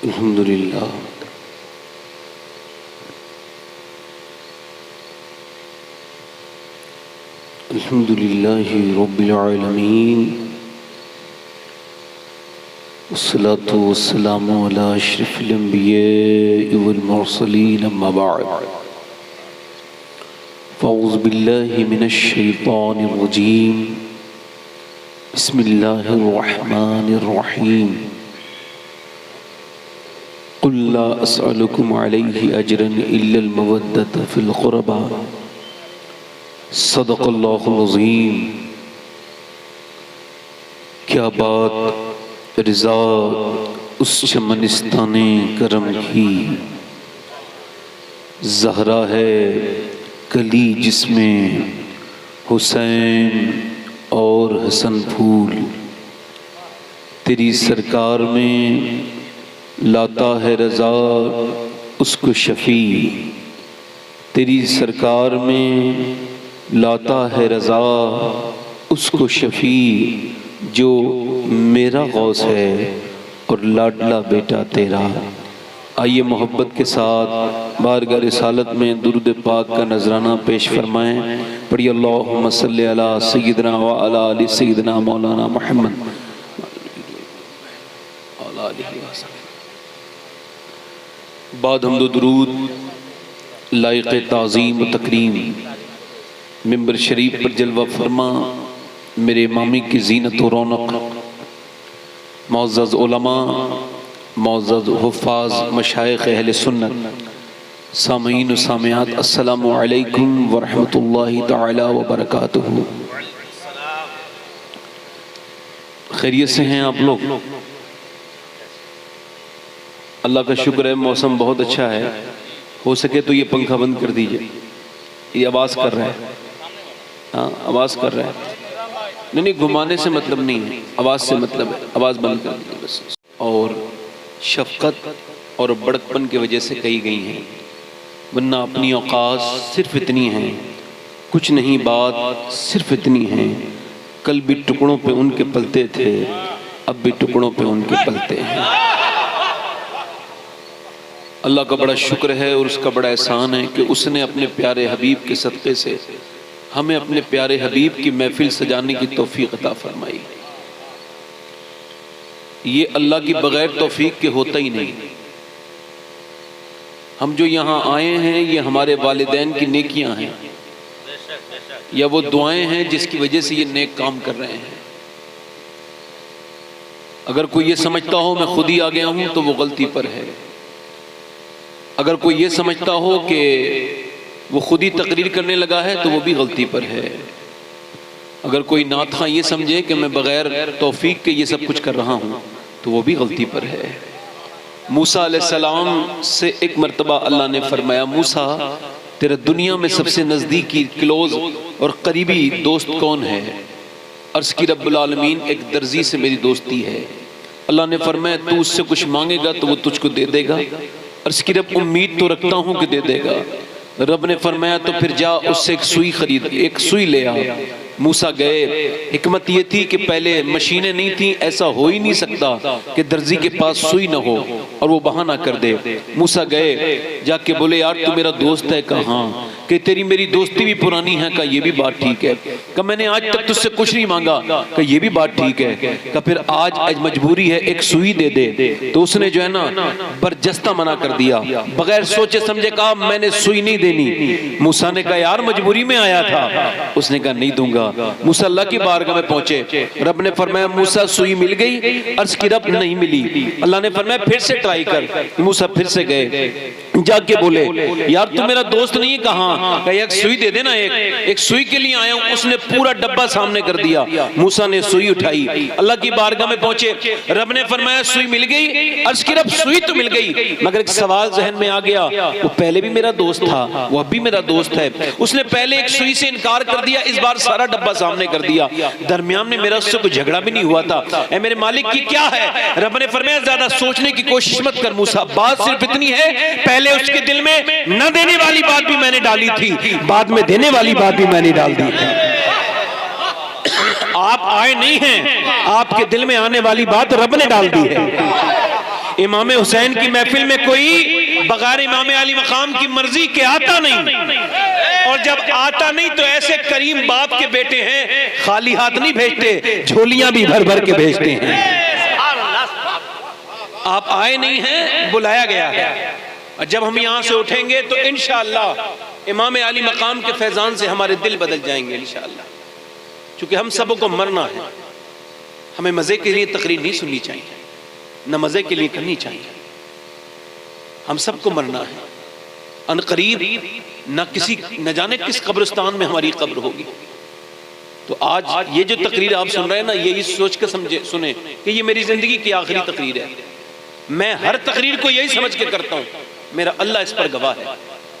अल्हम्दुलिल्लाह अल्हम्दुलिल्लाहि रब्बिल आलमीन वस्सलातु वस्सलामु अला अशरफिल अंबिया वल मुरसलीन अम्मा बअद फ़अऊज़ु बिल्लाहि मिनश शैतानिर रजीम बिस्मिल्लाहिर रहमानिर रहीम क़ुल ला अस्अलुकुम अलैहि अजरन इल्लल मवद्दत फ़िल क़ुरबा सदक़ल्लाहुल अज़ीम। क्या बात रिज़ा उस चमनिस्ताने करम की, ज़हरा है कली जिसमें हुसैन और हसन फूल। तेरी सरकार में लाता है रज़ा उसको शफ़ी, तेरी सरकार में लाता है रज़ा उसको शफ़ी, जो मेरा गौस है और लाडला बेटा तेरा। आइए मोहब्बत के साथ बारगाह रिसालत में दुरूद पाक का नजराना पेश फरमाएं। पढ़िए अल्लाहुम्मा सल्लि अला सय्यिदिना व अला आलि सय्यिदिना मौलाना मुहम्मद। बाद हम्दो दुरूद लायक़ ताज़ीम व तकरीम मिंबर शरीफ पर जलवा फरमा मेरे इमामी की ज़ीनत व रौनक, मुअज़्ज़ज़ उलमा, मुअज़्ज़ज़ हुफ़्फ़ाज़, मशाइख़ अहले सुन्नत, सामीन व सामियात, अस्सलामु अलैकुम व रहमतुल्लाहि तआला व बरकातुहू। खैरियत से हैं आप लोग? अल्लाह का शुक्र है, मौसम बहुत अच्छा है। हो सके तो ये पंखा बंद कर दीजिए, ये आवाज़ कर रहा है। हाँ, आवाज़ कर रहा है। नहीं, घुमाने से मतलब नहीं है, आवाज़ से मतलब है। आवाज़ बंद कर दीजिए बस। और शफ़क़त और बड़कपन की वजह से कही गई हैं, वरना अपनी औकात सिर्फ इतनी है, कुछ नहीं बात सिर्फ इतनी है। कल भी टुकड़ों पे उनके पलते थे, अब भी टुकड़ों पे उनके पलते हैं। अल्लाह का बड़ा शुक्र है और उसका बड़ा एहसान है कि उसने अपने प्यारे हबीब के सदक़े से हमें अपने प्यारे हबीब की महफिल सजाने की तौफीक अता फरमाई। ये अल्लाह की बगैर तौफीक के होता ही नहीं। हम जो यहाँ आए हैं ये हमारे वालिदैन की नेकियां हैं, या वो दुआएं हैं जिसकी वजह से ये नेक काम कर रहे हैं। अगर कोई ये समझता हो मैं खुद ही आ गया हूं तो वो गलती पर है। अगर कोई ये समझता हो कि वो खुद ही तकरीर करने लगा है तो वो भी गलती पर है। अगर कोई नात खां ये समझे कि मैं बगैर तौफीक के ये सब कुछ कर रहा हूँ तो वो भी गलती पर है। मूसा अलैहिस्सलाम से एक मरतबा अल्लाह ने फरमाया, मूसा तेरा दुनिया में सबसे नज़दीकी क्लोज और करीबी दोस्त कौन है? अर्ज़ की रब्बुल आलमीन, एक दर्जी से मेरी दोस्ती है। अल्लाह ने फरमाया तू उससे कुछ मांगेगा तो वो तुझको दे देगा। अर्ज़ की रब उम्मीद तो रखता हूँ कि दे देगा। रब ने फरमाया तो फिर जा उससे एक सुई खरीद, एक सुई ले आ। मूसा गए। हिकमत ये थी कि पहले मशीनें नहीं थी, ऐसा हो ही नहीं सकता कि दर्जी के पास सुई ना हो और वो बहाना कर दे। मूसा गए, जाके बोले यार तू मेरा दोस्त है? कहाँ? कि तेरी मेरी दोस्ती भी पुरानी है। का ये भी बात ठीक है। का मैंने आज तक तुझसे कुछ नहीं मांगा। का ये भी बात ठीक है। का फिर आज मजबूरी है, एक सुई दे दे। तो उसने जो है ना बरजस्ता मना कर दिया, बगैर सोचे समझे कहा मैंने सुई नहीं देनी। मूसा ने कहा यार मजबूरी में आया था। उसने कहा नहीं दूंगा। मूसा अल्लाह की बारगाह में पहुंचे। रब ने फरमाया मूसा सुई मिल गई? अर्ज़ की रब नहीं मिली। अल्लाह ने फरमाया फिर से ट्राई कर। मूसा फिर से गए, जाके बोले यार तू मेरा दोस्त नहीं है? कहाँ? एक सुई दे देना, एक सुई के लिए आया हूं। उसने पूरा डब्बा सामने कर दिया। मूसा ने सुई उठाई, अल्लाह की बारगाह में पहुंचे। रब ने फरमाया सुई मिल गई? अर्ज़ की रब सुई तो मिल गई, मगर एक सवाल जहन में आ गया, वो पहले भी मेरा दोस्त था, वो अब भी मेरा दोस्त है। उसने पहले एक सुई से इनकार कर दिया, इस बार सारा डब्बा सामने कर दिया। दरमियान में मेरा उससे कोई झगड़ा भी नहीं हुआ था। ऐ मेरे मालिक की क्या है? रब ने फरमाया ज्यादा सोचने की कोशिश मत कर मूसा, बात सिर्फ इतनी है, पहले उसके दिल में न देने वाली बात भी मैंने डाली थी, बाद में देने वाली बात भी मैंने डाल दी थी। आप आए नहीं हैं, आपके दिल में आने वाली बात रब ने डाल दी है। इमाम हुसैन की महफिल में कोई बगैर इमाम अली मकाम की मर्जी के आता नहीं, और जब आता नहीं तो ऐसे करीम बाप के बेटे हैं, खाली हाथ नहीं भेजते, झोलियां भी भर भर के भेजते हैं। आप आए नहीं हैं, बुलाया गया है। और जब हम यहां से उठेंगे तो इंशाअल्लाह इमाम अली मकाम के फैजान से हमारे दिल बदल जाएंगे इंशाअल्लाह। क्योंकि हम सबको मरना है, हमें मजे के लिए तकरीर नहीं सुननी चाहिए, न मजे के लिए करनी चाहिए। हम सबको मरना है अनकरीब, न जाने किस कब्रिस्तान में हमारी कब्र होगी। तो आज ये जो तकरीर आप सुन रहे हैं ना, ये इस सोच के समझे सुने कि ये मेरी जिंदगी की आखिरी तकरीर है। मैं हर तकरीर को यही समझ के करता हूँ, मेरा अल्लाह इस पर गवाह है।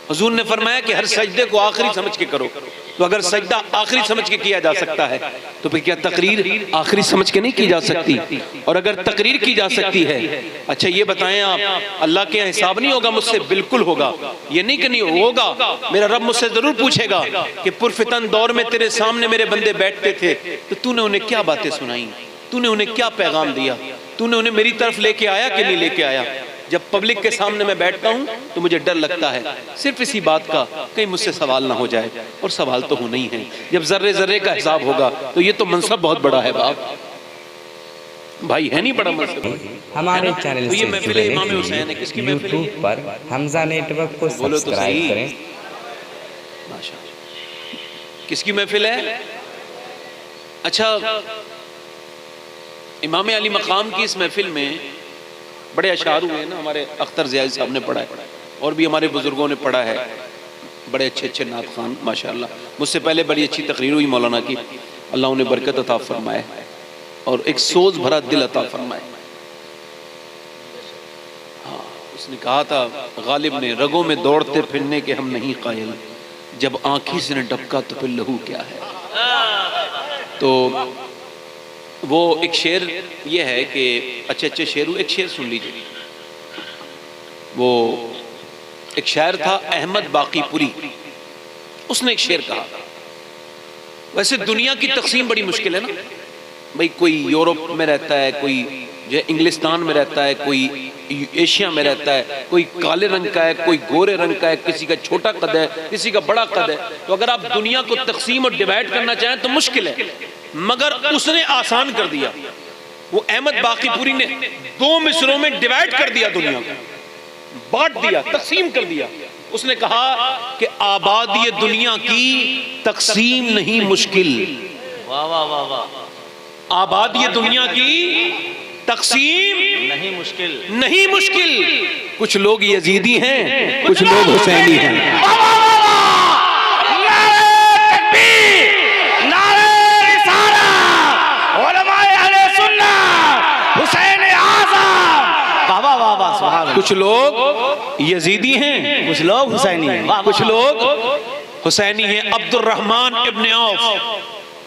हुजूर ने फरमाया कि हर सजदे को आखिरी समझ के करो। तो अगर सजदा आखिरी समझ के किया जा सकता है तो फिर क्या तकरीर आखिरी समझ के नहीं की जा सकती? और अगर तकरीर की जा सकती है, अच्छा ये बताएं आप, अल्लाह के यहाँ हिसाब नहीं होगा मुझसे? बिल्कुल होगा। ये नहीं कि नहीं होगा, मेरा रब मुझसे जरूर पूछेगा कि पुरफितन दौर में तेरे सामने मेरे बंदे बैठते थे, तो तूने उन्हें क्या बातें सुनाई, तूने उन्हें क्या पैगाम दिया, तूने उन्हें मेरी तरफ लेके आया कि नहीं लेके आया? जब पब्लिक के सामने मैं बैठता हूं तो मुझे डर लगता है सिर्फ इसी बात का, कहीं मुझसे सवाल ना हो जाए, और सवाल तो होना ही है। जब जर्रे जर्रे का हिसाब होगा तो ये तो मनसब बहुत बड़ा है बाप, भाई है नहीं बड़ा मनसब। हमारे चैनल तो ये से महफिल इमाम हुसैन है, किसकी महफिल है? यूट्यूब पर हमजा नेटवर्क को सब्सक्राइब करें। माशाअल्लाह, किसकी महफिल है? अच्छा, इमाम अली मकाम की इस महफिल में बड़े अशार हुए ना, हमारे अख्तर ज़ियादी साहब ने पढ़ा है और भी हमारे बुजुर्गों ने पढ़ा है, बड़े अच्छे अच्छे नात खान माशाअल्लाह। मुझसे पहले बड़ी अच्छी तकरीर हुई मौलाना की, अल्लाह उन्हें बरकत अता फरमाए और एक सोच भरा दिल अता फरमाए। हाँ, उसने कहा था गालिब ने, रगों में दौड़ते फिरने के हम नहीं कायल, जब आँखी से न टपका तो फिर लहू क्या है। तो वो एक शेर ये है कि अच्छे अच्छे शेर, एक शेर सुन लीजिए। वो एक शायर था अहमद बाकीपुरी, उसने एक शेर कहा। वैसे दुनिया की तकसीम बड़ी मुश्किल है ना भाई, कोई यूरोप में रहता है, कोई जो इंग्लिस्तान में रहता है, कोई एशिया में रहता है, कोई काले रंग का है, कोई गोरे रंग का है, किसी का छोटा कद है, किसी का बड़ा कद है। तो अगर आप दुनिया को तकसीम और डिवाइड करना चाहें तो मुश्किल है, मगर उसने आसान कर दिया। वो अहमद बाकीपुरी ने 2 मिसरों में डिवाइड कर दिया, दुनिया को बांट दिया, तकसीम कर दिया। उसने कहा कि आबादी दुनिया की तकसीम नहीं मुश्किल। वाह वाह वाह वाह। आबादी दुनिया की तकसीम नहीं मुश्किल, नहीं मुश्किल। कुछ लोग यजीदी हैं, कुछ लोग हुसैनी हैं। कुछ लोग यजीदी हैं, कुछ लोग हुसैनी हैं, कुछ लोग हुसैनी हैं। Abdurrahman ibn of,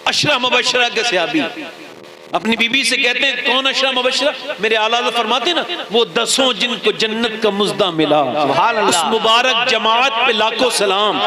Ashara Mubashra के सहाबी, अपनी बीबी से कहते हैं, कौन अशरा मुबशरा? मेरे आला फरमाते ना, वो 10 जिनको जन्नत का मुज़्दा मिला, उस मुबारक जमात पे लाखों सलाम।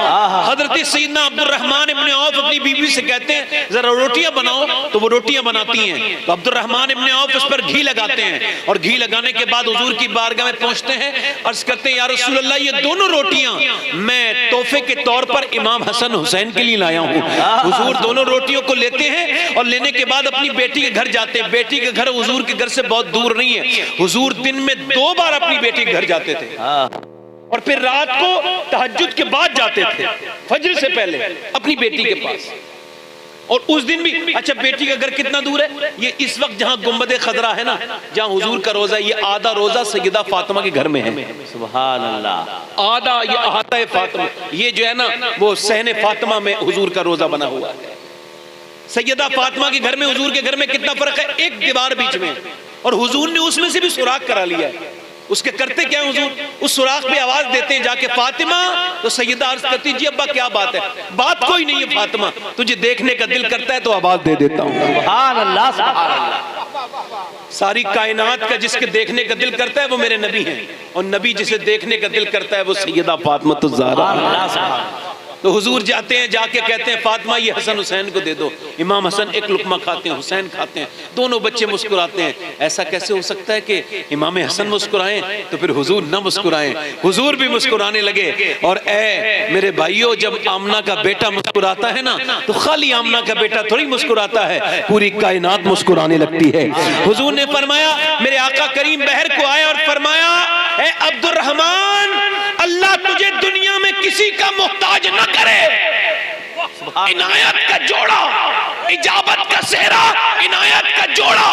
हजरत सैयदना अब्दुर्रहमान इब्न औफ अपनी बीबी से कहते हैं, जरा रोटियां बनाओ, तो वो रोटियां बनाती हैं। तो अब्दुर्रहमान इब्न औफ उस पर घी लगाते हैं, और घी लगाने के बाद हुजूर की बारगाह में पहुंचते हैं, अर्ज करते हैं, या रसूल अल्लाह, ये दोनों रोटियां मैं तोहफे के तौर पर इमाम हसन हुसैन के लिए लाया हूँ। हुजूर दोनों रोटियों को लेते हैं और लेने के बाद अपनी बेटी के घर जाते हैं। बेटी के घर हुजूर के घर से बहुत दूर नहीं है, हुजूर दिन में 2 बार अपनी बेटी के घर जाते थे, और फिर रात को तहज्जुद के बाद जाते थे, फजर से पहले अपनी बेटी के पास। और उस दिन भी, अच्छा बेटी का घर कितना दूर है? ये इस वक्त जहां गुंबद खदरा है ना, जहां हुजूर का रोजा, ये आधा रोजा सैयदा फातिमा के घर में है। सुभान अल्लाह। आधा ये अहाता फातिमा, ये जो है ना वो सहने फातिमा में हुजूर का रोजा बना हुआ है। सैयदा फातिमा के घर में हुजूर के घर में कितना फर्क है? एक दीवार बीच में, और हुजूर ने उसमें से भी सुराख करा लिया है। उसके करते क्या है हुजूर? उस सुराख पे आवाज देते हैं जाके, फातिमा। तो सैयदा अर्ज करती, जी अब्बा क्या बात है? बात कोई नहीं है फातिमा, तुझे देखने का दिल करता है तो आवाज दे देता हूँ। सुभान अल्लाह, सुभान अल्लाह। सारी कायनात का जिसके देखने का दिल करता है वो मेरे नबी हैं, और नबी जिसे देखने का दिल करता है वो सैयदा फातिमा तो ज़हरा। तो हुजूर जाते हैं, जाके कहते हैं फातिमा ये हसन हुसैन को दे दो। इमाम हसन एक लुकमा खाते हैं, हुसैन खाते हैं, दोनों बच्चे मुस्कुराते हैं। ऐसा कैसे हो सकता है कि इमाम हसन मुस्कुराएं तो फिर हुजूर न मुस्कुराएं? हुजूर भी मुस्कुराने लगे। और ए मेरे भाइयों, जब आमना का बेटा मुस्कुराता है ना तो खाली आमना का बेटा थोड़ी मुस्कुराता है, पूरी कायनात मुस्कुराने लगती है। हुजूर ने फरमाया, मेरे आका करीम बहर को आए और फरमाया, ए अब्दुर्रहमान, अल्लाह तुझे दुनिया में किसी का मोहताज न करे। इनायत का जोड़ा, इजाबत का सेहरा, इनायत का जोड़ा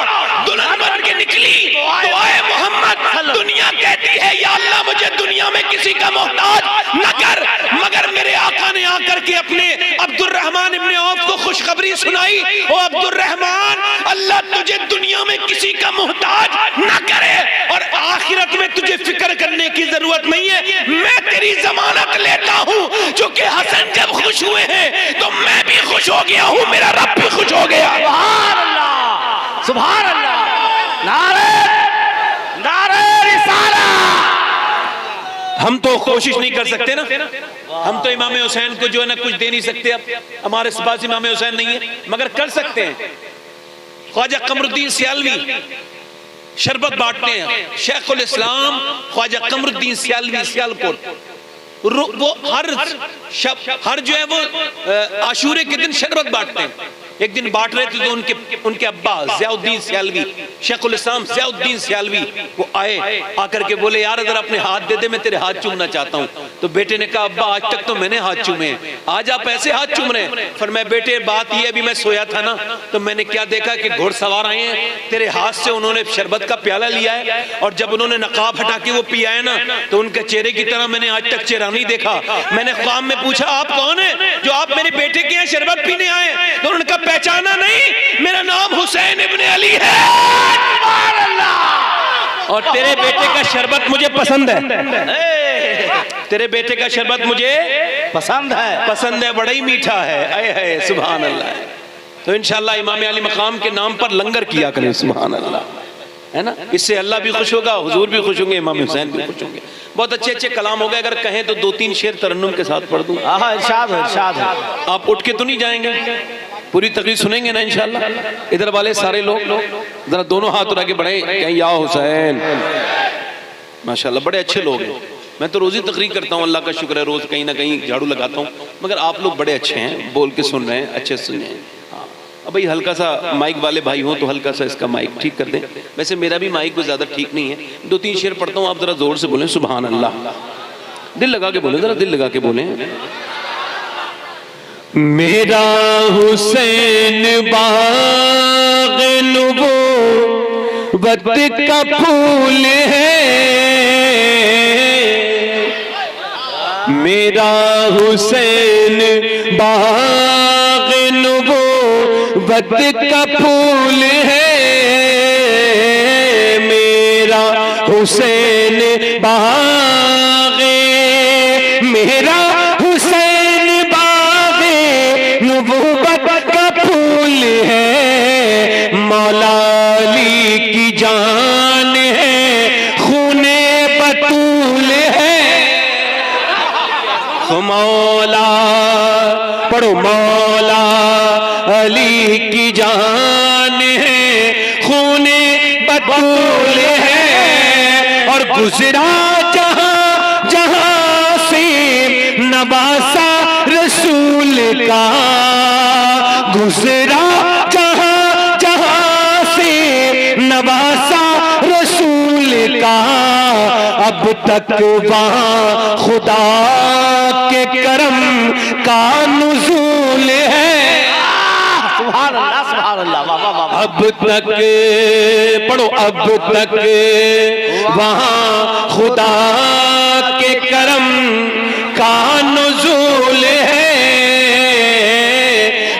दुल्हन बन के निकली। तो आए मोहम्मद, दुनिया कहती है या अल्लाह मुझे दुनिया में किसी का मोहताज न कर, मगर मेरे आका ने आकर के अपने अब्दुर्रहमान इब्ने औफ को खुशखबरी सुनाई, ओ अब्दुर्रहमान, अल्लाह तुझे दुनिया में किसी का मोहताज न करे और आखिरत में तुझे फिक्र करने की जरूरत नहीं है। मैं तेरी जमानत लेता हूँ, क्योंकि हसन जब खुश हुए हैं तो मैं भी खुश हो गया हूँ, मेरा रब भी खुश हो गया। सुभान अल्लाह, सुभान अल्लाह, नारे नारे रिसाला। हम तो कोशिश नहीं कर सकते ना, हम तो इमाम हुसैन को जो है ना कुछ दे नहीं सकते। अब हमारे पास इमाम हुसैन नहीं है, मगर कर सकते हैं। ख्वाजा कमरुद्दीन सियालवी शरबत बांटते हैं। शेखुल इस्लाम ख्वाजा कमरुद्दीन सियालवी सियालकोट, वो हर जो है वो आशूरे के दिन शरबत बांटते हैं। एक दिन बांट रहे थे तो उनके अब्बा ज़ियाउद्दीन सियालवी, शेखुल इस्लाम ज़ियाउद्दीन सियालवी, वो आए, आकर के बोले, यार अगर अपने हाथ दे दे, मैं तेरे हाथ चूमना चाहता हूँ। तो बेटे ने कहा, अब्बा आज तक तो मैंने हाथ चूमे हैं, आज आप ऐसे हाथ चूम रहे हैं। फरमाया, बेटे बात ये, अभी मैं सोया था ना तो मैंने क्या देखा कि घुड़सवार आए हैं, तेरे हाथ से उन्होंने शरबत का प्याला लिया है, और जब उन्होंने नकाब हटा के वो पिया है ना तो उनके चेहरे की तरह मैंने आज तक चेहरा नहीं देखा। मैंने ख्वाब में पूछा, आप कौन है जो आप मेरे बेटे के यहाँ शरबत पीने आए? तो उनका पहचाना नहीं, मेरा नाम हुसैन इब्ने अली है। सुभान अल्लाह। और तेरे बेटे का शरबत मुझे पसंद है, तेरे बेटे का शरबत मुझे पसंद है, बड़ा ही मीठा है। आए है, सुभान अल्लाह। तो इंशाअल्लाह इमाम अली मकाम के नाम पर लंगर किया करें, सुभान अल्लाह, है ना। इससे अल्लाह भी खुश होगा, हुजूर भी खुश होंगे, इमाम हुसैन भी खुश होंगे। बहुत अच्छे अच्छे कलाम हो गए। अगर कहें तो 2-3 शेर तरन्नुम के साथ पढ़ दूं। इरशाद है, इरशाद है। आप उठ के तो नहीं जाएंगे? पूरी तकरीर सुनेंगे ना इंशाअल्लाह। इधर वाले सारे लोग जरा दोनों हाथ उठा के बढ़े, कहीं या हुसैन। माशाअल्लाह बड़े अच्छे लोग हैं। मैं तो रोज़ ही तकरीर करता हूँ, अल्लाह का शुक्र है, रोज़ कहीं ना कहीं झाड़ू लगाता हूँ, मगर आप लोग बड़े अच्छे हैं, बोल के सुन रहे हैं, अच्छे सुन रहे हैं। हाँ, अब भाई हल्का सा माइक वाले भाई हो तो हल्का सा इसका माइक ठीक कर दें। वैसे मेरा भी माइक कोई ज़्यादा ठीक नहीं है। 2-3 शेर पढ़ता हूँ, आप ज़रा ज़ोर से बोलें, सुभान अल्लाह। दिल लगा के बोलें, ज़रा दिल लगा के बोलें। मेरा हुसैन बाग़ नबूवत का फूल है, मेरा हुसैन बाग़ नबूवत का फूल है, मेरा हुसैन बाग़, मेरा हुसैन बाग़ नबूवत का फूल है, मौला अली की जान है, खूने बतूल है। मौला पढ़ो, मौला अली की जान है, खूने बतूल है, और गुजरा जहां जहां से नवासा रसूल का, गुजरा जहां जहां से नवासा रसूल का, अब तक वहाँ खुदा के करम का नुज़ूल है। सुभान अल्लाह, सुभान अल्लाह, वाह वाह वाह। अब तक पढ़ो, अब तक वहाँ खुदा के करम का नुज़ूल है,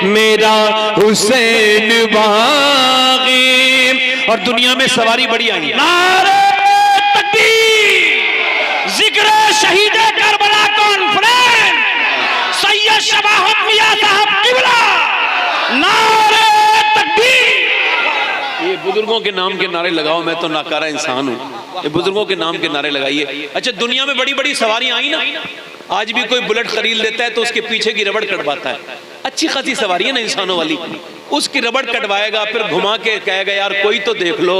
मेरा हुसैन बाग़ी। और दुनिया में सवारी बड़ी आई है। नारे तकबीर, जिक्र शहीद करबला कॉन्फ्रेंस, सैयद शबाहत मियां साहब किबला, नारे तकबीर। ये बुजुर्गों के नाम के नारे लगाओ, मैं तो नाकारा इंसान हूँ, ये बुजुर्गों के नाम के नारे लगाइए। अच्छा, दुनिया में बड़ी बड़ी सवारियां आई ना, आज भी कोई बुलेट खरीद लेता है तो उसके पीछे की रबड़ कटवाता है। अच्छी खासी सवारी है ना इंसानों वाली, उसकी रबड़ कटवाएगा, फिर घुमा के कहेगा यार कोई तो देख लो,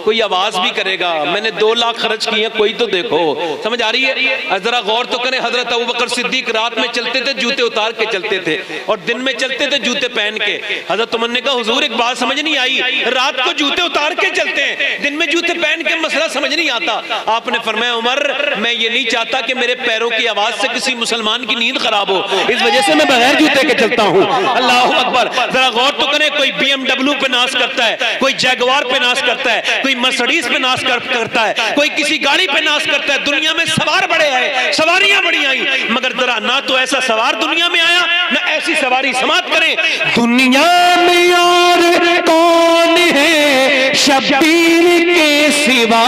कोई आवाज भी करेगा, मैंने 2 लाख खर्च किए, कोई तो देखो। समझ आ रही है? जरा गौर तो करें, हजरत अबू बकर सिद्दीक रात में चलते थे जूते उतार के चलते थे और दिन में चलते थे जूते पहन के। हजरत उमर ने कहा हुजूर एक बात समझ नहीं आई, रात को जूते उतार के चलते हैं, दिन में जूते पहन के, मसला समझ नहीं आता। आपने फरमाया उमर मैं ये नहीं चाहता कि मेरे पैरों की आवाज से किसी मुसलमान की नींद खराब हो, इस वजह से मैं बगैर जूते के चलता हूँ। अल्लाह अकबर। जरा गौर तो करें, कोई BMW पे नाश करता है, कोई जैगवार पे नाश करता है, कोई मर्सिडीज पे नाश करता है, कोई किसी गाड़ी पे नाश करता है। दुनिया में सवार बड़े आए, सवारियां बड़ी आई, मगर जरा ना तो ऐसा सवार दुनिया में आया ना ऐसी सवारी। समाप्त करें। दुनिया में और कौन है शब्बीर के सिवा,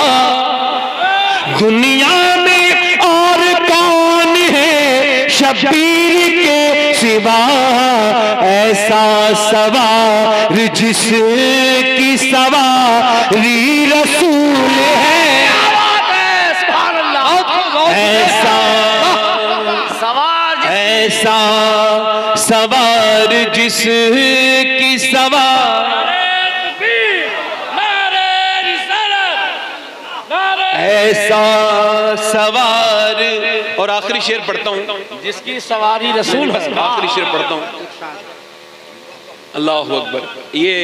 दुनिया में और कौन है शब्बीर के सिवा, ऐसा सवार जिसकी सवारी रसूल है। ऐसा सवार जिसकी सवार, ऐसा सवार। और आखिरी शेर पढ़ता हूँ, जिसकी सवारी रसूल है। आखिरी शेर पढ़ता हूँ। अल्लाह अकबर। ये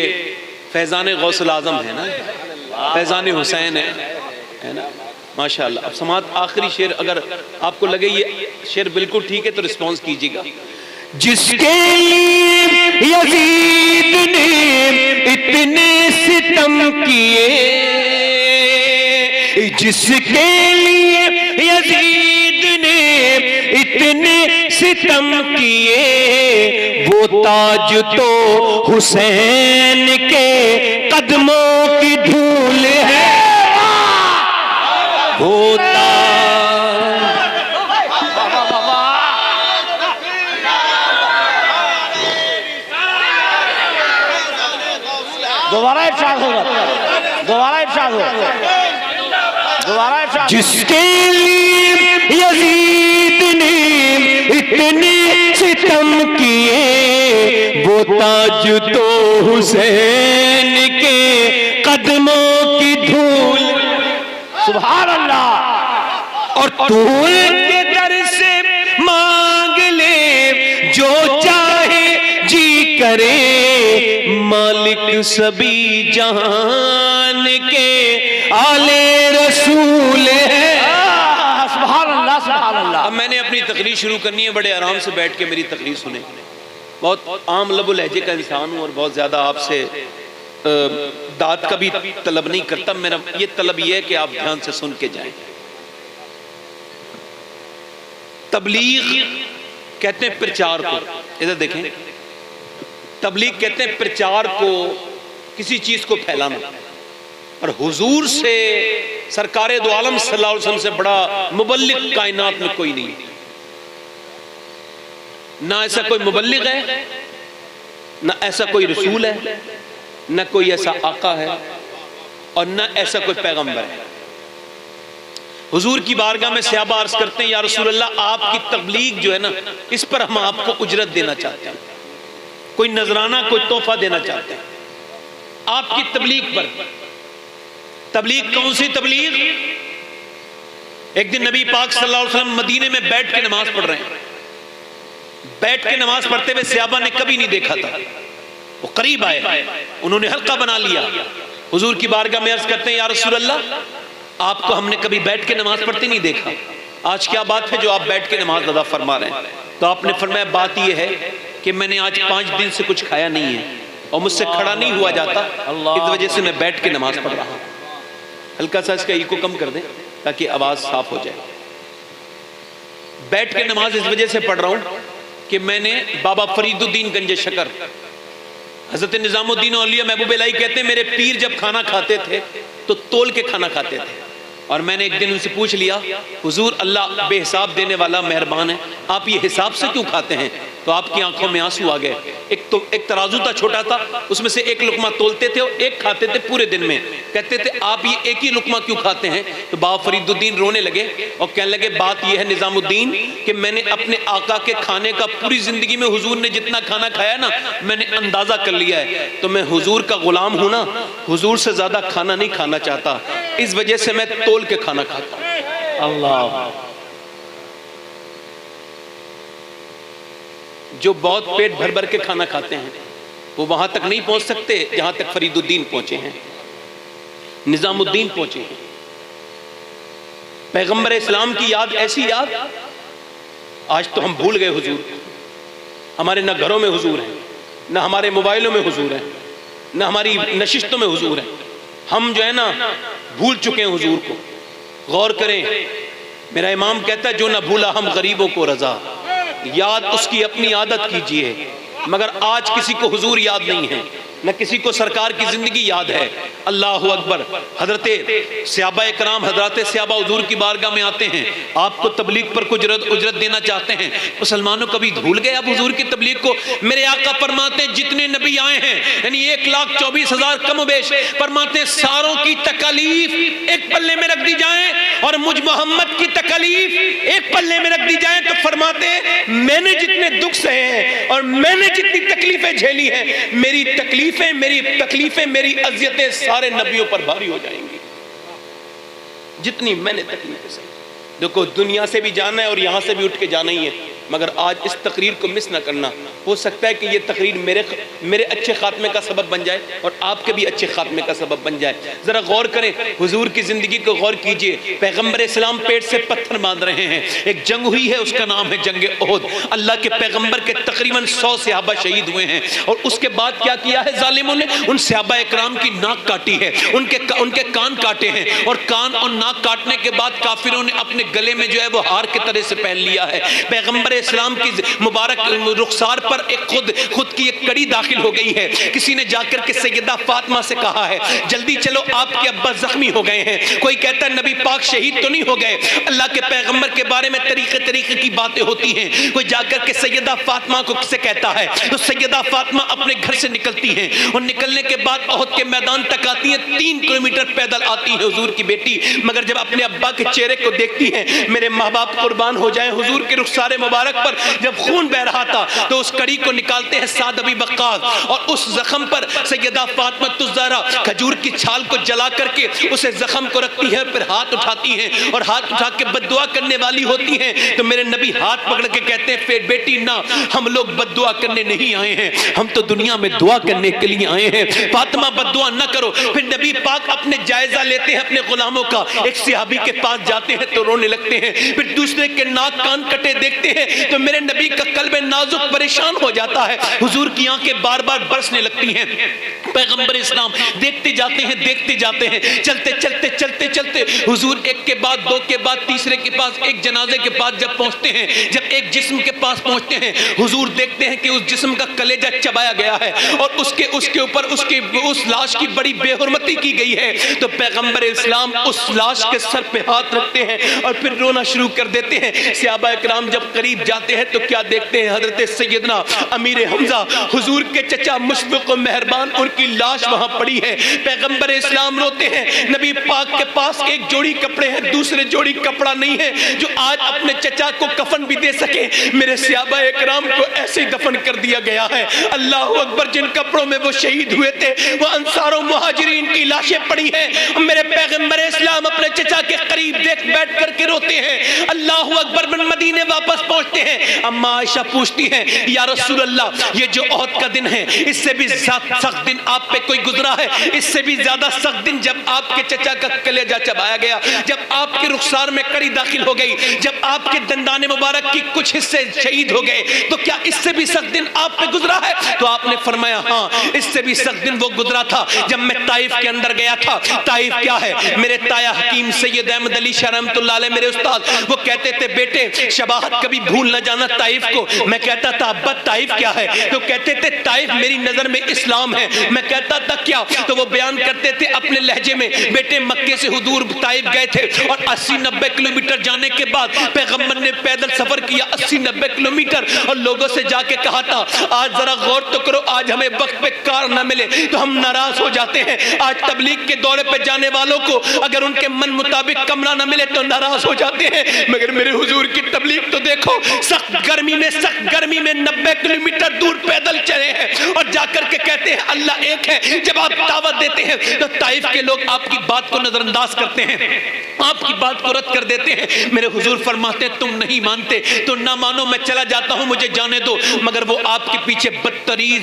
फैजान गौसल आजम है ना, फैजान हुसैन है ना, माशाअल्लाह। अब समात आखिरी शेर, अगर आपको लगे ये शेर बिल्कुल ठीक है तो रिस्पॉन्स कीजिएगा। जिसके लिए यजीद ने इतने सितम किए, जिसके लिए यजीद ने इतने सितम किए, वो ताज तो हुसैन के कदमों की धूल है। वो दोबारा इरशाद होगा, दोबारा इरशाद होगा, दोबारा इरशाद। जिसके लिए यजीद ने इतने सितम किए, वो ताज तो हुसैन के कदमों की धूल। सुभान अल्लाह। और धूल के दर से मांग ले जो चाहे जी करे, मालिक सभी जहान के आले रसूल है। सुभान अल्लाह, सुभान अल्लाह। अब मैंने अपनी तकरीर शुरू करनी है, बड़े आराम से बैठ के मेरी तकरीर सुने। बहुत आम लबो लहजे का इंसान हूँ और बहुत ज़्यादा आपसे दाद का भी तलब नहीं करता। मेरा ये तलब ये है कि आप ध्यान से सुन के जाएं। तबलीग कहते हैं प्रचार को, इधर देखें, तबलीग कहते हैं प्रचार को, किसी चीज को फैलाना। और हुजूर से, सरकारे दो आलम सल्लल्लाहु अलैहि वसल्लम से बड़ा मुबल्लिग कायनात में कोई नहीं। ना ऐसा कोई मुबल्लिग है, ना ऐसा कोई रसूल है, ना कोई ऐसा आका है और ना ऐसा कोई पैगंबर है। हुजूर की बारगाह में सहाबा अर्ज करते हैं या रसूल अल्लाह, आपकी तबलीग जो है ना, इस पर हम आपको उजरत देना चाहते हैं, कोई नजराना, कोई तोहफा देना चाहते हैं आपकी तबलीग पर। तबलीग कौन सी तबलीग? एक दिन नबी पाक सल्लल्लाहु अलैहि वसल्लम मदीने में बैठ के नमाज पढ़ रहे हैं। बैठ के नमाज पढ़ते हुए सहाबा ने कभी नहीं देखा था। वो करीब आए, उन्होंने हल्का बना लिया, हुजूर की बारगाह में अर्ज करते हैं या रसूल अल्लाह, आपको हमने कभी बैठ के नमाज पढ़ते नहीं देखा, आज क्या बात है जो आप बैठ के नमाज अदा फरमा रहे हैं? तो आपने फरमाया बात यह है कि मैंने आज 5 दिन से कुछ खाया नहीं है और मुझसे खड़ा नहीं हुआ जाता, इस वजह से मैं बैठ के नमाज पढ़ रहा हूं। हल्का सा इसका इको कम कर दें ताकि आवाज साफ हो जाए। बैठ के नमाज इस वजह से पढ़ रहा हूं कि मैंने बाबा फरीदुद्दीन गंज शकर, हजरत निजामुद्दीन औलिया महबूब इलाही कहते हैं मेरे पीर जब खाना खाते थे तो तोल के खाना खाते थे। और मैंने एक दिन उनसे पूछ लिया, हुजूर अल्लाह बेहिसाब देने वाला मेहरबान है, आप ये हिसाब से क्यों खाते हैं? तो आपकी आंखों में आंसू आ गए। एक तराजू था, छोटा था, उसमें से एक लुकमा तोलते थे और एक खाते थे पूरे दिन में। कहते थे आप ये एक ही लुकमा क्यों खाते हैं? तो बाबा फरीदुद्दीन रोने लगे और कहने लगे बात यह है निजामुद्दीन कि मैंने अपने आका के खाने का पूरी जिंदगी में हुजूर ने जितना खाना खाया ना, मैंने अंदाजा कर लिया है। तो मैं हुजूर का गुलाम हूं ना, हुजूर से ज्यादा खाना नहीं खाना चाहता, इस वजह से मैं तोल के खाना खाता हूं। अल्लाह। जो बहुत पेट भर भर के खाना खाते हैं वो वहां तक नहीं पहुंच सकते जहां तक फरीदुद्दीन पहुंचे हैं, निजामुद्दीन पहुंचे हैं। पैगंबर इस्लाम की याद, ऐसी याद आज तो हम भूल गए हुजूर। हमारे न घरों में हुजूर है, न हमारे मोबाइलों में हुजूर है, न हमारी नशिस्तों में हुजूर है। हम जो है ना भूल चुके हैं हुजूर को। गौर करें, मेरा इमाम कहता है जो ना भूला हम गरीबों को रजा, याद उसकी अपनी आदत कीजिए। मगर आज किसी को हुजूर याद नहीं है, न किसी को सरकार की जिंदगी याद है। अल्लाह अकबर। हजरत सहाबा इकराम, हजरत सहाबा हुजूर की बारगाह में आते हैं, आपको तबलीग पर कुछ उजरत देना चाहते हैं। मुसलमानों कभी भूल गए आप हुजूर की तबलीग को? मेरे आका फरमाते हैं जितने नबी आए हैं, यानी 1,24,000 कम बेश, फरमाते हैं सारों की तकलीफ एक पल्ले में रख दी जाए और मुझ मोहम्मद की तकलीफ एक पल्ले में रख दी जाए। तो फरमाते हैं मैंने जितने दुख सहे हैं और मैंने जितनी तकलीफें झेली हैं, मेरी तकलीफें, मेरी अज़ियतें सारे नबियों पर भारी हो जाएंगी, जितनी मैंने तकलीफें सही। देखो, दुनिया से भी जाना है और यहां से भी उठ के जाना ही है, मगर आज इस तकरीर को मिस ना करना। हो सकता है कि ये तकरीर मेरे अच्छे खात्मे का सबब बन जाए और आपके भी अच्छे खात्मे का सबब बन जाए। जरा गौर करें, हुजूर की जिंदगी को गौर कीजिए। पैगंबर इस्लाम पेट से पत्थर बांध रहे हैं, एक जंग हुई है, उसका नाम है जंग ओहद। अल्लाह के पैगंबर के तकरीबन 100 सहाबा शहीद हुए हैं और उसके बाद क्या किया है जालिमों ने? उन सहाबा इकराम की नाक काटी है, उनके कान काटे हैं और कान और नाक काटने के बाद काफिरों ने अपने गले में जो है वो हार के तरह से पहन लिया है। पैगंबर इस्लाम की मुबारक रुखसार पर एक खुद की एक कड़ी दाखिल हो गई है। किसी ने जाकर के सैयदा फातिमा से कहा है जल्दी चलो, आपके अब्बा जख्मी हो गए हैं। कोई कहता है नबी पाक शहीद तो नहीं हो गए। अल्लाह के पैगंबर के बारे में तरीके की बातें होती हैं। कोई जाकर के सैयदा फातिमा को किसे कहता है, तो सैयदा फातिमा अपने घर से निकलती हैं और निकलने के बाद ओहद के मैदान तक आती हैं। 3 किलोमीटर पैदल आती है हुजूर की बेटी, मगर जब अपने अब्बा के चेहरे को देखती हैं, मेरे माँ बाप कुर्बान हो जाए, हुजूर के रुखसारे मुबारक पर जब खून बह रहा था तो उस कड़ी को निकालते हैं साद अबी वक्कास और उस जख्म पर सैयदा फातिमा तुज़्ज़ारा खजूर की छाल को जला करके उसे जख्म को रखती है, फिर हाथ उठाती हैं और हाथ उठा के बद्दुआ करने वाली होती हैं। तो मेरे नबी हाथ पकड़ के कहते हैं फिर बेटी ना, हम लोग बद्दुआ करने नहीं आए हैं, हम तो दुनिया में दुआ करने के लिए आए हैं। फातिमा बद्दुआ ना करो। फिर नबी पाक अपने जायजा लेते हैं अपने गुलामों का। एक सहाबी के पास जाते हैं तो रोने लगते हैं, फिर दूसरे के नाक कान कटे देखते हैं तो मेरे नबी का कल्ब नाजुक परेशान हो जाता है। हुजूर की आंखें बार बार बरसने लगती हैं। पैगंबर इस्लाम देखते जाते हैं, चलते हुजूर एक के बाद दो के बाद तीसरे के पास, एक जनाजे के पास जब पहुंचते हैं, जब एक जिस्म के पास पहुंचते हैं, हुजूर देखते हैं कि उस जिस्म का कलेजा चबाया गया है और उसके ऊपर उस लाश की बड़ी बेहुरमती की गई है। तो पैगंबर इस्लाम उस लाश के सर पे हाथ रखते हैं और फिर रोना शुरू कर देते हैं। सहाबा इकराम जब करीब जाते हैं तो क्या देखते हैं, हजरत सैयदना अमीर हमजा हुजूर के चचा मुशफिक और मेहरबान, उनकी लाश वहां पड़ी है। पैगंबर इस्लाम रोते हैं। नबी पाक के पास एक जोड़ी कपड़े हैं, दूसरे जोड़ी कपड़ा नहीं है जो आज अपने चचा को कफन भी दे सके। मेरे सहाबा इकराम को ऐसे ही दफन कर दिया गया है। अल्लाह अकबर। जिन कपड़ों में वो शहीद हुए थे वो अंसार और मुहाजिरीन की लाशें पड़ी हैं। मेरे पैगंबर इस्लाम अपने चचा के करीब बैठ करके रोते हैं। अल्लाह अकबर। मदीने वापस पहुंचते हैं। अम्मा आयशा पूछती हैं या रसूल अल्लाह, ये जो ओहद का दिन है इससे भी सख्त दिन आप पे कोई गुजरा है? इससे भी ज्यादा सख्त दिन जब आपके चचा का कलेजा चबाया गया, जब आपके रुखसार में कड़ी दाखिल हो गई, जब आपके दंदाने मुबारक की कुछ हिस्से शहीद हो गए, तो क्या इससे भी सख्त दिन आप पे गुजरा है? तो आपने फरमाया हाँ, इससे भी सख्त दिन वो गुजरा था जब मैं ताइफ के अंदर गया था। ताइफ क्या है? मेरे ताया हकीम सैयद अहमद अली शाह रहमतुल्लाह अलैह मेरे उस्ताद, वो कहते थे बेटे शबाहत कभी भूल न जाना ताइफ को। मैं कहता था अब्बा ताइफ क्या है? तो कहते थे ताइफ मेरी नजर में इस्लाम है। मैं कहता था क्या? तो वो बयान करते थे अपने लहजे में, बेटे मक्के से हुजूर ताइफ गए थे और 80-90 किलोमीटर जाने के बाद पैगंबर ने पैदल सफर किया 80-90 किलोमीटर और लोगों से जाके कहा था आज जरा गौर तो करो, आज हमें वक्त पे कार ना मिले तो हम नाराज हो जाते हैं। आज तबलीग के दौरे पे जाने वालों को अगर उनके मन मुताबिक कमरा ना मिले तो नाराज हो जाते हैं। मगर मेरे हुजूर की तबलीग तो देखो, सख्त गर्मी में 90 किलोमीटर दूर पैदल चले हैं और जाकर के कहते हैं अल्लाह एक है। जब आप दावत देते हैं तो ताइफ के लोग आपकी बात को नजरअंदाज करते हैं, आपकी बात को रद्द कर देते हैं। मेरे हुजूर फरमाते तुम नहीं मानते तो ना मानो, मैं चला जाता हूं, मुझे जाने दो। मगर वो आपके पीछे बदतमीज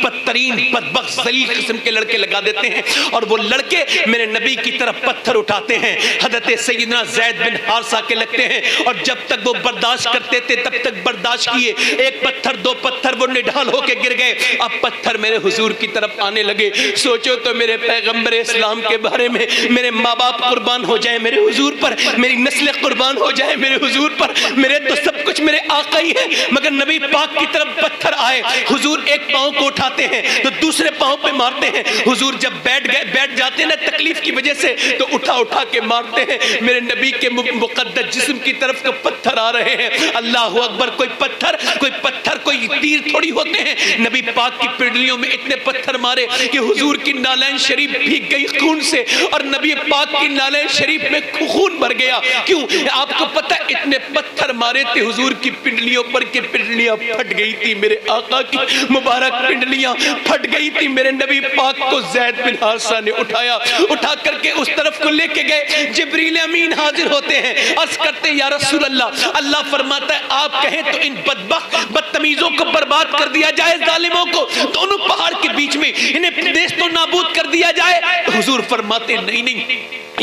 बदतरीन बदबख्त जलील किस्म के लड़के लगा देते हैं और वो लड़के मेरे नबी की तरफ पत्थर उठाते हैं। हजरत सैयदना ज़ैद बिन हारिसा के लगते हैं और जब तक वो बर्दाश्त करते थे तब तक बर्दाश्त किए। एक पत्थर दो पत्थर वो निढाल होके गिर गए। अब पत्थर मेरे हुजूर की तरफ आने लगे। सोचो तो मेरे पैगंबर इस्लाम के बारे में, मेरे माँ बाप कुर्बान हो जाए मेरे हुजूर पर, मेरी नस्ल कुर्बान हो जाए मेरे हुजूर पर, मेरे तो सब कुछ मेरे आका ही है। मगर नबी पाक की तरफ पत्थर आए, हुजूर एक पांव को उठाते हैं तो दूसरे पांव पे मारते हैं। हुजूर जब बैठ जाते हैं ना तकलीफ की वजह से तो उठा के मारते हैं। मेरे नबी के मुकद्दस जिस्म की तरफ तो पत्थर आ रहे हैं। अल्लाह अकबर। कोई पत्थर कोई तीर थोड़ी होते हैं। नबी पाक की पिंडलियों में इतने पत्थर मारे कि हुजूर की नालैन शरीफ भीग गई खून से और नबी पाक की नालैन शरीफ में खून भर गया। क्यों? आपको पता है इतने पत्थर मारे थे हुजूर की पिंडलियों पर कि पिंडलियां फट गई थी। मेरे आका की मुबारक पिंडलियां फट गई थी। मेरे नबी पाक को ज़ैद बिन हारिसा ने उठा करके उस तरफ को लेके गए। जिब्रील अमीन हाजिर होते हैं, अर्ज करते या रसूल अल्लाह, अल्लाह फरमाता है आप कहें तो इन बदतमीजों को बर्बाद कर दिया जाए, जालिमों को दोनों पहाड़ के बीच में इन्हें देश तो नाबूद कर दिया जाए। हुजूर फरमाते नहीं,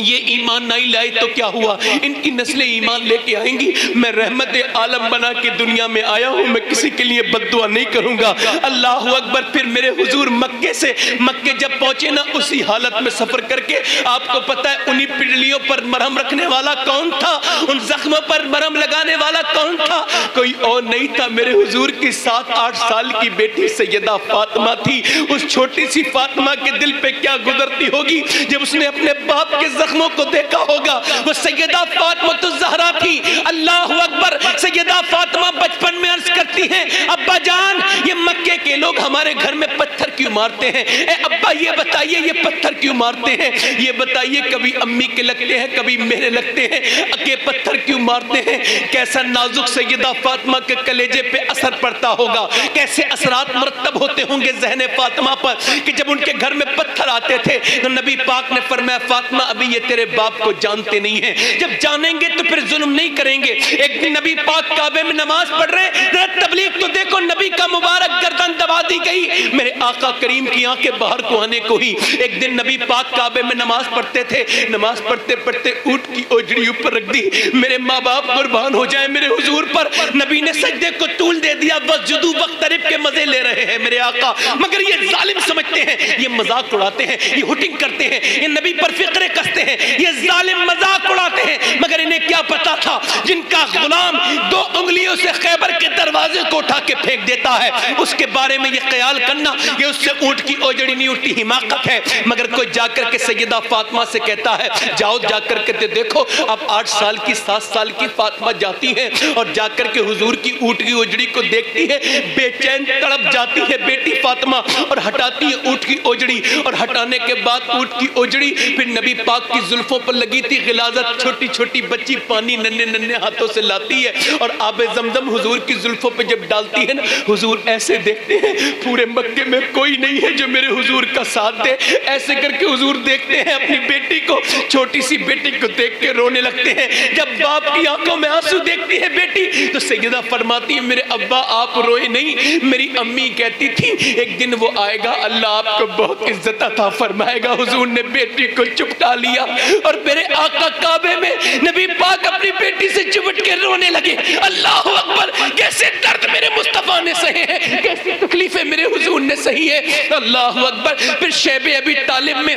ये ईमान नहीं लाए तो क्या हुआ, इनकी नस्लें ईमान लेके आएंगी। मैं रहमत आलम बना के दुनिया में आया हूं, मैं किसी के लिए बद्दुआ नहीं करूंगा। अल्लाह अकबर। फिर मेरे हुजूर मक्के जब पहुंचे ना, उसी हालत में सफर करके, आपको पता है उन्हीं पिंडलियों पर मरहम रखने वाला कौन था, उन जख्मों पर मरहम लगाने वाला कौन था? कोई और नहीं था, मेरे हुजूर की 7-8 साल की बेटी सैयदा फातिमा थी। उस छोटी सी फातिमा के दिल पे क्या गुजरती होगी जब उसने अपने बाप के जख्मों को देखा होगा। वो सैयदा फातिमा तो ज़हरा थी। अल्लाह अकबर। सैयदा फातिमा बचपन में अर्ज करती हैं, अब्बा जान ये मक्के के लोग हमारे घर में पत्थर क्यों मारते हैं? ए अब्बा ये बताइए ये पत्थर क्यों मारते हैं? ये बताइए, कभी अम्मी के लगते हैं कभी मेरे लगते हैं, अके पत्थर क्यों मारते हैं? कैसा नाजुक सैयदा फातिमा के कलेजे पे असर पड़ता होगा, कैसे असरात मुरतब होते होंगे ज़हन फातिमा पर कि जब उनके घर में पत्थर आते थे तो नबी पाक ने फरमाया फातिमा अभी ये तेरे बाप को जानते नहीं है, जब जानेंगे तो फिर जुल्म नहीं करेंगे। एक दिन नबी पाक काबे में नमाज पढ़ रहे, तबलीग तो देखो नबी का मुबारक गर्दन दबा दी गई। मेरे आका करीम की आंखें बाहर को आने को ही। एक दिन नबी पाक काबे में नमाज पढ़ते थे, नमाज पढ़ते पढ़ते ऊंट की ओजड़ी ऊपर रख दी। मेरे माँ बाप कुर्बान हो जाए मेरे हुजूर पर। नबी ने सजदे को तूल दे दिया, बस जुदू वक्तरिब के मजे ले रहे हैं मेरे आका। मगर ये जालिम समझते हैं, ये मजाक उड़ाते हैं, ये हुटिंग करते हैं, ये नबी पर फिक्रे कसते हैं, ये जालिम मजाक उड़ाते हैं। मगर इन्हें क्या पता था जिनका गुलाम 2 उंगलियों से खैबर के दरवाजे को उठा के फेंक देता है, उसके बारे में ये ख्याल करना ये उससे ऊंट की ओजड़ी नहीं उठती, हिमाकत है। मगर कोई जाकर के सैयदा फातिमा से कहता है जाओ जाकर के देखो। अब 8 साल की 7 साल की फातिमा जाती है और जाकर के हुजूर की ऊंट की ओजड़ी को देखती है, बेचैन तड़प जाती है बेटी फातिमा और हटाती है ऊंट की ओजड़ी। और हटाने के बाद ऊंट की ओजड़ी फिर नबी पाक की जुल्फों पर लगी थी गिलाजत, छोटी छोटी बच्ची पानी नन्हे नन्हे हाथों से लाती है और आबे जमजम हुजूर की जुल्फों पे जब डालती है ना, हुजूर ऐसे देखते हैं पूरे मक्के में कोई नहीं है जो मेरे हुजूर का साथ दे। ऐसे करके हुजूर देखते हैं अपनी बेटी को, छोटी सी बेटी को देख के रोने लगते हैं। जब बाप की आंखों में आंसू देखती है बेटी तो सैयदा फरमाती है मेरे अब्बा आप रोए नहीं, मेरी अम्मी कहती थी एक दिन वो आएगा अल्लाह आपको बहुत इज्जत अता फरमाएगा। हुजूर ने बेटी को चुपटा लिया और मेरे आका काबे में नबी पाक अपनी बेटी से चिपट के रोने लगे। अल्लाह अकबर, कैसे दर्द मेरे मुस्तफा ने सहे हैं, कैसी तकलीफें मेरे हुजूर ने सही है। अल्लाह अकबर। फिर शैबे अबी तालिब में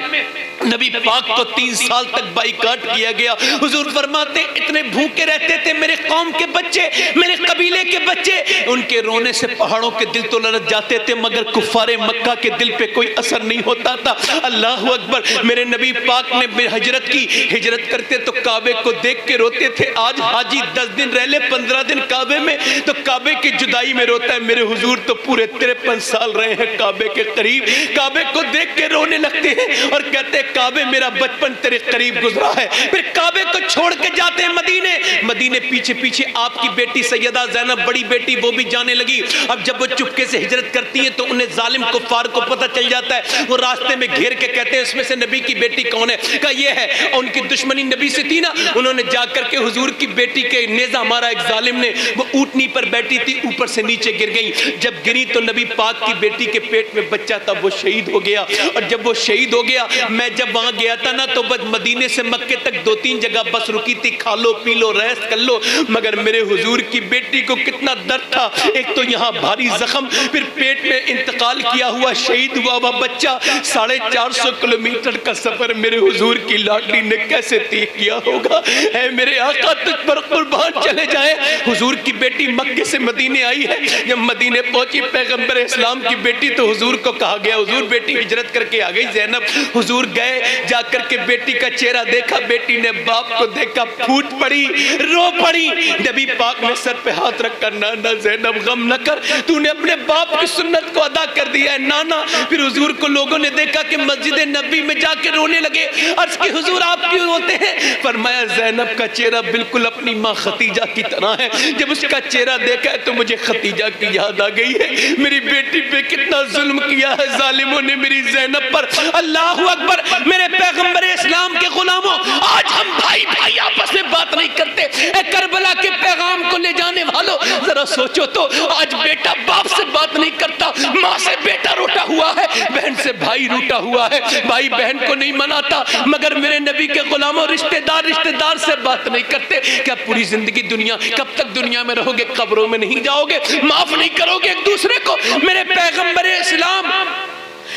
नबी पाक को 3 साल तक बाइकाट किया गया। हुजूर फरमाते इतने भूखे रहते थे मेरे कौम के बच्चे, मेरे कबीले के बच्चे, उनके रोने से पहाड़ों के दिल तो लरज जाते थे मगर कुफारे मक्का के दिल पे कोई असर नहीं होता था। अल्लाह अकबर। मेरे नबी पाक ने हिजरत की, हिजरत करते तो काबे को देख के रोते थे। आज हाजी 10 दिन रह ले, 15 दिन काबे में, तो काबे की जुदाई में रोता है। मेरे हुजूर तो पूरे 53 साल रहे हैं काबे के करीब, काबे को देख के रोने लगते हैं और कहते हैं काबे मेरा बचपन तेरे करीब गुजरा है। फिर काबे को छोड़ के जाते हैं मदीने, मदीने पीछे पीछे आपकी बेटी सैयदा ज़ैनब बड़ी बेटी वो भी जाने लगी। अब जब वो चुपके से हिजरत करती है तो उन्हें जालिम कुफार को पता चल जाता है। वो रास्ते में घेर के कहते हैं इसमें से नबी की बेटी कौन है, कहा ये है। और उनकी दुश्मनी नबी से थी ना, उन्होंने जाकर के हुजूर की बेटी के नेजा मारा एक जालिम ने। वो ऊंटनी पर बैठी थी, ऊपर से नीचे गिर गई। जब गिरी तो नबी पाक की बेटी के पेट में बच्चा था, वो शहीद हो गया। और जब वो शहीद हो गया, मैं जब वहां गया था ना तो बस मदीने से मक्के तक 2-3 जगह बस रुकी थी, खा लो पी लो रेस्ट कर लो, मगर मेरे हुजूर की बेटी को कितना दर्द था। एक तो यहाँ भारी जख्म, फिर पेट में इंतकाल किया हुआ शहीद हुआ वह बच्चा। 450 किलोमीटर का सफर मेरे हुजूर की लाडली ने कैसे तय किया होगा। है मेरे आका तुझ पर कुर्बान चले जाए। हुजूर की बेटी मक्के से मदीने आई है। जब मदीने पहुंची पैगंबर इस्लाम की बेटी तो हुजूर को कहा गया हुजूर बेटी हिजरत करके आ गई ज़ैनब। हुजूर गए, जाकर के बेटी का चेहरा देखा, बेटी ने बाप को देखा, फूट पड़ी, रो पड़ी। नबी पाक ने सर पे हाथ रखकर नाना ज़ैनब गम न कर, तूने अपने बाप की सुन्नत को अदा कर दिया है नाना। फिर हुजूर को लोगों ने देखा कि मस्जिद नबी में जाके रोने लगे। अर्ज़ की हुजूर आप क्यों रोते हैं? फरमाया ज़ैनब का चेहरा बिल्कुल अपनी माँ खतीजा की तरह है। जब उसका चेहरा देखा है तो मुझे खतीजा की याद आ गई है। मेरी बेटी पे कितना जुल्म किया है जालिमों ने मेरी ज़ैनब पर। अल्लाह अकबर। मेरे पैगंबर इस्लाम के गुलामों, आज हम भाई भाई आपस में बात नहीं करते। करबला के पैगाम को ले जाने वालों, जरा सोचो तो, आज बेटा बाप से बात नहीं करता, माँ से बेटा रूठा हुआ है, बहन से भाई रूठा हुआ है, भाई बहन को नहीं मनाता। मगर मेरे नबी के गुलामों, रिश्तेदार रिश्तेदार से बात नहीं करते। क्या पूरी जिंदगी दुनिया, कब तक दुनिया में रहोगे? कब्रों में नहीं जाओगे? माफ नहीं करोगे एक दूसरे को? मेरे पैगंबर इस्लाम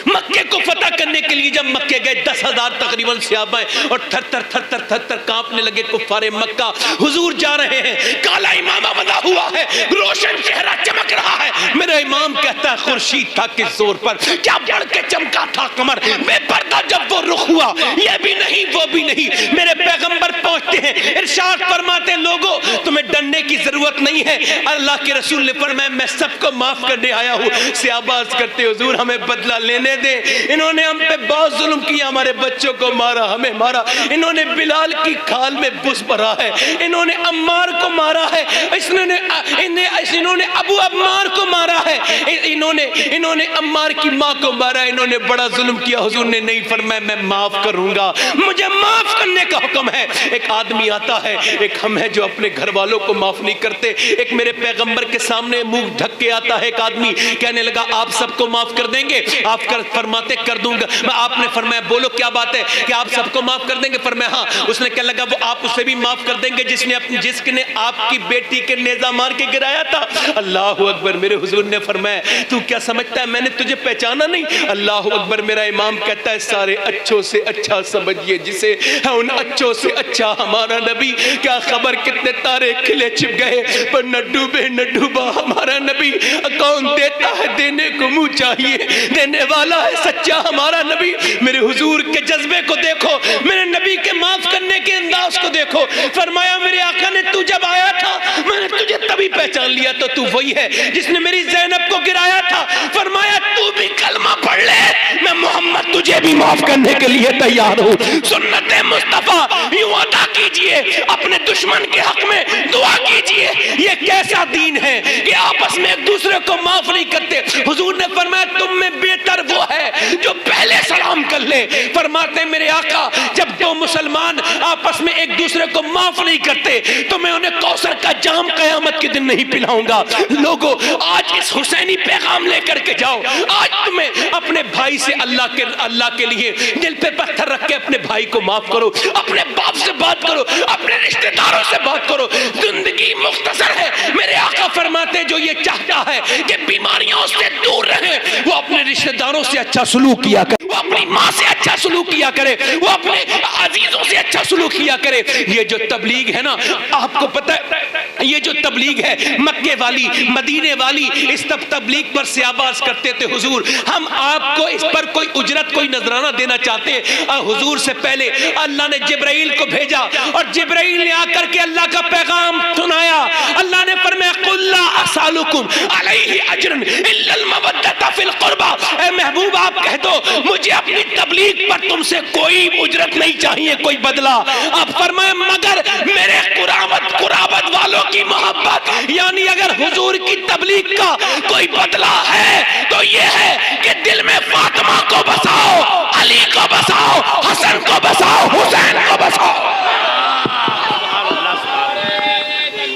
मक्के को फतह करने के लिए जब मक्के गए, 10,000 तकरीबन सहाबाएं, और थर थर थर थर थर थर कांपने लगे कुफारे मक्का। हुजूर जा रहे हैं, काला इमामा बंधा हुआ है, रोशन चेहरा चमक रहा है। मेरा इमाम कहता है खुर्शीद था किस जोर पर, क्या बढ़ के चमका था कमर, बेपर्दा जब वो रुख हुआ, ये भी नहीं वो भी नहीं। मेरे पैगंबर पहुंचते हैं, इरशाद फरमाते हैं लोगों तुम्हें डरने की जरूरत नहीं है। अल्लाह के रसूल ने फरमाया मैं सबको माफ करने आया हूँ। सहाबा अर्ज़ करते हुजूर हमें बदला लेने दे, इन्होंने हम पे बहुत जुल्म किया, हमारे बच्चों को मारा, हमें मारा, इन्होंने बिलाल की खाल में बुस भरा है, इन्होंने अम्मार को मारा है, इन्होंने अबू अम्मार को मारा है, इन्होंने अम्मार की माँ को मारा, इन्होंने बड़ा जुल्म किया। हुजूर ने नहीं फरमाया मैं माफ करूंगा, मुझे माफ करने का हुक्म है। एक आदमी आता है, एक हम है जो अपने घर वालों को माफ नहीं करते। एक मेरे पैगंबर के सामने मुंह ढक के आता है एक आदमी, कहने लगा आप सबको माफ कर देंगे? आप फरमाते कर दूंगा। आपने फरमाया बोलो क्या बात है कि आप सबको माफ कर देंगे? फरमाया हाँ। उसने क्या लगा वो आप उसे भी माफ कर देंगे जिसने आपकी बेटी के नेजा मार के गिराया था? अल्लाह अकबर। मेरे हुजूर ने फरमाया तू क्या समझता है मैंने तुझे पहचाना नहीं? अल्लाह अकबर। मेरा इमाम कहता है सारे अच्छों से अच्छा समझिए जिसे है उन अच्छों से अच्छा हमारा नबी। क्या खबर कितने तारे खिले छिप गए पर न डूबे न डूबा हमारा नबी। कौन देता है देने को मुंह चाहिए, देने वाला है सच्चा हमारा नबी। मेरे हुजूर के जज्बे को देखो, मेरे नबी के माफ करने के अंदाज को देखो। फरमाया मेरे आका ने तू जब आया था मैंने तुझे तभी पहचान लिया, तो तू वही है जिसने मेरी ज़ैनब को गिराया था। फरमाया तू भी कलमा पढ़ ले, मैं मोहम्मद तुझे भी माफ करने के लिए तैयार हूँ। सुन्नत मुस्तफा यूं अदा कीजिए, अपने दुश्मन के हक में दुआ कीजिए। ये कैसा दीन है कि आपस में एक दूसरे को माफ नहीं करते। हुजूर ने फरमाया तुम में बेहतर वो है जो पहले सलाम कर ले। फरमाते मेरे आका जब दो मुसलमान आपस में एक दूसरे को माफ नहीं करते तो मैं उन्हें कौसर का जाम कयामत के दिन नहीं पिलाऊंगा। लोगों आज इस हुसैनी पैगाम लेकर के जाओ। आज तुम्हें अपने भाई से अल्लाह के लिए दिल पे पत्थर रख के अपने भाई को माफ करो, अपने बाप से बात करो, अपने रिश्तेदारों से बात करो। जिंदगी मुख्तसर है। मेरे आका फरमाते हैं जो ये चाहता है कि बीमारियों से दूर रहे, वो अपने रिश्तेदारों से अच्छा सलूक किया करे, वो अपनी माँ से अच्छा सलूक किया करे, वो अपने अजीजों से अच्छा सलूक किया करे। ये जो तबलीग है ना, आपको पता है ये जो तबलीग है मक्के वाली, मदीने वाली, इस तबलीग पर सियाबाज करते थे हुजूर, हम आपको इस पर कोई उजरत, कोई नजराना देना चाहते हैं। हुजूर से पहले अल्लाह ने जिब्राइल को भेजा और जिब्राइल ने आकर के अल्लाह का पैगाम सुनाया। अल्लाह ने फरमाया कुल ला असअलुकुम अलैहि अजरन इल्लल मवद्दता फिल कुर्बा। ए महबूब आप कह दो मुझे अपनी तबलीग पर तुमसे कोई उजरत नहीं चाहिए, कोई बदला। आप फरमाया मगर मेरे कुराबत वालों की मोहब्बत, यानी अगर हुजूर की तबलीग का कोई बदला है तो ये है कि दिल में फातिमा को बसाओ, अली को बसाओ, हसन को बसाओ, हुसैन को बसाओ।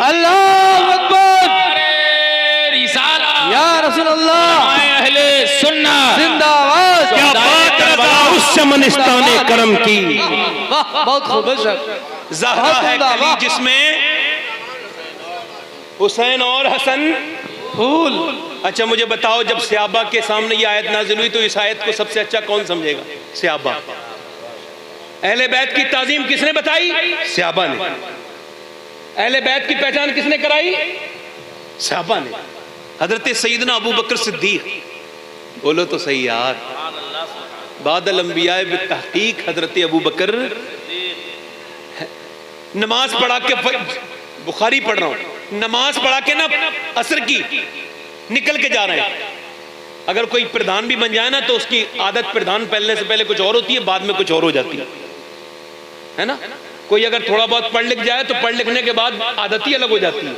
अल्लाह अकबर, या रसूल अल्लाह, अहले सुन्नत जिंदाबाद। क्या बात है उस चमनिस्ताने करम की। वाह, बहुत खूब है। ज़हरा है कली जिसमें हुसैन और हसन फूल। अच्छा मुझे बताओ, जब सहाबा के सामने ये आयत नाजिल हुई तो इस आयत को सबसे अच्छा कौन समझेगा? सहाबा। अहले बैत की ताजीम किसने बताई? सहाबा ने। अहले बैत की पहचान किसने कराई? सहाबा ने। हजरत सैयदना अबू बकर सिद्दीक, बोलो तो सही यार, बादल अंबिया बितहकीक हजरत अबू बकर। नमाज पढ़ा के, बुखारी पढ़ रहा हूं, नमाज पढ़ा के ना असर की निकल के जा रहे हैं। अगर कोई प्रधान भी बन जाए ना तो उसकी आदत प्रधान पहले से पहले कुछ और होती है, बाद में कुछ और हो जाती है ना। कोई अगर थोड़ा बहुत पढ़ लिख जाए तो पढ़ लिखने के बाद आदत ही अलग हो जाती है,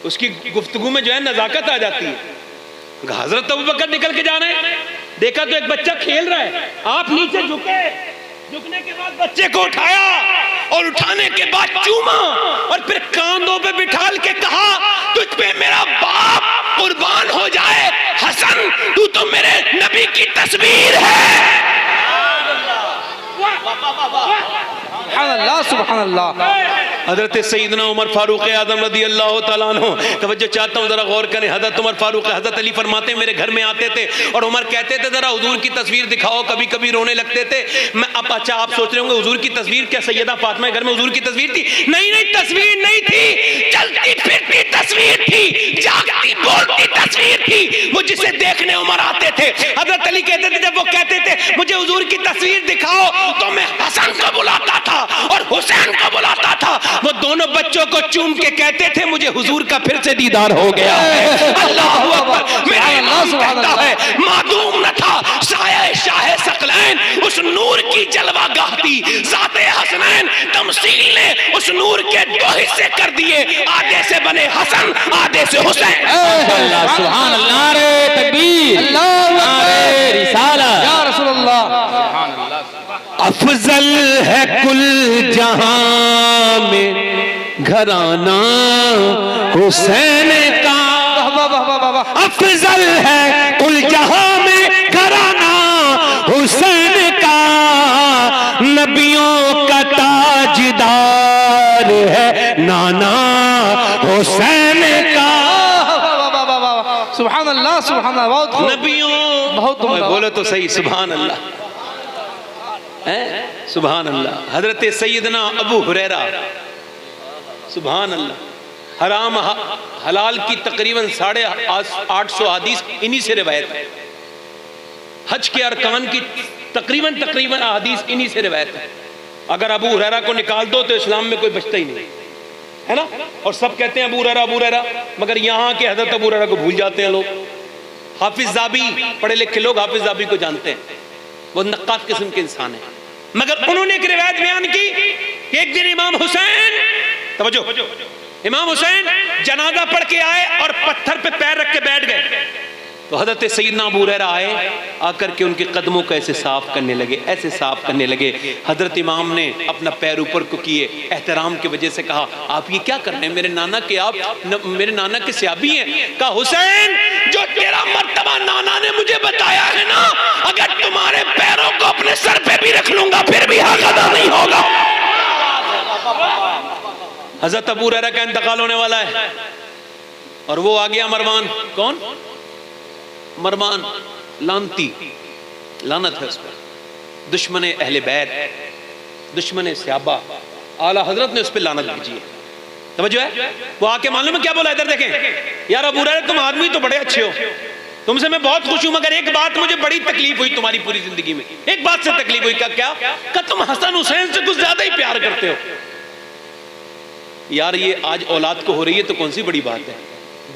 उसकी गुफ्तगू में जो है नजाकत आ जाती है। हजरत अबू बकर निकल के जा रहे हैं, देखा तो एक बच्चा खेल रहा है, आप नीचे झुके, झुकने के बाद बच्चे को उठाया और उठाने के बाद चूमा और फिर कांधों पे बिठाल के कहा तुझ पे मेरा बाप कुर्बान हो जाए हसन, तू तो मेरे नबी की तस्वीर है। सुभान अल्लाह। हजरत सईदना उमर फारूक आजम रदी अल्लाह तआला अन्हु, तवज्जो चाहता हूँ जरा गौर करें। हजरत उमर फारूक, हजरत अली फरमाते हैं मेरे घर में आते थे और उमर कहते थे जरा हुजूर की तस्वीर दिखाओ, कभी कभी रोने लगते थे। मैं अब अच्छा आप सोच रहे होंगे हुजूर की तस्वीर क्या सैयदा फातिमा के घर में हुजूर की तस्वीर थी? नहीं नहीं, तस्वीर नहीं थी, चलती फिरती तस्वीर थी, जागती बोलती तस्वीर थी, वो जिसे देखने उमर आते थे। हजरत अली कहते थे जब वो कहते थे मुझे हुजूर की तस्वीर दिखाओ तो मैं हसन को बुलाता था और हुसैन को बुलाता था, वो दोनों बच्चों को चूम के कहते थे मुझे हुजूर का फिर से दीदार हो गया है। अल्लाह अकबर। मेरा इमाम कहता है मादूम न था साया शाह सकलैन, उस नूर की जलवा गाहती ज़ाते हसनैन, तमसील ने उस नूर के दो हिस्से कर दिए, आधे से बने हसन, आधे से हुसैन। अल्लाह सुभान अल्लाह रे तकबीर, अल्लाह रे रिसाला, या रसूल अल्लाह। अफजल है कुल जहां में घराना हुसैन का, अफजल है कुल जहां में घराना हुसैन का, नबियों का ताजदार है नाना हुसैन का। सुभान अल्लाह, सुभान अल्लाह। बहुत नबियों, बहुत बोलो तो सही, सुभान अल्लाह, सुभान अल्लाह। हजरत सैयदना अबू हुरैरा, सुभान अल्लाह। हराम हलाल की तकरीबन 850 हदीस इन्हीं से रिवायत है। हज के अरकान की तकरीबन हदीस इन्हीं से रिवायत है। अगर अबू हुरैरा को निकाल दो तो इस्लाम में कोई बचता ही नहीं है ना। और सब कहते हैं अबू हुरैरा, मगर यहाँ के हजरत अबू हुरैरा को भूल जाते हैं लोग। हाफिज ज़ाबी, पढ़े लिखे लोग हाफिज ज़ाबी को जानते हैं, वो नक्काद किस्म के इंसान है, मगर उन्होंने एक रिवायत बयान की कि एक दिन इमाम हुसैन, तवज्जो, इमाम हुसैन जनाजा पढ़ के आए और पत्थर पे पैर रख के बैठ गए। तो हज़रत सैयदना अबू हुरैरा आए, आकर के उनके कदमों को ऐसे साफ करने लगे, ऐसे साफ करने लगे। हज़रत इमाम ने अपना पैर ऊपर को किए, एहतराम की वजह से कहा, आप ये क्या कर रहे हैं? मेरे नाना के सहाबी हैं। कहा, हुसैन, जो तेरा मर्तबा नाना ने मुझे बताया है ना, अगर तुम्हारे पैरों को अपने सर पे भी रख लूंगा फिर भी हक अदा नहीं होगा। हज़रत अबू हुरैरा का इंतकाल होने वाला है और वो आ गया मरवान। कौन? मरवान लानती, लानत है उस पर, दुश्मन अहले बैत, दुश्मन सहाबा। आला हजरत ने उस पर लानत भेजी है। समझो है? वो आके मालूम है क्या बोला? इधर देखें यार, अबू हुरैरा तुम आदमी तो बड़े अच्छे हो, तुमसे मैं बहुत खुश हूं, मगर एक बात मुझे बड़ी तकलीफ हुई तुम्हारी पूरी जिंदगी में। एक बात से तकलीफ हुई। क्या? तुम हसन हुसैन से कुछ ज्यादा ही प्यार करते हो। यार ये आज औलाद को हो रही है तो कौन सी बड़ी बात है,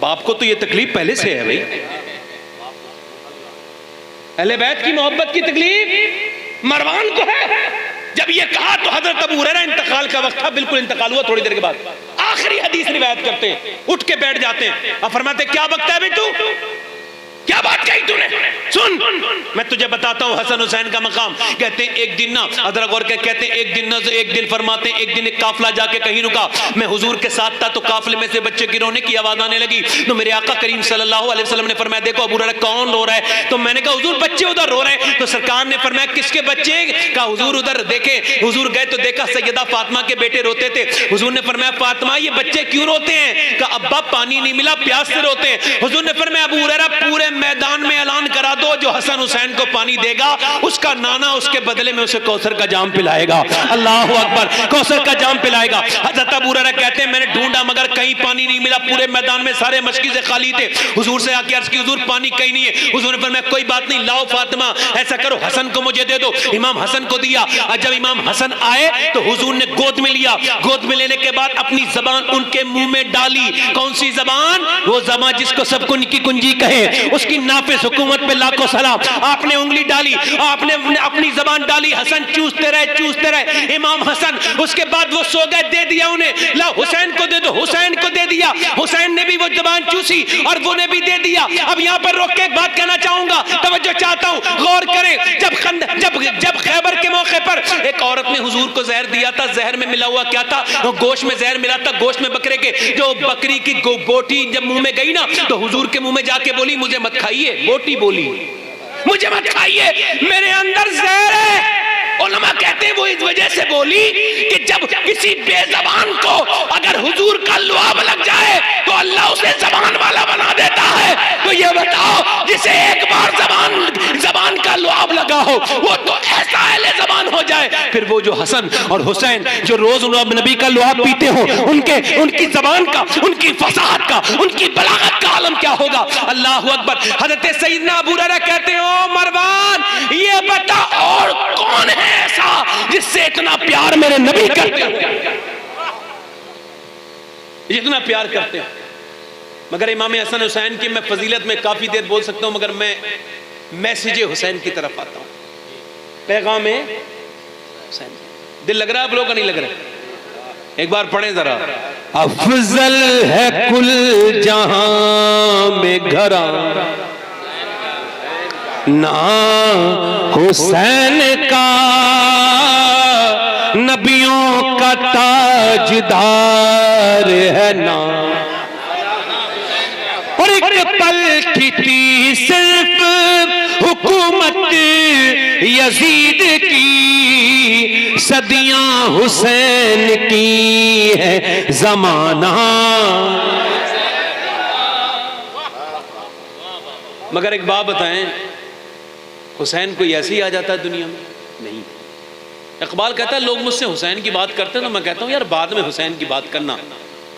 बाप को तो ये तकलीफ पहले से है भाई। अहले बैत की मोहब्बत की तकलीफ मरवान को है। जब ये कहा तो हजरत अबू हुरैरा, इंतकाल का वक्त था, बिल्कुल इंतकाल हुआ, थोड़ी देर के बाद आखिरी हदीस रिवायत करते हैं, उठ के बैठ जाते हैं। अब फरमाते, क्या बकता है भाई तू, क्या बात कही तूने? सुन, मैं तुझे बताता हूँ हसन हुसैन का मकाम। कहते हैं एक दिन ना, अदरक और कहते हैं एक दिन फरमाते हैं, एक दिन एक काफला जाके कहीं रुका, मैं हुजूर के साथ था, तो काफले में से बच्चे की रोने की आवाज आने लगी। तो मेरे आका करीम सल्लल्लाहु अलैहि वसल्लम ने फरमाया, देखो अबू हुरैरा कौन रो रहा है? तो मैंने कहा, हुजूर बच्चे उधर रो रहे हैं। तो सरकार ने फरमाया, किसके बच्चे? कहा, हुजूर उधर देखे। हुजूर गए तो देखा सैयदा फातिमा के बेटे रोते थे। हुजूर ने फरमाया, फातिमा ये बच्चे क्यों रोते हैं? कहा, अब्बा पानी नहीं मिला, प्यास से रोते हैं। हुजूर ने फरमाया, अबू हुरैरा पूरे मैदान में ऐलान करा दो, जो हसन हुसैन को पानी देगा उसका नाना उसके बदले में उसे कौसर का जाम पिलाएगा। अल्लाह अकबर, कौसर का जाम पिलाएगा। हज़रत अबू हुरैरा कहते हैं, मैंने ढूंढा मगर कहीं पानी नहीं मिला, पूरे मैदान में सारे मशकी से खाली थे। हुजूर से आके अर्ज की, हुजूर पानी कहीं नहीं है। हुजूर ने फरमाया, कोई बात नहीं, लाओ फातिमा, ऐसा करो हसन को मुझे दे दो। इमाम हसन को दिया। और जब इमाम हसन आए तो हुजूर ने गोद में लिया। गोद में लेने के बाद अपनी जबान उनके मुंह में डाली। कौन सी जबान? वो जबान जिसको सब कुंजी कुंजी कहे, उसकी नाफिस हुकूमत पे लाखों सलाम। आपने उंगली डाली, आपने अपनी जबान डाली, हसन चूसते रहे। इमाम हसन, उसके बाद वो सो गए, दे दिया उन्हें, ला हुसैन को दे दो, हुसैन को दे दिया। हुसैन ने भी वो जबान चूसी और वो ने भी दे दिया। अब यहाँ पर रोक के एक बात कहना चाहूंगा, तवज्जो चाहता हूँ, गौर करें। जब खैबर के मौके पर एक औरत ने हुजूर को जहर दिया था, जहर में मिला हुआ क्या था? गोश्त में जहर मिला था, गोश्त में बकरे के। जो बकरी की बोटी जब मुंह में गई ना, तो हुजूर के मुंह में जाके बोली, मुझे मत खाइए। बोटी बोली, मुझे मत खाइए, मेरे अंदर जहर है। उलमा कहते हैं वो इस वजह से बोली कि जब किसी बेजबान को अगर हुजूर का लुआब लग जाए तो अल्लाह उसे जबान वाला बना देता है। तो ये बताओ, जिसे एक बार जबान का लुआब लगा हो वो तो ऐसा अहले जबान हो जाए, फिर वो जो हसन और हुसैन जो रोज नबी का लुआब पीते हो, उनकी जबान का, उनकी फसाहत का, उनकी बलागत का आलम क्या होगा? अल्लाह अकबर। हजरत सैयदना अबू हुरैरा कहते हो, मरवान ये बता और कौन है ऐसा जिससे इतना प्यार मेरे नबी करते हैं, इतना प्यार करते हैं। मगर इमाम हसन हुसैन की मैं फजीलत में काफी देर बोल सकता हूं, मगर मैं मैसेज हुसैन की तरफ आता हूं, पैगाम हुसैन। दिल लग रहा है आप लोगों का? नहीं लग रहा? एक बार पढ़े जरा। अफजल है कुल जहां में घरा ना हुसैन का, नबियों का ताजदार है ना। और एक पल की थी सिर्फ हुकूमत यजीद की, सदियां हुसैन की है जमाना। मगर एक बात बताएं, हुसैन कोई ऐसे ही आ जाता है दुनिया में? नहीं। इकबाल कहता है लोग मुझसे हुसैन की बात करते हैं तो मैं कहता हूं यार बाद में हुसैन की बात करना,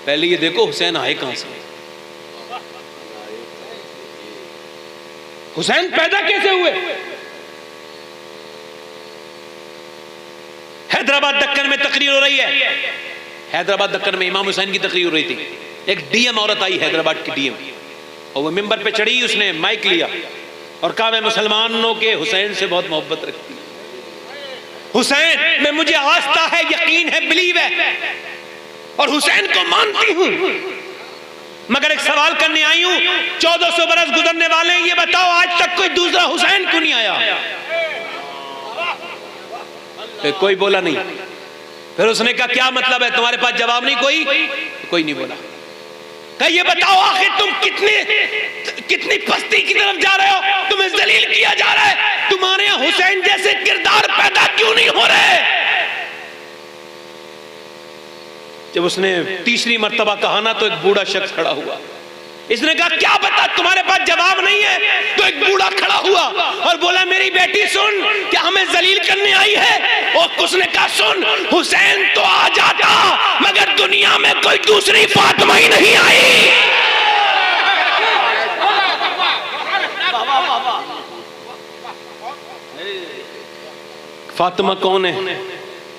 पहले ये देखो हुसैन आए कहां से, हुसैन पैदा कैसे हुए। हैदराबाद दक्कन में तकरीर हो रही है, हैदराबाद दक्कन में इमाम हुसैन की तकरीर हो रही थी। एक डीएम औरत आई, हैदराबाद की डीएम, और वो मिंबर पे चढ़ी, उसने माइक लिया और कहा मैं मुसलमानों के हुसैन से बहुत मोहब्बत रखती हूँ, हुसैन में मुझे आस्था है, यकीन है, बिलीव है, और हुसैन को मानती हूँ। मगर एक सवाल करने आई हूं, 1400 बरस गुजरने वाले हैं, ये बताओ आज तक कोई दूसरा हुसैन क्यों नहीं आया? कोई बोला नहीं। फिर उसने कहा क्या मतलब है, तुम्हारे पास जवाब नहीं? कोई नहीं बोला। कहा ये बताओ आखिर तुम कितनी पस्ती की तरफ जा रहे हो, तुम्हें जलील किया जा रहा है, तुम्हारे यहां हुसैन जैसे किरदार पैदा क्यों नहीं हो रहे? जब उसने तीसरी मर्तबा कहा ना, तो एक बूढ़ा शख्स खड़ा हुआ। इसने कहा क्या बता, तुम्हारे पास जवाब नहीं है? तो एक बूढ़ा खड़ा हुआ और बोला मेरी बेटी सुन, क्या हमें जलील करने आई है? और उसने कहा सुन, हुसैन तो आ जाता मगर दुनिया में कोई दूसरी फातिमा ही नहीं आई। फातिमा कौन है?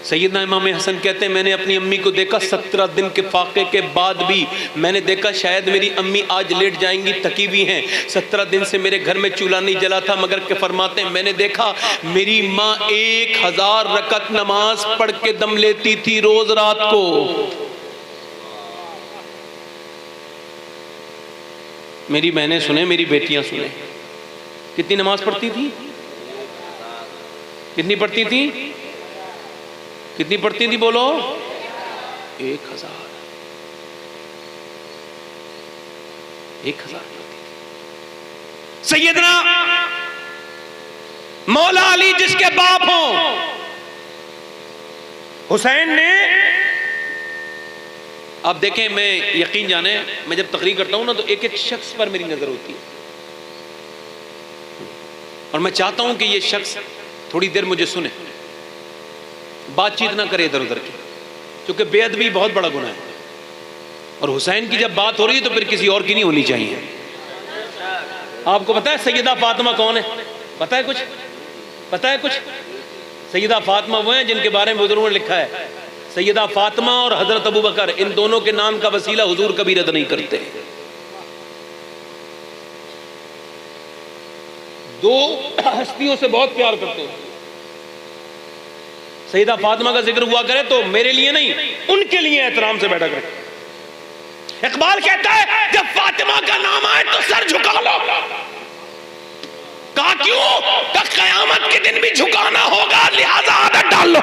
सैयदना इमाम हसन कहते हैं मैंने अपनी अम्मी को देखा 17 दिन के फाके के बाद भी मैंने देखा शायद मेरी अम्मी आज लेट जाएंगी, थकी हुई हैं। 17 दिन से मेरे घर में चूल्हा नहीं जला था, मगर के फरमाते हैं मैंने देखा मेरी माँ 1000 रकत नमाज पढ़ के दम लेती थी रोज रात को। मेरी बहनें सुने, मेरी बेटियां सुने, कितनी नमाज पढ़ती थी? कितनी पढ़ती थी? कितनी पढ़ती थी बोलो? 1000 पढ़ती थी। सैयदना मौला अली जिसके बाप हो हुसैन ने, आप देखें, मैं यकीन जाने मैं जब तकरीर करता हूं ना तो एक एक शख्स पर मेरी नजर होती है और मैं चाहता हूं कि ये शख्स थोड़ी देर मुझे सुने, बातचीत ना करे इधर उधर की, क्योंकि बेअदबी बहुत बड़ा गुनाह है। और हुसैन की जब बात हो रही है तो फिर किसी और की नहीं होनी चाहिए। आपको पता है सैयदा फातिमा कौन है? पता है कुछ? पता है कुछ? सैयदा फातिमा वो हैं जिनके बारे में बुजुर्गों ने लिखा है, सैयदा फातिमा और हजरत अबू बकर, इन दोनों के नाम का वसीला हुजूर कभी रद्द नहीं करते। दो हस्तियों से बहुत प्यार करते हैं। सैयदा फातिमा का जिक्र हुआ करे तो मेरे लिए नहीं, उनके लिए एहतराम से बैठा करे। इकबाल कहता है जब फातिमा का नाम आए तो सर झुका लो। कहा क्यों? कहा कयामत के दिन भी झुकाना होगा, लिहाजा आदत डाल लो।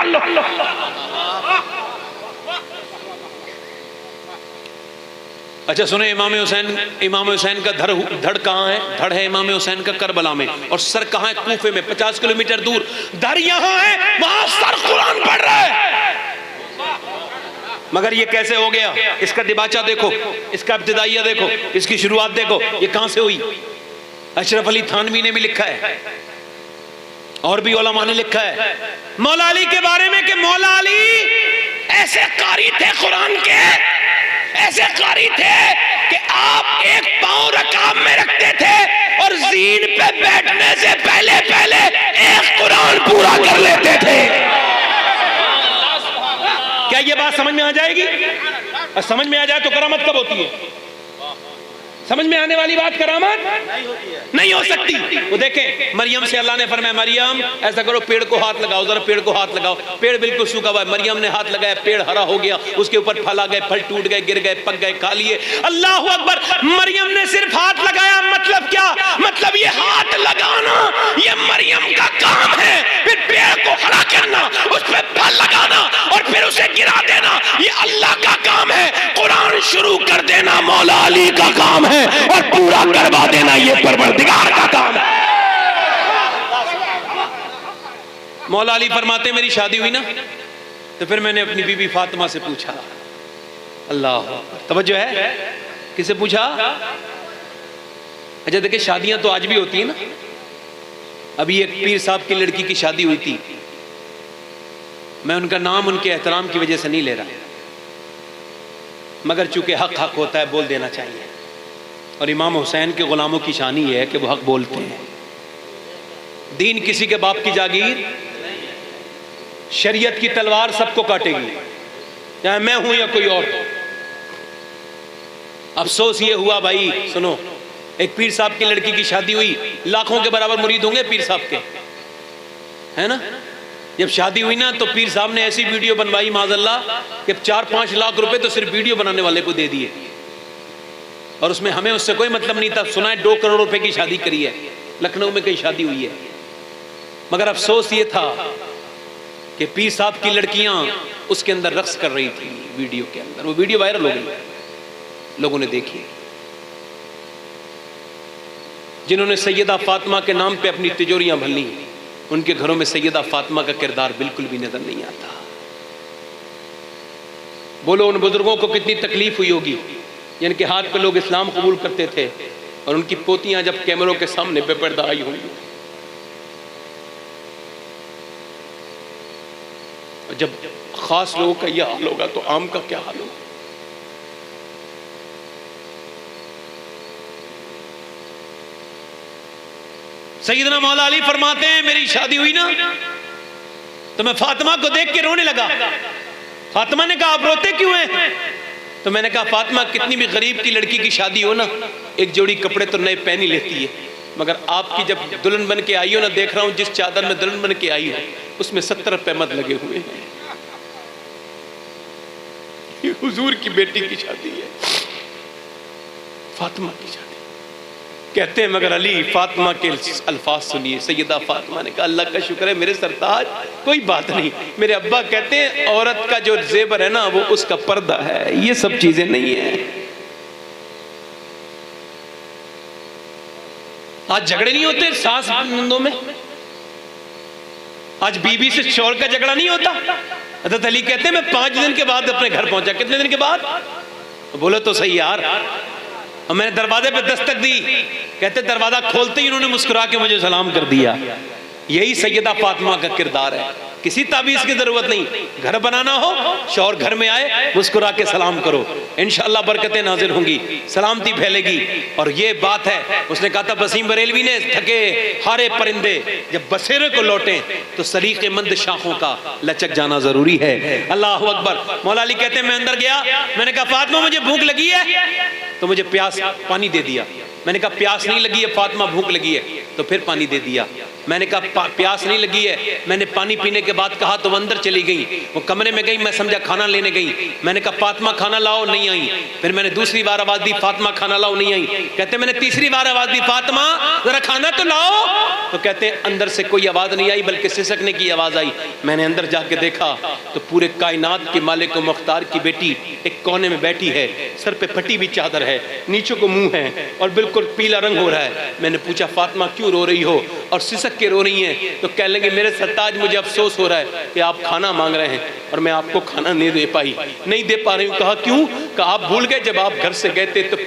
अच्छा सुने, इमाम हुसैन का धड़ कहाँ है? धड़ है इमाम हुसैन का करबला में, और सर कहाँ है? कूफे में, 50 किलोमीटर दूर। धड़ यहाँ है, वहां सर कुरान पढ़ रहा है। मगर ये कैसे हो गया? इसका दिबाचा देखो, इसका इब्तिदाइया देखो, इसकी शुरुआत देखो, ये कहां से हुई? अशरफ अली थानवी ने भी लिखा है और भी उलमा ने लिखा है मौला अली के बारे में कि मौला अली ऐसे कारी थे कुरान के, ऐसे कारी थे कि आप एक पांव रकाब में रखते थे और जीन पे बैठने से पहले पहले एक कुरान पूरा कर लेते थे। क्या ये बात समझ में आ जाएगी? और समझ में आ जाए तो करामत कब होती है? समझ में आने वाली बात करामत नहीं हो सकती। वो देखें, मरियम से अल्लाह ने फरमाया मरियम ऐसा करो, पेड़ को हाथ लगाओ, जरा पेड़ को हाथ लगाओ। पेड़ बिल्कुल सूखा हुआ है, मरियम ने हाथ लगाया, पेड़ हरा हो गया, उसके ऊपर फल आ गए, फल टूट गए, गिर गए, पक गए, खा लिए। अल्लाह अकबर, मरियम ने सिर्फ हाथ लगाया, मतलब क्या? मतलब ये हाथ लगाना ये मरियम का काम है। फिर पेड़ को खड़ा करना, उस पर फल लगाना और फिर उसे गिरा देना ये अल्लाह का काम है। कुरान शुरू कर देना मौला अली का काम है और पूरा करवा देना ये परवरदिगार का काम है। मौला अली फरमाते मेरी शादी हुई ना तो फिर मैंने अपनी बीबी फातिमा से पूछा, अल्लाह तवज्जो है, किसे पूछा? अच्छा देखिए, शादियां तो आज भी होती है ना। अभी एक पीर साहब की लड़की की शादी हुई थी, मैं उनका नाम उनके एहतराम की वजह से नहीं ले रहा, मगर चूंकि हक हक होता है बोल देना चाहिए। और इमाम हुसैन के गुलामों की शान ही है कि वो हक बोलते हैं। दीन किसी के बाप की जागीर, शरीयत की तलवार सबको काटेगी, चाहे मैं हूं या कोई और। अफसोस ये हुआ भाई, सुनो, एक पीर साहब की लड़की की शादी हुई, लाखों के बराबर मुरीद होंगे पीर साहब के, है ना। जब शादी हुई ना तो पीर साहब ने ऐसी वीडियो बनवाई माज़अल्लाह कि 4-5 लाख रुपए तो सिर्फ वीडियो बनाने वाले को दे दिए। और उसमें हमें उससे कोई मतलब नहीं था। सुना है 2 करोड़ रुपए की शादी करी है, लखनऊ में कहीं शादी हुई है, मगर अफसोस ये था कि पीर साहब की लड़कियां उसके अंदर रक्स कर रही थी वीडियो के अंदर। वो वीडियो वायरल हो गई, लोगों ने देखी। जिन्होंने सैयदा फातिमा के नाम पे अपनी तिजोरियां भरनी, उनके घरों में सैयदा फातिमा का किरदार बिल्कुल भी नजर नहीं आता। बोलो उन बुजुर्गों को कितनी तकलीफ हुई होगी जिनके हाथ पे लोग इस्लाम कबूल करते थे और उनकी पोतियां जब कैमरों के सामने बेपर्दा आई होंगी। जब खास लोगों का यह हाल होगा तो आम का क्या हाल होगा। सैयदना मौला अली फरमाते हैं मेरी शादी हुई ना तो मैं फातिमा को देख के रोने लगा। फातिमा ने कहा आप रोते क्यों हैं? तो मैंने कहा फातिमा कितनी भी गरीब की लड़की की शादी हो ना, एक जोड़ी कपड़े तो नए पहन ही लेती है, मगर आपकी जब दुल्हन बन के आई हो ना, देख रहा हूं जिस चादर में दुल्हन बन के आई हो उसमें 70 पैमद लगे हुए हैं। ये हुजूर की बेटी की शादी है, फातिमा की शादी। कहते हैं मगर अली फातिमा के अल्फाज सुनिए। सैयदा फातिमा ने कहा अल्लाह का शुक्र है मेरे सरताज, कोई बात नहीं। मेरे अब्बा कहते हैं औरत का जो जेबर है ना वो उसका पर्दा है, ये सब चीजें नहीं है। आज झगड़े नहीं होते सास नंदों में, आज बीबी से शौहर का झगड़ा नहीं होता। हज़रत अली कहते हैं मैं 5 दिन के बाद अपने घर पहुंचा। कितने दिन के बाद? बोलो तो सही यार। और मैंने दरवाजे पे दस्तक दी, कहते दरवाजा खोलते ही उन्होंने मुस्कुरा के मुझे सलाम कर दिया। यही सैयदा फातिमा का किरदार है, किसी ताबीज की जरूरत नहीं। घर बनाना हो, शौहर घर में आए मुस्कुरा के सलाम करो, इंशाअल्लाह बरकतें नाजिल होंगी, सलामती फैलेगी। और ये बात है, उसने कहा था वसीम बरेलवी ने, थके हारे परिंदे जब बसेरे को लौटे तो सलीक़ेमंद शाखों का लचक जाना जरूरी है। अल्लाह अकबर। मौला अली कहते हैं मैं अंदर गया, मैंने कहा फातिमा मुझे भूख लगी है, तो मुझे प्यास पानी दे दिया। मैंने कहा प्यास नहीं लगी है फातिमा, भूख लगी है, तो फिर पानी दे दिया। मैंने कहा प्यास नहीं लगी है, मैंने पानी पीने के बाद कहा तो वो अंदर चली गई, वो कमरे में गई, मैं समझा खाना लेने गई। मैंने कहा फातिमा खाना लाओ, नहीं आई। फिर मैंने दूसरी बार आवाज दी फातिमा खाना लाओ, नहीं आई। कहते मैंने तीसरी बार आवाज दी फातिमा जरा खाना तो लाओ, तो कहते अंदर से कोई आवाज नहीं आई बल्कि सिसकने की आवाज आई। मैंने अंदर जाके देखा तो पूरे कायनात के मालिक व मुख्तार की बेटी एक कोने में बैठी है, सर पे फटी हुई चादर है, नीचे को मुंह है और बिल्कुल पीला रंग हो रहा है। मैंने पूछा फातिमा क्यों रो रही हो और सिसक के रो रही हैं? तो कह लगे मेरे सरताज मुझे अफसोस हो रहा है कि आप खाना मांग रहे हैं और मैं आपको खाना नहीं दे पाई, नहीं दे पा रही हूँ। कहा क्यों? कहा आप भूल गए जब आप घर से गए थे तो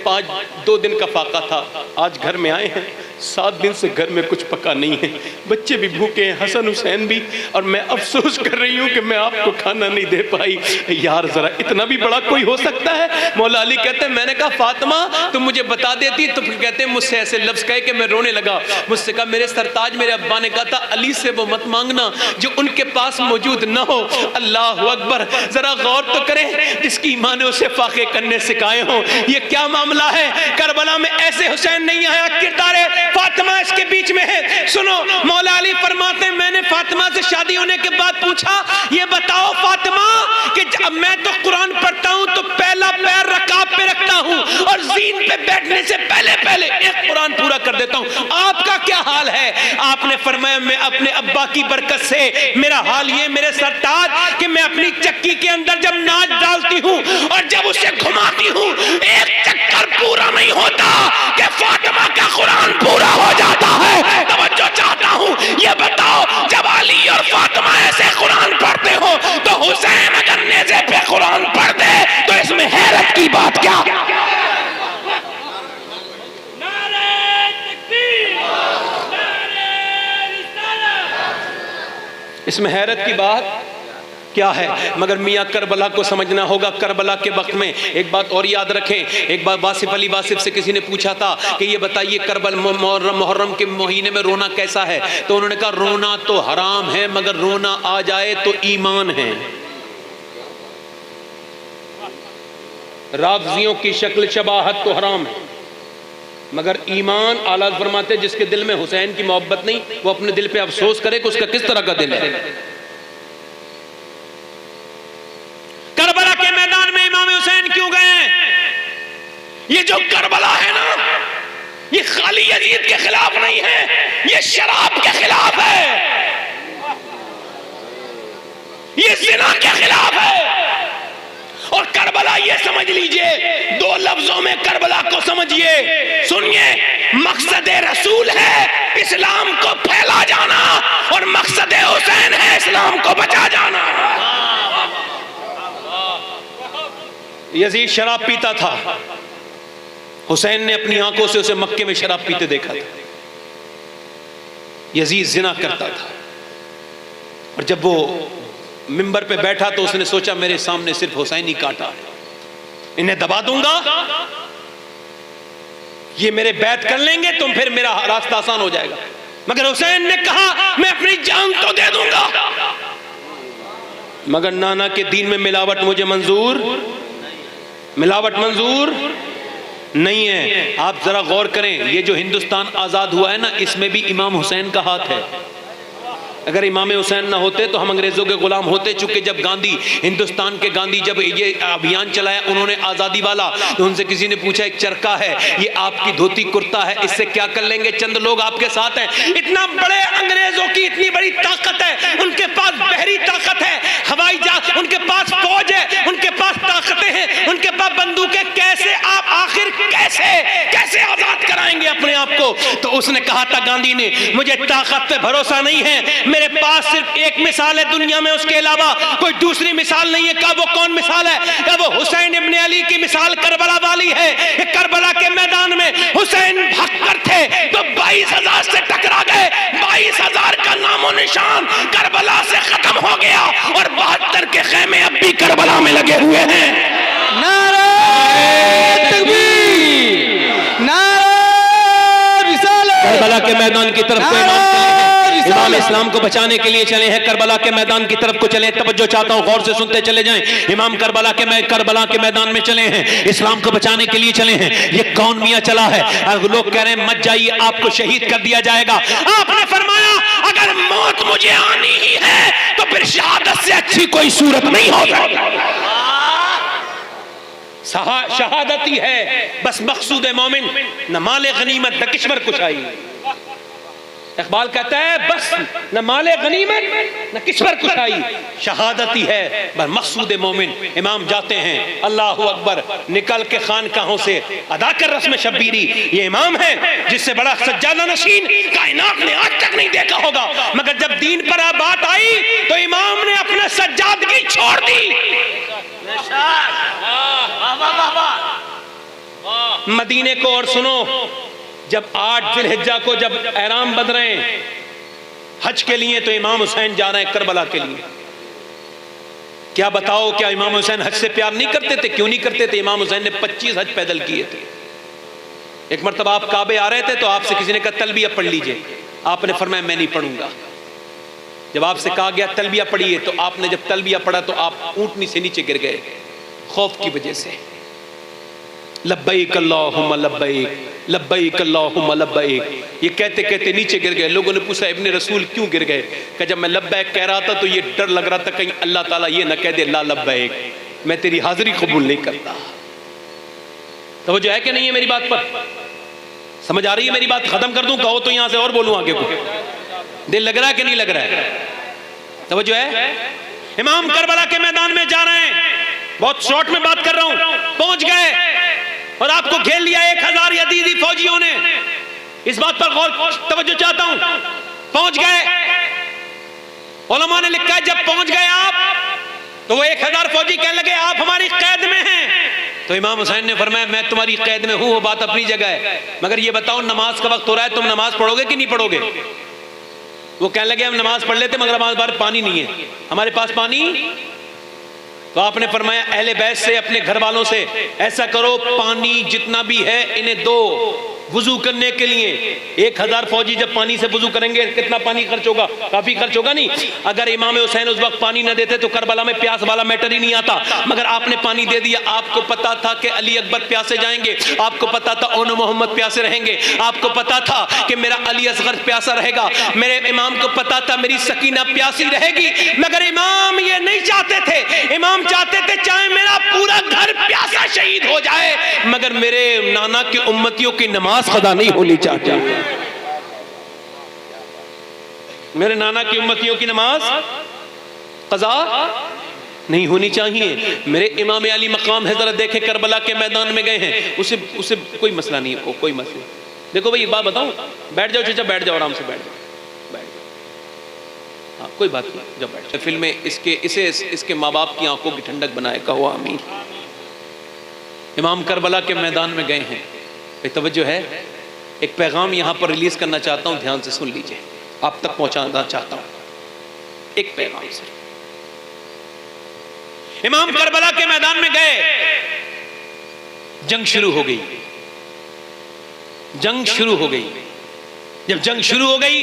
2 दिन का फाका था, आज घर में आए हैं 7 दिन से घर में कुछ पका नहीं है, बच्चे भी भूखे हैं, हसन हुसैन भी, और मैं अफसोस कर रही हूँ कि मैं आपको खाना नहीं दे पाई। यार जरा इतना भी बड़ा कोई हो सकता है? मौला अली कहते हैं मैंने कहा फातिमा तुम मुझे बता देती। तो फिर कहते हैं मुझसे ऐसे लफ्ज कहे कि मैं रोने लगा। मुझसे कहा मेरे सरताज मेरे अब्बा ने कहा था अली से वो मत मांगना जो उनके पास मौजूद ना हो। अल्लाह अकबर। जरा गौर तो करें, जिसकी माँ ने उसे फाके करने सिखाए हो, ये क्या मामला है? करबला में ऐसे हुसैन नहीं आया, किरदार फातिमा इसके बीच में है। सुनो मौला अली फरमाते हैं मैंने फातिमा से शादी होने के बाद पूछा ये बताओ फातिमा कि जब मैं तो कुरान पढ़ता हूं तो पहला पैर रकाब पे रखता हूं और जीन पे बैठने से पहले पहले एक कुरान पूरा कर देता हूं, आपका क्या हाल है? आपने फरमाया मैं अपने अब्बा की बरकत से मेरा हाल ये मेरे सरताज कि मैं अपनी चक्की के अंदर जब नाच डालती हूं और जब उसे घुमाती हूं एक चक्कर पूरा नहीं होता कि फातिमा का कुरान पूरा हो जाता है। तवज्जो चाहता हूं, ये बताओ जब अली और फातिमा ऐसे कुरान पढ़ते हो तो हुसैन अगर नेज़े पे कुरान पढ़ दे तो इसमें हैरत की बात क्या? इसमें हैरत की बात क्या है? मगर मियाँ करबला को समझना होगा। करबला के वक्त में एक बात और याद रखें, एक बार वासिफ अली वासिफ से किसी ने पूछा था कि ये बताइए करबल मुहर्रम के महीने में रोना कैसा है? तो उन्होंने कहा रोना तो हराम है मगर रोना आ जाए तो ईमान है। राफ़िज़ियों की शक्ल शबाहत तो हराम है मगर ईमान, आला फरमाते जिसके दिल में हुसैन की मोहब्बत नहीं वो अपने दिल पे अफसोस करे कि उसका किस तरह का दिल है। करबला के मैदान में इमाम हुसैन क्यों गए? ये जो करबला है ना, ये खाली यजीद के खिलाफ नहीं है, ये शराब के खिलाफ है, ये जिना के खिलाफ है। और करबला ये समझ लीजिए, दो लफ्जों में करबला को समझिए, सुनिए, मकसद रसूल है इस्लाम को फैला जाना और मकसद हुसैन है इस्लाम को बचा जाना। यजीद शराब पीता था, हुसैन ने अपनी आंखों से उसे मक्के में शराब पीते देखा था। यजीद जिना करता था और जब वो मिंबर पे बैठा तो उसने सोचा मेरे सामने सिर्फ हुसैन ही काटा है, इन्हें दबा दूंगा, ये मेरे बैत कर लेंगे तो फिर मेरा रास्ता आसान हो जाएगा। मगर हुसैन ने कहा मैं अपनी जान तो दे दूंगा, मगर नाना के दीन में मिलावट मुझे मंजूर, मिलावट मंजूर नहीं है। आप जरा गौर करें, ये जो हिंदुस्तान आजाद हुआ है ना, इसमें भी इमाम हुसैन का हाथ है। अगर इमाम हुसैन ना होते तो हम अंग्रेजों के गुलाम होते। चूंकि जब गांधी, हिंदुस्तान के गांधी जब ये अभियान चलाया उन्होंने आज़ादी वाला, तो उनसे किसी ने पूछा एक चरखा है, ये आपकी धोती कुर्ता है, इससे क्या कर लेंगे, चंद लोग आपके साथ हैं। इतना बड़े अंग्रेजों की इतनी बड़ी ताकत है, उनके पास बहरी ताकत है, हवाई जहाज, उनके पास फौज है, उनके पास ताकतें हैं, उनके पास बंदूकें, कैसे आप आखिर कैसे आजाद कराएंगे अपने आप को। तो उसने कहा था गांधी ने, मुझे ताकत पे भरोसा नहीं है, मेरे पास सिर्फ एक मिसाल है दुनिया में, उसके अलावा कोई दूसरी मिसाल नहीं है। कहा वो कौन मिसाल है? कहा वो हुसैन इब्ने अली की मिसाल करबला वाली है। करबला के मैदान में हुसैन भक्कर थे तो 22,000 से टकरा गए, 22,000 का नामो निशान करबला से खत्म हो गया और 72 के खेमे अब भी करबला में लगे हुए हैं। नारे तकबीर, नारे रिसालत। करबला के मैदान की तरफ इमाम इस्लाम को बचाने के लिए चले हैं, करबला के मैदान की तरफ को चले। तवज्जो चाहता हूं, गौर से सुनते चले जाएं। इमाम करबला के मैदान में चले हैं, इस्लाम को बचाने के लिए चले हैं। ये कौन मियां चला है? लोग कह रहे हैं मत जाइए, आपको शहीद कर दिया जाएगा। आपने फरमाया अगर मौत मुझे आनी ही है तो फिर शहादत से अच्छी कोई सूरत नहीं हो सकती। शहादत ही है बस मकसूद मोमिन, न माले गनीमत न किस्मत कुशाई। इकबाल कहता है बस न माले गनीमत न किस्मत कुशाई, शहादत ही है बस मकसूद मोमिन। इमाम जाते हैं, अल्लाह अकबर, निकल के खानकाहों से अदा कर रस्म शब्बीरी। ये इमाम है जिससे बड़ा सज्जादा नशीन कायनात ने आज तक नहीं देखा होगा। मगर जब दीन पर बात आई तो इमाम ने अपने सज्जादगी छोड़ दी। मदीने को, और सुनो, जब 8 जिलहिज्जा को जब एहराम बंध रहे हैं हज के लिए तो इमाम हुसैन जा रहे हैं करबला के लिए। क्या बताओ, क्या इमाम हुसैन हज से प्यार नहीं करते थे? क्यों नहीं करते थे? इमाम हुसैन ने 25 हज पैदल किए थे। एक मरतबा आप काबे आ रहे थे तो आपसे किसी ने कहा तलबिया पढ़ लीजिए, आपने फरमाया मैं नहीं पढ़ूंगा। जब आपसे कहा गया तलबिया पढ़िए तो आपने जब तलबिया पढ़ा तो आप ऊंटनी से नीचे गिर गए खौफ की वजह से। लब्बैक अल्लाहुम्मा लब्बैक, लब्बैक अल्लाहुम्मा लब्बैक, ये कहते कहते नीचे गिर गए। लोगों ने पूछा इब्ने रसूल क्यों गिर गए? कि जब मैं लब्बैक कह रहा था तो ये डर लग रहा था कहीं अल्लाह ताला ये ना कह दे ला लब्बैक, मैं तेरी हाजिरी कबूल नहीं करता। तो वो जो है कि नहीं है मेरी बात पर? समझ आ रही है मेरी बात? खत्म कर दूं, कहो तो यहां से और बोलूं आगे को। दिल लग रहा है कि नहीं लग रहा है? तो जो है इमाम करबला के मैदान में जा रहे हैं, बहुत शॉर्ट में बात कर रहा हूं, पहुंच गए और आपको घेर लिया 1000 यजीदी फौजियों ने। इस बात पर गौर तवज्जो चाहता हूं, पहुंच गए। उलमा ने लिखा है जब पहुंच गए आप तो वो 1000 फौजी कहने लगे आप हमारी कैद में हैं। तो इमाम हुसैन ने फरमाया मैं तुम्हारी कैद में हूं, वो बात अपनी जगह है, मगर ये बताओ नमाज का वक्त हो रहा है, तुम नमाज पढ़ोगे कि नहीं पढ़ोगे? वो कहने लगे हम नमाज पढ़ लेते मगर हमारे पास पानी नहीं है, हमारे पास पानी। तो आपने फरमाया अहले बैत से, अपने घर वालों से ऐसा करो पानी जितना भी है इन्हें दो वुजू करने के लिए। 1000 फौजी जब पानी से वुजू करेंगे कितना पानी खर्च होगा? काफी खर्च होगा नहीं? अगर इमाम हुसैन उस वक्त पानी न देते तो करबला में प्यास वाला मैटर ही नहीं आता, मगर आपने पानी दे दिया। आपको पता था कि अली अकबर प्यासे जाएंगे, आपको पता था ओन मोहम्मद प्यासे रहेंगे, आपको पता था कि मेरा अली असगर प्यासा रहेगा, मेरे इमाम को पता था मेरी सकीना प्यासी रहेगी। मगर इमाम ये नहीं चाहते थे, इमाम चाहते थे चाहे मेरा पूरा घर प्यासा शहीद हो जाए मगर मेरे नाना के उम्मतियों की नमाज कदा नहीं होनी चाहिए। मेरे नाना की उम्मतियों की नमाज कज़ा नहीं होनी चाहिए। मेरे इमाम अली मकाम है, जरा देखे करबला के मैदान में गए हैं, उसे कोई मसला नहीं है, कोई मसला। देखो भाई एक बात बताऊं, बैठ जाओ चाचा, बैठ जाओ, आराम से बैठ जाओ, बैठ जाओ, हाँ कोई बात नहीं, जब बैठ। फिल्म में इसके माँ बाप की आंखों की ठंडक बनाए, कहो आमीन। इमाम करबला के मैदान में गए हैं, तवज्जो है, एक पैगाम यहां पर रिलीज करना चाहता हूं, ध्यान से सुन लीजिए, आप तक पहुंचाना चाहता हूं एक पैगाम से। इमाम करबला के मैदान में गए, जंग शुरू हो गई, जंग शुरू हो गई। जब जंग शुरू हो गई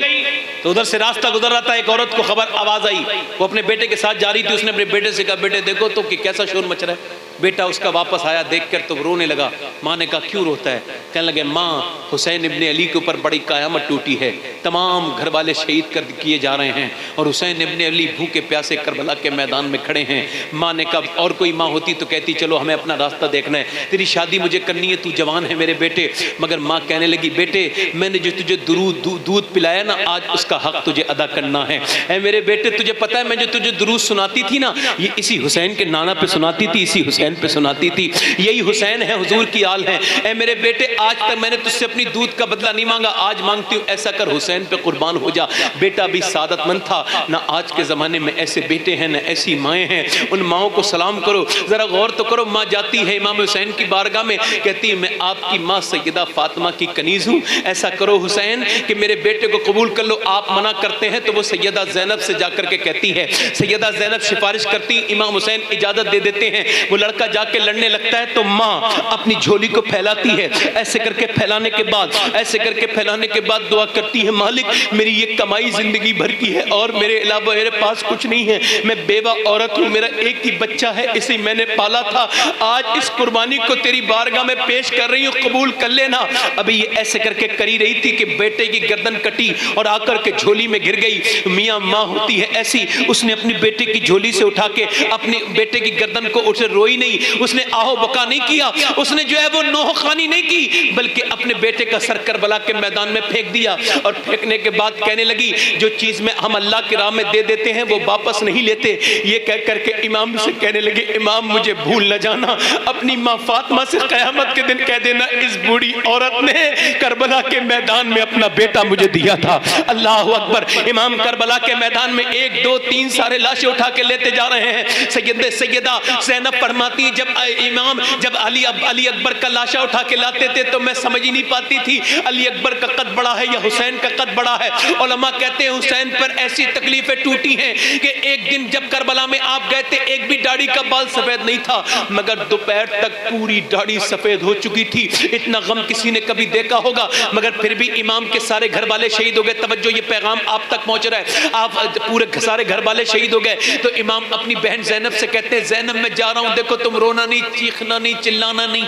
तो उधर से रास्ता गुजर रहा था, एक औरत को खबर आवाज आई, वो अपने बेटे के साथ जा रही थी। उसने अपने बेटे से कहा, बेटे देखो तो कि कैसा शोर मच रहा है। बेटा उसका वापस आया, देखकर तो रोने लगा। माँ ने कहा क्यों रोता है? कहने लगे, माँ हुसैन इब्ने अली के ऊपर बड़ी कयामत टूटी है, तमाम घर वाले शहीद कर किए जा रहे हैं और हुसैन इब्ने अली भूखे प्यासे करबला के मैदान में खड़े हैं। माँ ने कहा, और कोई माँ होती तो कहती चलो हमें अपना रास्ता देखना है, तेरी शादी मुझे करनी है, तू जवान है मेरे बेटे। मगर माँ कहने लगी, बेटे मैंने जो तुझे दूध पिलाया ना, आज उसका हक तुझे अदा करना है। ऐ मेरे बेटे, तुझे पता है मैं जो तुझे दुरूद सुनाती थी ना, ये इसी हुसैन के नाना पे सुनाती थी, इसी हुसैन पे सुनाती थी, यही हुसैन है, हुजूर की आल है। ऐ मेरे बेटे, आज तक मैंने तुझसे अपनी दूध का बदला नहीं मांगा, आज मांगती हूँ, ऐसा कर हुसैन पे कुर्बान हो जा। बेटा भी सादतमंद था ना, आज के जमाने में ऐसे बेटे हैं ना ऐसी माएँ हैं, उन माओं को सलाम करो। जरा गौर तो करो, माँ जाती है इमाम हुसैन की बारगाह में, कहती है मैं आपकी माँ सैयदा फातिमा की कनीज हूँ, ऐसा करो हुसैन कि मेरे बेटे को कबूल कर लो। आप मना करते हैं तो वो सैयदा ज़ैनब से जाकर के कहती है, सैयदा ज़ैनब सिफारिश करती, इमाम हुसैन इजाजत दे देते हैं। वो लड़का जाके लड़ने लगता है तो माँ अपनी झोली को फैलाती है, ऐसे करके फैलाने के बाद, ऐसे करके फैलाने के बाद दुआ करती है, मालिक मेरी ये कमाई जिंदगी भर की है और मेरे अलावा मेरे पास कुछ नहीं है, मैं बेवा औरत हूँ, मेरा एक ही बच्चा है, इसे मैंने पाला था, आज इस कुर्बानी को तेरी बारगाह में पेश कर रही हूँ, कबूल कर लेना। अभी ये ऐसे करके करी रही थी कि बेटे की गर्दन कटी और आकर के झोली में गिर गई। मियाँ माँ होती है ऐसी, उसने अपनी बेटे की झोली से उठा के अपने बेटे की गर्दन को, उसे रोई नहीं, उसने आहो बका नहीं किया, उसने जो है वो नोहखानी नहीं की, बल्कि अपने बेटे का सर करबला के मैदान में फेंक दिया। और फेंकने के बाद कहने लगी, जो चीज में हम अल्लाह की राह में दे देते हैं वो वापस नहीं लेते। ये कह करके इमाम से कहने लगे, इमाम मुझे भूल न जाना, अपनी माँ फातिमा से क़यामत के दिन कह देना, इस बूढ़ी औरत ने करबला के मैदान में अपना बेटा मुझे दिया था। अल्लाह अकबर। इमाम करबला के मैदान में 1 2 3 सारे लाशें उठा के लेते जा रहे हैं। सैयदा ज़ैनब फरमाती, जब अली अकबर का लाशा उठा के लाते थे तो मैं समझ ही नहीं पाती थी अली अकबर का कद बड़ा है या हुसैन का कद बड़ा है। उलमा कहते हैं हुसैन पर ऐसी तकलीफें टूटी हैं कि एक दिन जब करबला में आप गए थे, एक भी दाढ़ी का बाल सफेद नहीं था, मगर दोपहर तक पूरी दाढ़ी सफेद हो चुकी थी। इतना गम किसी ने कभी देखा होगा, मगर फिर भी इमाम के सारे घर वाले शहीद हो गए। तवज्जो, ये पैगाम आप तक पहुंच रहा है, आप पूरे सारे घर वाले शहीद हो गए। तो इमाम अपनी बहन ज़ैनब से कहते हैं, ज़ैनब मैं जा रहा हूं, देखो तुम रोना नहीं, चीखना नहीं, चिल्लाना नहीं।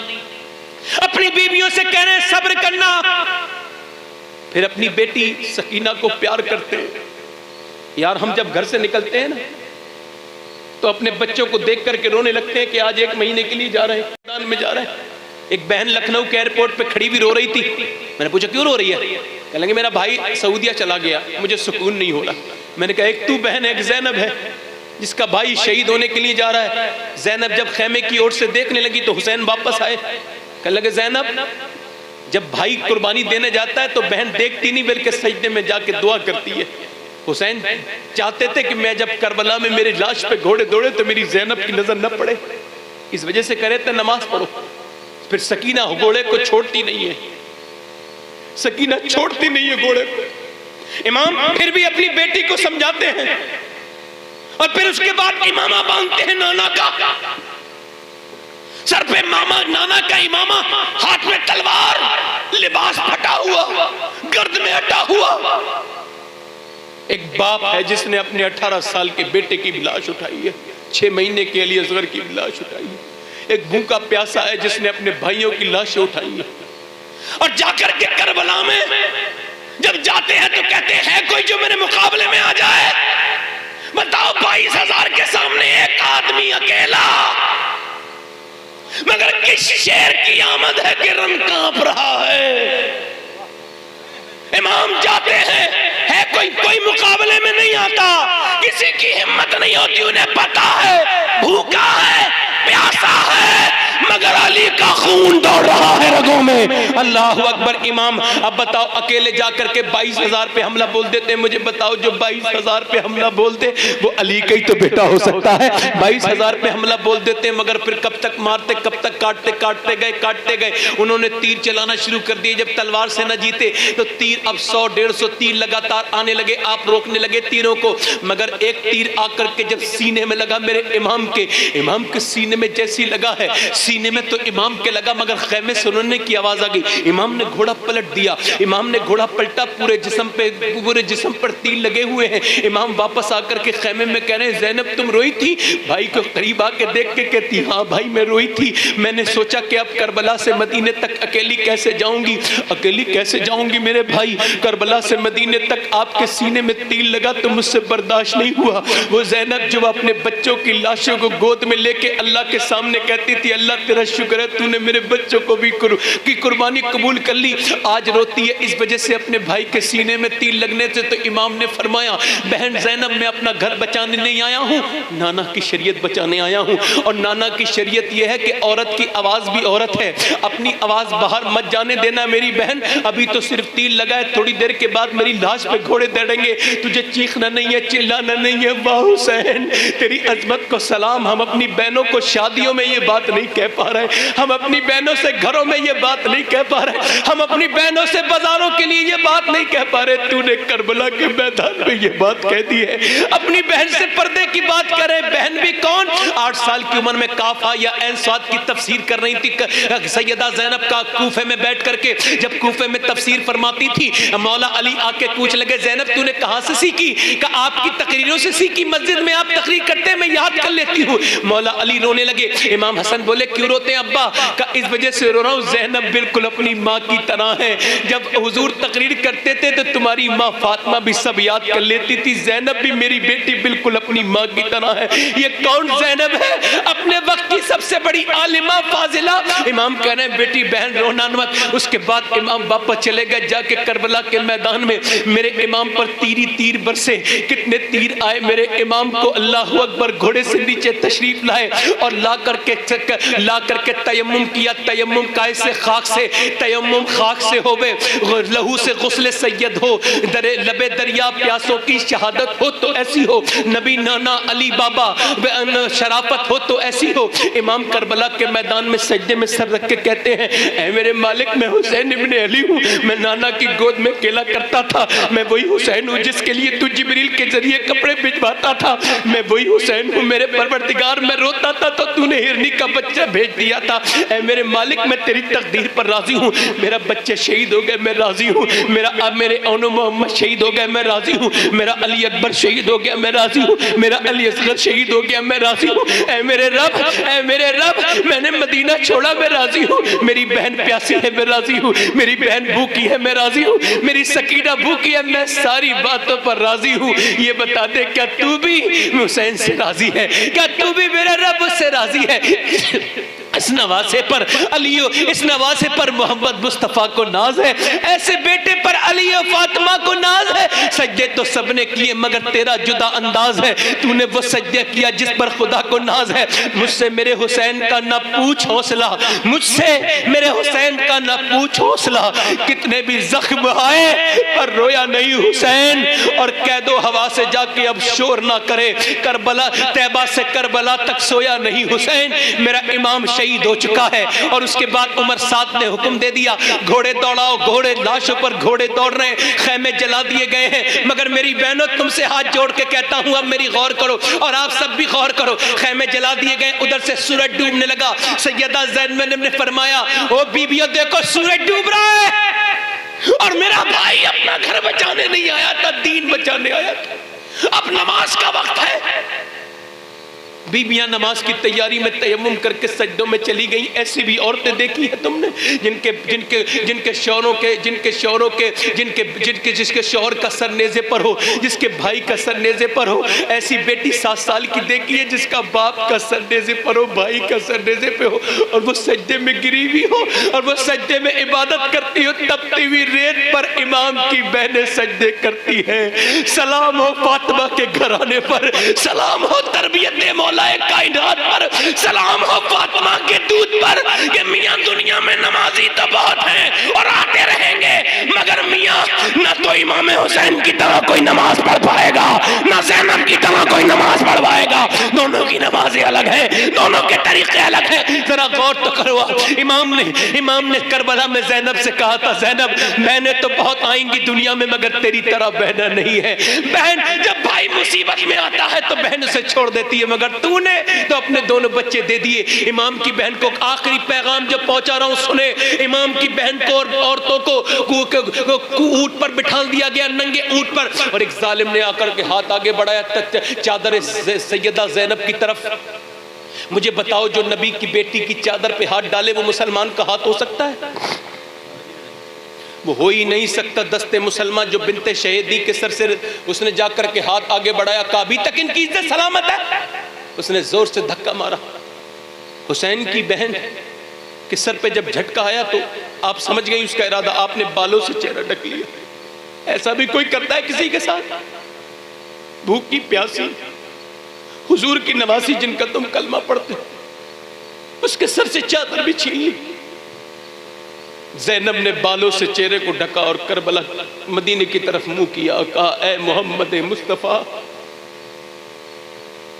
अपनी बीवियों से कह रहे हैं सब्र करना। फिर अपनी बेटी सकीना को प्यार करते हैं। यार हम जब घर से निकलते हैं ना तो अपने बच्चों को देख करके रोने लगते हैं कि आज 1 महीने के लिए जा रहे हैं, मैदान में जा रहे हैं। एक बहन लखनऊ के एयरपोर्ट पे खड़ी भी रो रही थी। मैंने पूछा क्यों रो रही है? कह लगे मेरा भाई सऊदिया चला गया, मुझे सुकून नहीं हो रहा। मैंने कहा एक तू बहन है, एक ज़ैनब है जिसका भाई शहीद होने के लिए जा रहा है। ज़ैनब जब खेमे की ओर से देखने लगी तो हुसैन वापस आए। कह लगे ज़ैनब जब भाई कुर्बानी देने जाता है तो बहन देखती नहीं बल्कि सजदे में जाके दुआ करती है। हुसैन चाहते थे कि मैं जब करबला में मेरी लाश पे घोड़े दौड़े तो मेरी ज़ैनब की नजर न पड़े, इस वजह से करे थे नमाज पढ़ो। फिर सकीना घोड़े को छोड़ती नहीं है, सकीना छोड़ती नहीं है घोड़े को। इमाम फिर भी अपनी बेटी को समझाते हैं और फिर उसके बाद इमामा बांधते हैं नाना का, सर पे मामा नाना का इमामा, हाथ में तलवार, लिबास फटा हुआ, गर्द में अटा हुआ। एक बाप है जिसने अपने 18 साल के बेटे की लाश उठाई है, 6 महीने के लिए असगर की लाश उठाई है। एक भूखा प्यासा है जिसने अपने भाइयों की लाशें उठाई है। और जाकर के करबला में जब जाते हैं तो कहते हैं कोई जो मेरे मुकाबले में आ जाए। बताओ 22,000 के सामने एक आदमी अकेला मगर किस शेर की आमद है कि रन कांप रहा है। इमाम जाते हैं, है कोई मुकाबले में नहीं आता, किसी की हिम्मत नहीं होती, उन्हें पता है भूखा है, प्यासा है, मगर अली का खून दौड़ रहा है रगों में। अल्लाह अकबर। इमाम अब बताओ, अकेले जाकर के 22,000 पे हमला बोल देते हैं। मुझे बताओ, जो 22,000 पे हमला बोलते वो अली का ही तो बेटा हो सकता है। 22,000 पे हमला बोल देते हैं, मगर फिर कब तक मारते, कब तक काटते गए। उन्होंने तीर चलाना शुरू कर दिए। जब तलवार से न जीते तो तीर अब 100-150 तीर लगातार आने लगे। आप रोकने लगे तीरों को, मगर एक तीर आकर के जब सीने में लगा मेरे इमाम के सीने में जैसी लगा है, सीने में तो इमाम के लगा, मगर खैमे से रोने की आवाज आ गई। इमाम ने घोड़ा पलट दिया। इमाम ने घोड़ा पलटा, पूरे जिस्म पर तीर लगे हुए हैं। इमाम वापस आकर के खैमे में कह रहे हैं, ज़ैनब तुम रोई थी? भाई को करीब आके देख के कहती, हाँ भाई मैं रोई थी। मैंने सोचा कि अब करबला से मदीने तक अकेली कैसे जाऊंगी मेरे भाई। करबला से मदीने तक आपके सीने में तीर लगा तो मुझसे बर्दाश्त नहीं हुआ। वो ज़ैनब जो अपने बच्चों की लाशों को गोद में लेके अल्लाह के सामने कहती थी, अल्लाह तेरा शुक्र है तूने मेरे बच्चों को भी की कुर्बानी कबूल कर ली। आज रोती है इस वजह से अपने भाई के सीने में तीर लगने से। तो इमाम ने फरमाया, बहन ज़ैनब मैं अपना घर बचाने नहीं आया हूँ, नाना की शरीयत बचाने आया हूँ। और नाना की शरीयत यह है कि औरत की आवाज़ भी औरत है, अपनी आवाज़ बाहर मत जाने देना मेरी बहन। अभी तो सिर्फ तीर लगा है, थोड़ी देर के बाद मेरी लाश पे घोड़े दौड़ेंगे, तुझे चीखना नहीं है, चिल्लाना नहीं है। वाह हुसैन तेरी अजमत को सलाम। हम अपनी बहनों को शादियों में ये बात नहीं कह पा रहे, हम अपनी बहनों से घरों में ये बात नहीं कह पा रहे, हम अपनी बहनों से बाजारों के लिए ये बात नहीं कह पा रहे। तूने करबला के मैदान में ये बात कह दी है, अपनी बहन से पर्दे की बात करे। बहन भी कौन? 8 साल की उम्र में काफा या ऐन स्वाद की तफसीर कर रही थी सैयदा ज़ैनब का कूफे में बैठ करके। जब कूफे में तफसीर फरमाती थी, मौला अली आके पूछ लगे, ज़ैनब तूने कहां से सीखी? का आपकी तकरीरों से सीखी, मस्जिद में आप तकरीर करते हैं, मैं याद कर लेती हूँ। मौला अली रोने लगे। इमाम हसन बोले, क्यों रोते हैं अब्बा? का इस वजह से रो रहा हूँ, ज़ैनब बिल्कुल अपनी माँ की तरह है। जब हुजूर तकरीर करते थे तो तुम्हारी माँ फातिमा भी सब याद कर लेती थी, ज़ैनब भी मेरी बेटी बिल्कुल अपनी माँ की तरह है। ये कौन ज़ैनब है? अपने वक्त की सबसे बड़ी आलिमा फाजिला। इमाम कह रहे हैं, बेटी बहन रोना मत। उसके बाद इमाम वापस चले गए, जाके करबला के मैदान में मेरे इमाम पर तीर बरसे। कितने तीर आए मेरे इमाम को, अल्लाह अकबर। घोड़े से नीचे तशरीफ लाए और ला करके तयम्मुम किया। तयम्मुम काय से? खाक से। तयम्मुम खाक से होवे, लहू से गुस्ल सैयद हो, लबे दरिया प्यासों की शहादत हो तो ऐसी हो, नबी नाना अली बाबा शराफत हो तो ऐसी हो। इमाम करबला के मैदान में सजदे में सर रख के कहते हैं, ऐ मेरे मालिक मैं हुसैन इब्ने अली हूँ, मैं नाना की गोद में खेला करता था, मैं वही हुसैन हूँ जिसके लिए तू जिब्रील के जरिए कपड़े भिजवाता था, मैं वही हुसैन हूँ मेरे परवरदिगार। मैं रोता था तो तूने हिरनी का बच्चा भेज दिया था। ऐ मेरे मालिक मैं तेरी तकदीर पर राजी हूँ, मेरा बच्चे शहीद हो गए मैं राजी हूँ, मेरे औनो मोहम्मद शहीद हो गए मैं राजी हूँ, मेरा अली अकबर शहीद हो गया मैं राजी हूँ, मेरा अली असगर शहीद हो गया मैं राजी हूँ। ऐ मेरे रब मैंने मदीना छोड़ा मैं राजी हूँ, मेरी बहन प्यासी है मैं राजी हूँ, मेरी बहन भूखी है मैं राजी हूँ, मेरी सकीना भूखी है, मैं सारी बातों पर राजी हूँ। ये बता दे क्या तू भी हुसैन से राजी है? क्या तू भी मेरे रब से राजी है? इस नवासे पर अलियो, इस नवासे पर मोहम्मद मुस्तफ़ा को नाज है, ऐसे बेटे पर अली और फातिमा को नाज है। सज्जे तो सबने किए मगर तेरा जुदा अंदाज है, तूने वो सज्जे किया जिस पर खुदा को नाज है। मुझसे मेरे हुसैन का ना पूछ हौसला, मुझसे मेरे हुसैन का ना पूछ हौसला, कितने भी जख्म आए पर रोया नहीं हुसैन। और कह दो हवा से जाके अब शोर ना करे, करबला तैबा से करबला तक सोया नहीं हुसैन। मेरा इमाम शहीद हो चुका है। और उसके बाद उमर साथ ने हुक्म दे दिया, घोड़े दौड़ाओ, घोड़े लाशों पर घोड़े दौड़ रहे हैं, खैमे जला दिए गए हैं। मगर मेरी बहनों तुमसे हाथ जोड़ के कहता हूं अब मेरी गौर करो और आप सब भी गौर करो, खैमे जला दिए गए, उधर से सूरज डूबने लगा। सैयदा ज़ैनब ने फरमाया, ओ बीबियों देखो सूरज डूब रहा है और मेरा भाई अपना घर बचाने नहीं आया था, दीन बचाने आया था। अब नमाज का वक्त है, बीबियां नमाज की तैयारी में तयम्मुम करके सजदों में चली गई। ऐसी भी औरतें देखी है तुमने जिनके शौहर का सर नेज़े पर हो, जिसके भाई का सर नेज़े पर हो। ऐसी बेटी 7 साल की देखी है जिसका बाप का सर नेज़े पर हो, भाई का सर नेज़े पे हो, और वो सजदे में गिरी हुई हो और वो सजदे में इबादत करती हो। तपती हुई रेत पर इमाम की बहनें सजदे करती है। सलाम हो फातिमा के घराने पर, सलाम हो तरबियत मौलाए कायनात पर, सलाम हो फातिमा के दूध पर कि मियां दुनिया में नमाजी तो बहुत हैं और आते रहेंगे, मगर मियां ना तो इमाम हुसैन की तरह कोई नमाज पढ़ पाएगा, ना ज़ैनब की तरह कोई नमाज पढ़ पाएगा। दोनों की नमाजें अलग हैं, दोनों के तरीके अलग हैं। जरा गौर तो करो। इमाम ने करबला में ज़ैनब से कहा था, ज़ैनब बहनें तो बहुत आएंगी दुनिया में मगर तेरी तरह बहना नहीं है। बहन जब भाई मुसीबत में आता है तो बहन से छोड़ देती है, मगर तूने तो अपने दोनों बच्चे दे दिए। इमाम की बहन को आखिरी पैगाम जब पहुंचा रहा हूं सुने। इमाम की बहन को और औरतों को ऊंट पर बिठा दिया गया, नंगे ऊंट पर, और एक जालिम ने आकर के हाथ आगे बढ़ाया चादर सैयदा ज़ैनब की तरफ। मुझे बताओ, जो नबी की बेटी की चादर पे हाथ डाले वो मुसलमान का हाथ हो सकता है? वो हो ही नहीं सकता। दस्ते मुसलमान जो बिनते शहीदी के सर से उसने जाकर के हाथ आगे बढ़ाया, कहा अभी तक इनकी इज्जत सलामत है। उसने जोर से धक्का मारा। हुसैन की बहन के सर पे जब झटका आया तो आप समझ गई उसका इरादा। आपने बालों से चेहरा ढक लिया। ऐसा भी कोई करता है किसी के साथ? भूखी प्यासी हुजूर की नवासी जिनका तुम कलमा पढ़ते हो, उसके सर से चादर भी छीन ली। ज़ैनब ने बालों से चेहरे को ढका और करबला मदीने की तरफ मुंह किया, कहा ऐ मोहम्मद मुस्तफ़ा,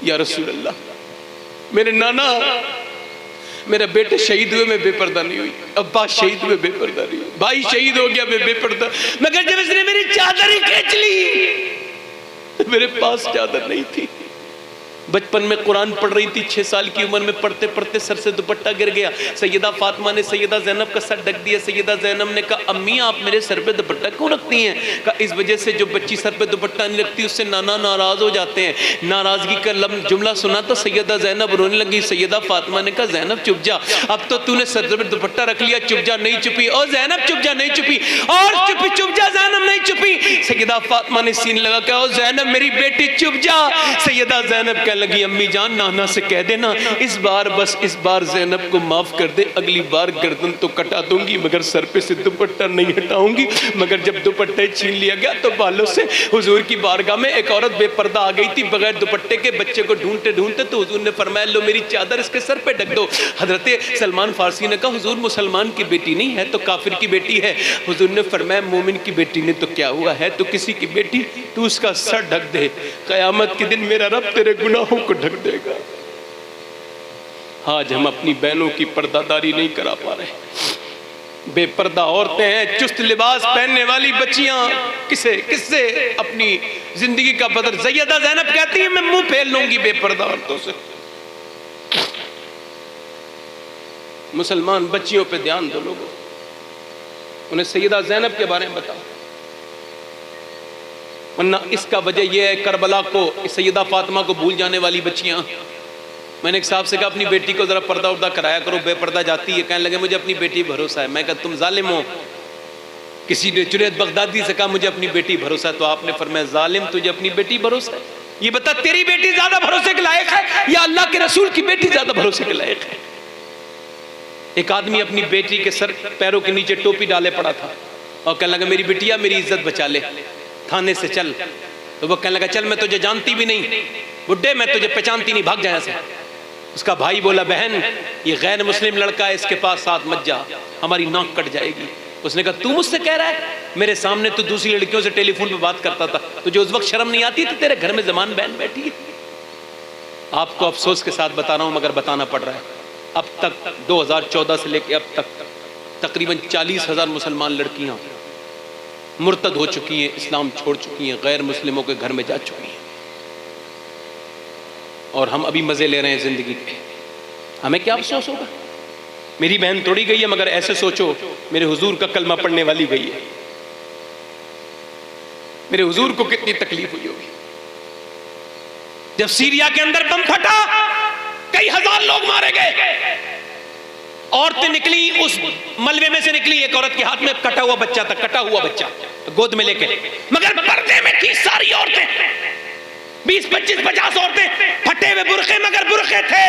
या रसूल अल्लाह, मेरे नाना, मेरे बेटे शहीद हुए मैं बेपर्दा नहीं हुई, अब्बा शहीद हुए बेपर्दा नहीं हुई, भाई शहीद हो गया मैं बेपर्दा, मगर जब इसने मेरी चादर ही खींच ली तो मेरे पास चादर नहीं थी। बचपन में कुरान पढ़ रही थी, 6 साल की उम्र में पढ़ते पढ़ते सर से दुपट्टा गिर गया। सैयदा फातिमा ने सैयदा ज़ैनब का सर ढक दिया। सैयदा ज़ैनब ने कहा अम्मी आप मेरे सर पे दुपट्टा क्यों रखती हैं? कहा इस वजह से जो बच्ची सर पे दुपट्टा नहीं रखती उससे नाना नाराज हो जाते हैं। नाराजगी का जुमला सुना तो सैयदा ज़ैनब रोने लगी। सैयदा फातिमा ने कहा ज़ैनब चुप जा, अब तो तूने सर पे दुपट्टा रख लिया, चुप जा। नहीं चुपी। और ज़ैनब चुप जा, नहीं चुपी। और चुपी, चुप जा ज़ैनब, नहीं चुपी। सैयदा फातिमा ने सीन लगा, कहा ज़ैनब मेरी बेटी चुप जा। सैयदा ज़ैनब कहने लगी अम्मी जान नाना से कह देना इस बार, बस इस बार ज़ैनब को माफ कर दे, अगली बार गर्दन तो कटा दूंगी मगर सर पे से दुपट्टा नहीं हटाऊंगी। मगर जब दुपट्टा छीन लिया गया तो बालों से हुजूर की बारगाह में एक औरत बेपर्दा आ गई थी बगैर दुपट्टे के, बच्चे को ढूंढते ढूंढते, तो हुजूर ने फरमाया लो मेरी चादर इसके सर पे ढक दो। हजरत सलमान फारसी ने कहा हुजूर मुसलमान की बेटी नहीं है तो काफिर की बेटी है। हुजूर ने फरमाया मोमिन की बेटी ने तो क्या हुआ है, तो किसी की बेटी, तू उसका सर ढक दे, कयामत के दिन मेरा रब तेरे गुनाहों को ढक देगा। आज हम अपनी बहनों की पर्दादारी नहीं करा पा रहे। बेपर्दा औरतें हैं, चुस्त लिबास पहनने वाली बच्चियां, किससे अपनी जिंदगी का बदल। सैयदा ज़ैनब कहती है मैं मुंह फेर लूंगी बेपर्दा औरतों से। मुसलमान बच्चियों पे ध्यान दो लोगों, उन्हें सैयदा ज़ैनब के बारे में बताओ, वरना इसका वजह यह है करबला को, सैयदा फातिमा को भूल जाने वाली बच्चियां। मैंने एक साहब से कहा अपनी बेटी को जरा पर्दा उर्दा कराया करो, बेपर्दा जाती है। कहने लगे मुझे अपनी बेटी भरोसा है। मैं कहा तुम जालिम हो। किसी ने जुनैद बगदादी से कहा मुझे अपनी बेटी भरोसा है, तो आपने फरमाया जालिम तुझे अपनी बेटी भरोसा है? ये बता तेरी बेटी ज्यादा भरोसे के लायक है या अल्लाह के रसूल की बेटी ज्यादा भरोसे के लायक है? एक आदमी अपनी बेटी के सर पैरों के नीचे टोपी डाले पड़ा था और कहने लगा मेरी बिटिया मेरी इज्जत बचा ले, थाने से चल। तो वो कहने लगा चल मैं तुझे जानती भी नहीं बुड्ढे, मैं तुझे पहचानती नहीं, भाग जाए से। उसका भाई बोला बहन ये गैर मुस्लिम लड़का है, इसके पास साथ मत जा, हमारी नाक कट जाएगी। उसने कहा तू मुझसे कह रहा है, मेरे सामने तो दूसरी लड़कियों से टेलीफोन पे बात करता था, तुझे उस वक्त शर्म नहीं आती थी? तेरे घर में जमान बहन बैठी है। आपको अफसोस के साथ बता रहा हूं मगर बताना पड़ रहा है, अब तक 2014 से लेकर अब तक तकरीबन 40,000 मुसलमान लड़कियां मुर्तद हो चुकी हैं, इस्लाम छोड़ चुकी हैं, गैर मुस्लिमों के घर में जा चुकी हैं, और हम अभी मजे ले रहे हैं जिंदगी के। हमें क्या अफसोस होगा? मेरी बहन तोड़ी गई है, मगर ऐसे सोचो मेरे हुजूर का कलमा पढ़ने वाली गई है, मेरे हुजूर को कितनी तकलीफ हुई होगी। जब सीरिया के अंदर बम फटा कई हजार लोग मारे गए। औरतें निकली, उस मलबे में से निकली, एक औरत के हाथ में कटा हुआ बच्चा था, कटा हुआ बच्चा गोद में लेके, मगर पर्दे में थी सारी औरतें, 20, 25, 50 औरतें, फटे हुए बुरखे, मगर बुरखे थे।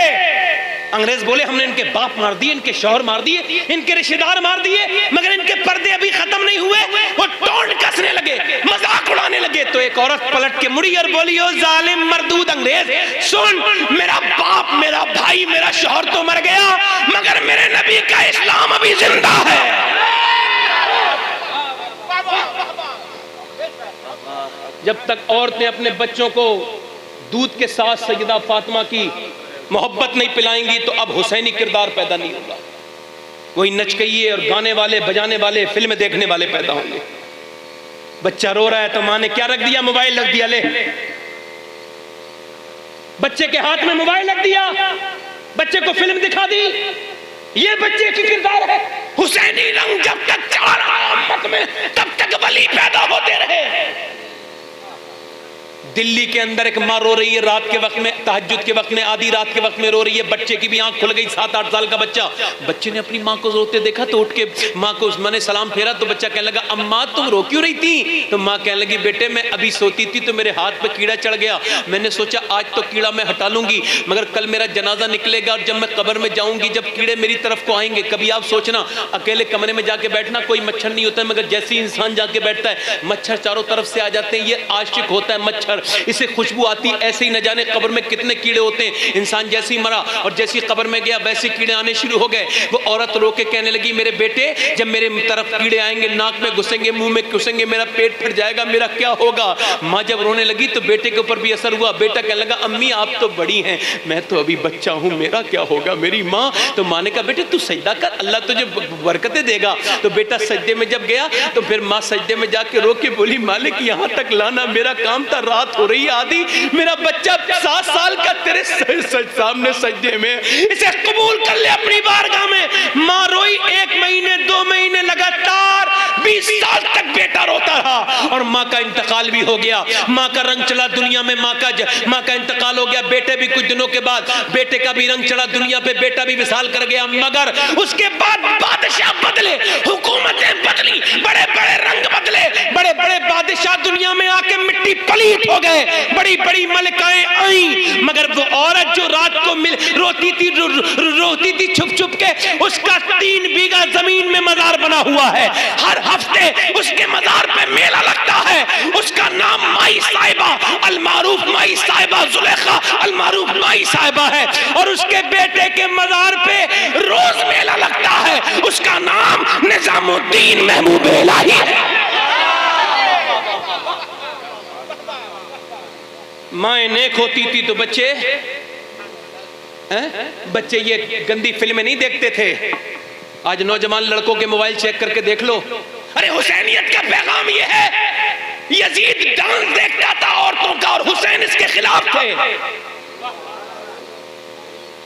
अंग्रेज बोले हमने इनके बाप मार दिए, इनके शौहर मार दिए, इनके रिश्तेदार मार दिए, मगर इनके पर्दे अभी खत्म नहीं हुए। वो टोंट कसने लगे, मजाक उड़ाने लगे। तो एक औरत पलट के मुड़ी और बोली, ओ जालिम मरदूद अंग्रेज, सुन, मेरा बाप, मेरा भाई, मेरा शौहर तो मर गया, मगर मेरे नबी का इस्लाम अभी जिंदा है। जब तक औरतें अपने बच्चों को दूध के साथ सैयदा फातिमा की मोहब्बत नहीं पिलाएंगी तो अब हुसैनी किरदार पैदा नहीं होगा। वही नचकइये और गाने वाले, बजाने वाले, फिल्म देखने वाले पैदा होंगे। बच्चा रो रहा है तो माँ ने क्या रख दिया? मोबाइल रख दिया, ले। बच्चे के हाथ में मोबाइल रख दिया, बच्चे को फिल्म दिखा दी। ये बच्चे की किरदार है। हुसैनी रंग जब तक चढ़ा रहा उम्मत में, तब तक वली पैदा होते रहे। दिल्ली के अंदर एक माँ रो रही है रात के वक्त में, तहज्जुद के वक्त में, आधी रात के वक्त में रो रही है। बच्चे की भी आंख खुल गई, 7-8 साल का बच्चा। बच्चे ने अपनी माँ को रोते देखा तो उठ के माँ को मैंने सलाम फेरा तो बच्चा कहने लगा, अम्मा तुम रो क्यों रही थी? तो माँ कहने लगी, बेटे मैं अभी सोती थी तो मेरे हाथ पे कीड़ा चढ़ गया, मैंने सोचा आज तो कीड़ा मैं हटा लूंगी, मगर कल मेरा जनाजा निकलेगा और जब मैं कब्र में जाऊंगी, जब कीड़े मेरी तरफ को आएंगे, कभी आप सोचना अकेले कमरे में जाके बैठना, कोई मच्छर नहीं होता है, मगर जैसे ही इंसान जाके बैठता है मच्छर चारों तरफ से आ जाते हैं। ये आशिक होता है मच्छर, इसे खुशबू आती। ऐसे ही न जाने कब्र में कितने कीड़े होते हैं। इंसान जैसे ही मरा और जैसे ही कब्र में गया वैसे कीड़े आने शुरू हो गए। वो औरत रो के कहने लगी, मेरे बेटे जब मेरे तरफ कीड़े आएंगे, नाक में घुसेंगे, मुंह में घुसेंगे, मेरा पेट फट जाएगा, मेरा क्या होगा? माँ जब रोने लगी तो बेटे के ऊपर भी असर हुआ। बेटा कहने लगा, अम्मी आप तो बड़ी हैं, मैं तो अभी बच्चा हूँ, मेरा क्या होगा? मेरी माँ। तो माँ ने कहा, बेटे तू सजदा कर, अल्लाह तुझे बरकतें देगा। तो बेटा सजदे में जब गया तो फिर माँ सजदे में जाके रो के बोली, मालिक यहाँ तक लाना मेरा काम था, रात हो रही आधी, मेरा बच्चा 7 साल का तेरे सामने सजदे में, इसे कबूल कर ले अपनी बारगाह में। माँ रोई 1 महीने 2 महीने लगातार, 20 साल तक बेटा रोता रहा और माँ का इंतकाल भी हो गया। माँ का रंग चढ़ा दुनिया में, माँ का इंतकाल हो गया। बेटे भी कुछ दिनों के बाद बेटे का भी रंग चढ़ा दुनिया पे, बेटा भी विसाल कर गया। मगर उसके बाद बादशाह बदले, हुकूमतें बदली, बड़े बड़े रंग बदले, बड़े बड़े बादशाह दुनिया में आके मिट्टी पलीत हो गए, बड़ी बड़ी मलकाएं आई, मगर वो औरत जो रात को रोती थी छुप छुप के, उसका 3 बीघा जमीन में मजार बना हुआ है। हर हफ्ते उसके मजार पे मेला लगता है। उसका नाम माई साहिबा अलमारूफ माई साहिबा जुलेखा अलमारूफ माई साहिबा है और उसके बेटे के मजार पे रोज मेला लगता है। उसका नाम निजामुद्दीन महबूब इलाही है। माएं नेक होती थी तो बच्चे ये गंदी फिल्में नहीं देखते थे। आज नौजवान लड़कों के मोबाइल चेक करके देख लो। अरे हुसैनियत का पैगाम ये है, यजीद डांस देखता था औरतों का और हुसैन इसके खिलाफ थे।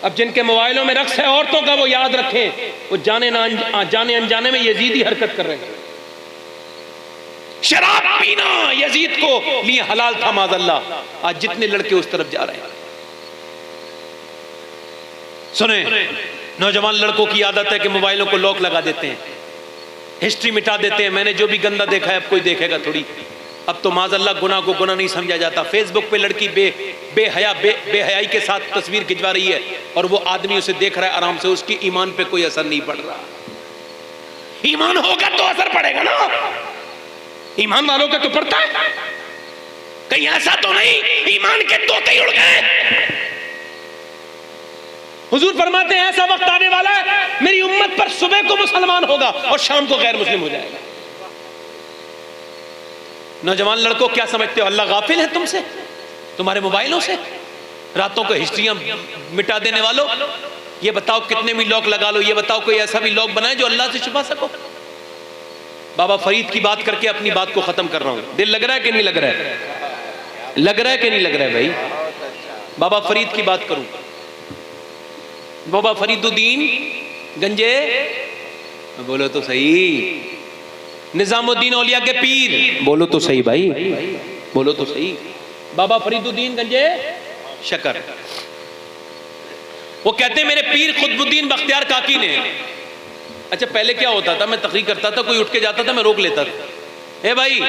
अब जिनके मोबाइलों में रक्स है औरतों का, वो याद रखें, वो जाने अनजाने में यजीदी हरकत कर रहे हैं। शराब पीना यजीद को लिए हलाल था माज़अल्लाह। आज जितने लड़के उस तरफ जा रहे हैं। सुने, नौजवान लड़कों की आदत है कि मोबाइलों को लॉक लगा देते हैं, हिस्ट्री मिटा देते हैं। मैंने जो भी गंदा देखा है अब कोई देखेगा थोड़ी। अब तो माज़अल्लाह गुनाह को गुनाह नहीं समझा जाता। फेसबुक पे लड़की बेहयाई के साथ तस्वीर खिंचवा रही है और वो आदमी उसे देख रहा है आराम से, उसकी ईमान पे कोई असर नहीं पड़ रहा। ईमान होगा तो असर पड़ेगा ना, ईमान वालों का तो पड़ता है। कहीं ऐसा तो नहीं ईमान के तोते उड़ गए। हुजूर फरमाते हैं ऐसा वक्त आने वाला है मेरी उम्मत पर सुबह को मुसलमान होगा और शाम को गैर मुस्लिम हो जाएगा। नौजवान लड़कों क्या समझते हो अल्लाह गाफिल है तुमसे, तुम्हारे मोबाइलों से? रातों को हिस्ट्रियां मिटा देने वालों, ये बताओ कितने भी लॉक लगा लो, ये बताओ कोई ऐसा भी लॉक बनाए जो अल्लाह से छुपा सको। बाबा फरीद की बात करके अपनी बात को खत्म कर रहा हूं। दिल लग रहा है कि नहीं लग रहा है? लग रहा है कि नहीं लग रहा है भाई? बाबा फरीद की बात करूं। बाबा फरीदुद्दीन गंजे, बोलो तो सही। निजामुद्दीन औलिया के पीर, बोलो तो सही भाई, बोलो तो सही। बाबा फरीदुद्दीन गंजे शकर। वो कहते हैं मेरे पीर खुतबुद्दीन बख्तियार काकी ने, अच्छा पहले क्या होता था, मैं तकरीर करता था, कोई उठ के जाता था, मैं रोक लेता था, ए भाई,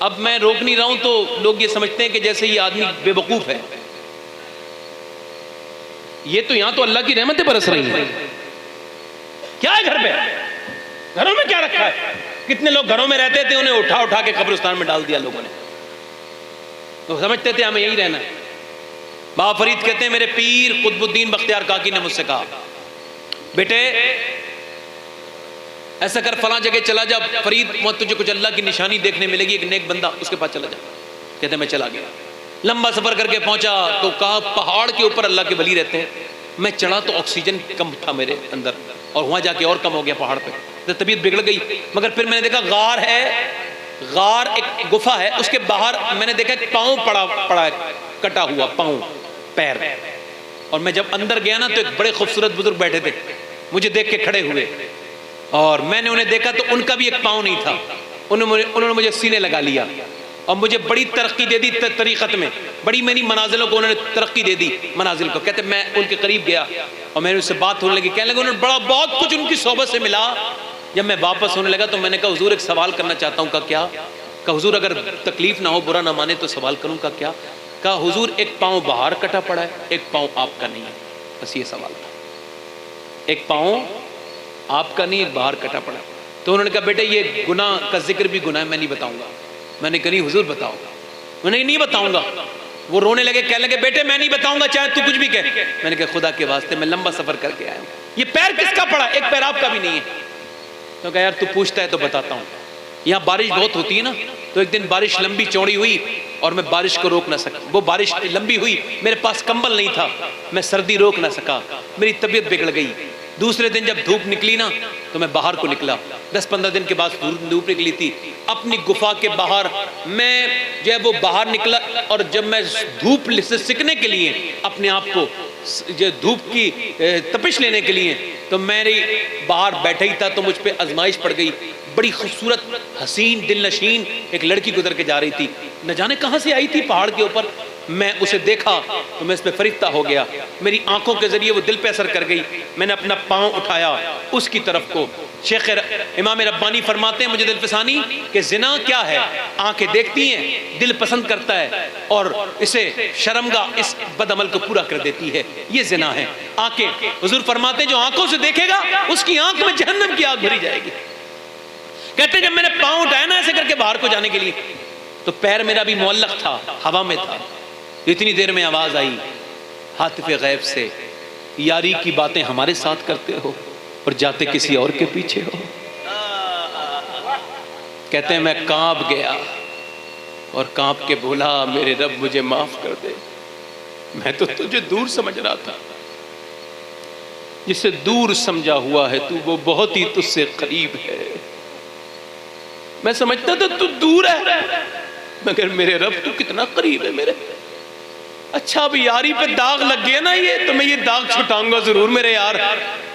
अब मैं रोक नहीं रहा हूं तो लोग ये समझते हैं कि जैसे ये आदमी बेवकूफ है। ये तो यहां तो अल्लाह की रहमतें बरस रही हैं। क्या है घर पे, घरों में क्या रखा है? कितने लोग घरों में रहते थे, उन्हें उठा उठा के कब्रिस्तान में डाल दिया लोगों ने, तो समझते थे हमें यही रहना है। बाबा फरीद कहते हैं मेरे पीर कुतुबुद्दीन बख्तियार काकी ने मुझसे कहा, बेटे ऐसा कर, फलां जगह चला जा फरीद, वहां तुझे कुछ अल्लाह की निशानी देखने मिलेगी, एक नेक बंदा, उसके पास चला जा। कहते मैं चला गया, लंबा सफर करके पहुंचा तो कहा पहाड़ के ऊपर अल्लाह के वली रहते हैं। मैं चढ़ा तो ऑक्सीजन कम था मेरे अंदर, और वहां जाके और कम हो गया पहाड़ पे, तो तबीयत बिगड़ गई। मगर फिर मैंने देखा गार है, गार एक गुफा है, उसके बाहर मैंने देखा पाँव पड़ा है, कटा हुआ पाँव, पैर। और मैं जब अंदर गया ना तो एक बड़े खूबसूरत बुजुर्ग बैठे थे, मुझे देख के खड़े हुए, और मैंने उन्हें देखा तो उनका भी एक पाँव नहीं था। उन्होंने मुझे सीने लगा लिया और मुझे बड़ी तरक्की दे दी तरीक़त में, बड़ी मेरी मनाजिलों को उन्होंने तरक्की दे दी मनाजिल को। कहते मैं उनके करीब गया और मैंने उससे बात होने लगी, कहने लगे उन्होंने बहुत कुछ उनकी सोहबत से मिला। जब मैं वापस होने लगा तो मैंने कहा हुजूर एक सवाल करना चाहता हूँ। कहा क्या? कहा हुजूर अगर तकलीफ ना हो, बुरा ना माने तो सवाल करूँ। का क्या? कहा हुजूर एक पाँव बाहर कटा पड़ा है, एक पाँव आपका नहीं है, बस ये सवाल था। एक पाँव आपका नहीं, एक बाहर कटा पड़ा। तो उन्होंने कहा बेटे ये गुनाह का जिक्र भी गुनाह है, मैं नहीं बताऊंगा। मैंने कहा नहीं हुजूर बताओ। मैंने नहीं बताऊंगा। वो रोने लगे, कहने लगे बेटे मैं नहीं बताऊंगा चाहे तू कुछ भी कह। मैंने कहा खुदा के वास्ते मैं लंबा सफर करके आया हूँ, ये पैर किसका पड़ा? एक पैर आपका भी नहीं है। तो कहा यार तू पूछता है तो बताता हूँ। यहाँ बारिश बहुत होती है ना, तो एक दिन बारिश लंबी चौड़ी हुई और मैं बारिश को रोक ना सका। वो बारिश लंबी हुई, मेरे पास कंबल नहीं था, मैं सर्दी रोक ना सका, मेरी तबीयत बिगड़ गई। दूसरे दिन जब धूप निकली ना तो मैं बाहर को निकला। 10-15 दिन के बाद धूप निकली थी। अपनी गुफा के बाहर मैं जब वो बाहर निकला और जब मैं धूप से सिकने के लिए अपने आप को जो धूप की तपिश लेने के लिए, तो मेरी बाहर बैठा ही था तो मुझ पे आजमाइश पड़ गई। बड़ी खूबसूरत हसीन दिल नशीन एक लड़की गुजर के जा रही थी, न जाने कहाँ से आई थी पहाड़ के ऊपर। मैं उसे देखा तो मैं इस पे फरिश्ता हो गया, मेरी आंखों के जरिए वो दिल पे असर कर गई। मैंने अपना पाँव उठाया उसकी तरफ को। शेख इमाम रब्बानी फरमाते हैं मुझे दिल फसानी कि जिना क्या है, आंखें देखती हैं, दिल पसंद करता है और इसे शर्मगाह इस बदअमल को पूरा कर देती है, ये जिना है। आंखें, हुजूर फरमाते हैं जो आंखों से देखेगा उसकी आंख में जहन्नम की आग भरी जाएगी। कहते जब मैंने पाँव उठाया ना ऐसे करके बाहर को जाने के लिए, तो पैर मेरा भी मुअल्लक था, हवा में था। इतनी देर में आवाज आई हातिफ़े गैब से, यारी की बातें हमारे साथ करते हो और जाते किसी और के पीछे हो। कहते हैं मैं कांप गया और कांप के बोला मेरे रब मुझे माफ कर दे, मैं तो तुझे दूर समझ रहा था, जिसे दूर समझा हुआ है तू वो बहुत ही तुझसे करीब है। मैं समझता था तू दूर है मगर मेरे रब तू कितना करीब है मेरे। अच्छा अब यारी पे दाग लग गया ना ये, तो मैं ये दाग छुटाऊंगा जरूर मेरे यार।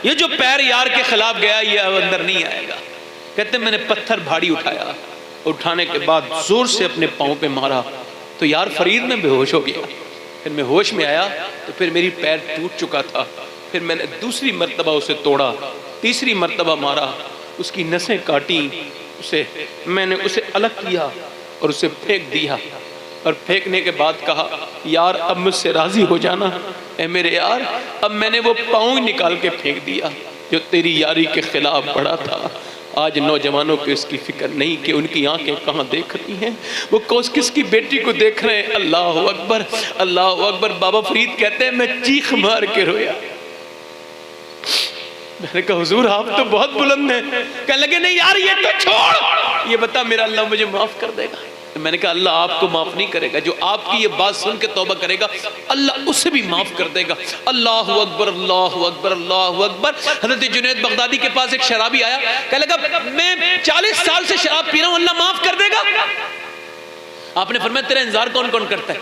ये जो पैर यार के खिलाफ गया ये अब अंदर नहीं आएगा। कहते मैंने पत्थर भारी उठाया, उठाने के बाद जोर से अपने पाँव पे मारा तो यार फरीद में बेहोश हो गया। फिर मैं होश में आया तो फिर मेरी पैर टूट चुका था। फिर मैंने दूसरी मर्तबा उसे तोड़ा, तीसरी मर्तबा मारा, उसकी नसें काटी, मैंने उसे अलग किया और उसे फेंक दिया। और फेंकने के बाद कहा यार अब मुझसे राजी हो जाना ए मेरे यार, अब मैंने वो पाँव निकाल के फेंक दिया जो तेरी यारी के खिलाफ पड़ा था। आज नौजवानों को इसकी फिक्र नहीं कि उनकी आंखें कहाँ देख रही हैं, वो किसकी बेटी को देख रहे हैं। अल्लाह अकबर, अल्लाह अकबर। बाबा फरीद कहते हैं मैं चीख मार के रोया। मैंने कहा हुजूर आप तो बहुत बुलंद हैं। कहने लगे नहीं यार ये तो छोड़, ये बता मेरा अल्लाह मुझे माफ कर देगा। तो मैंने कहा अल्लाह आपको माफ नहीं करेगा, जो आपकी ये बात सुन के तौबा करेगा अल्लाह उसे भी माफ कर देगा। अल्लाह अकबर, अल्लाह अकबर, अल्लाह अकबर। हज़रत जुनैद बगदादी के पास एक शराबी आया, कहने लगा मैं 40 साल से शराब पी रहा हूँ, अल्लाह माफ कर देगा। आपने फरमाया तेरा इंतजार कौन कौन करता है?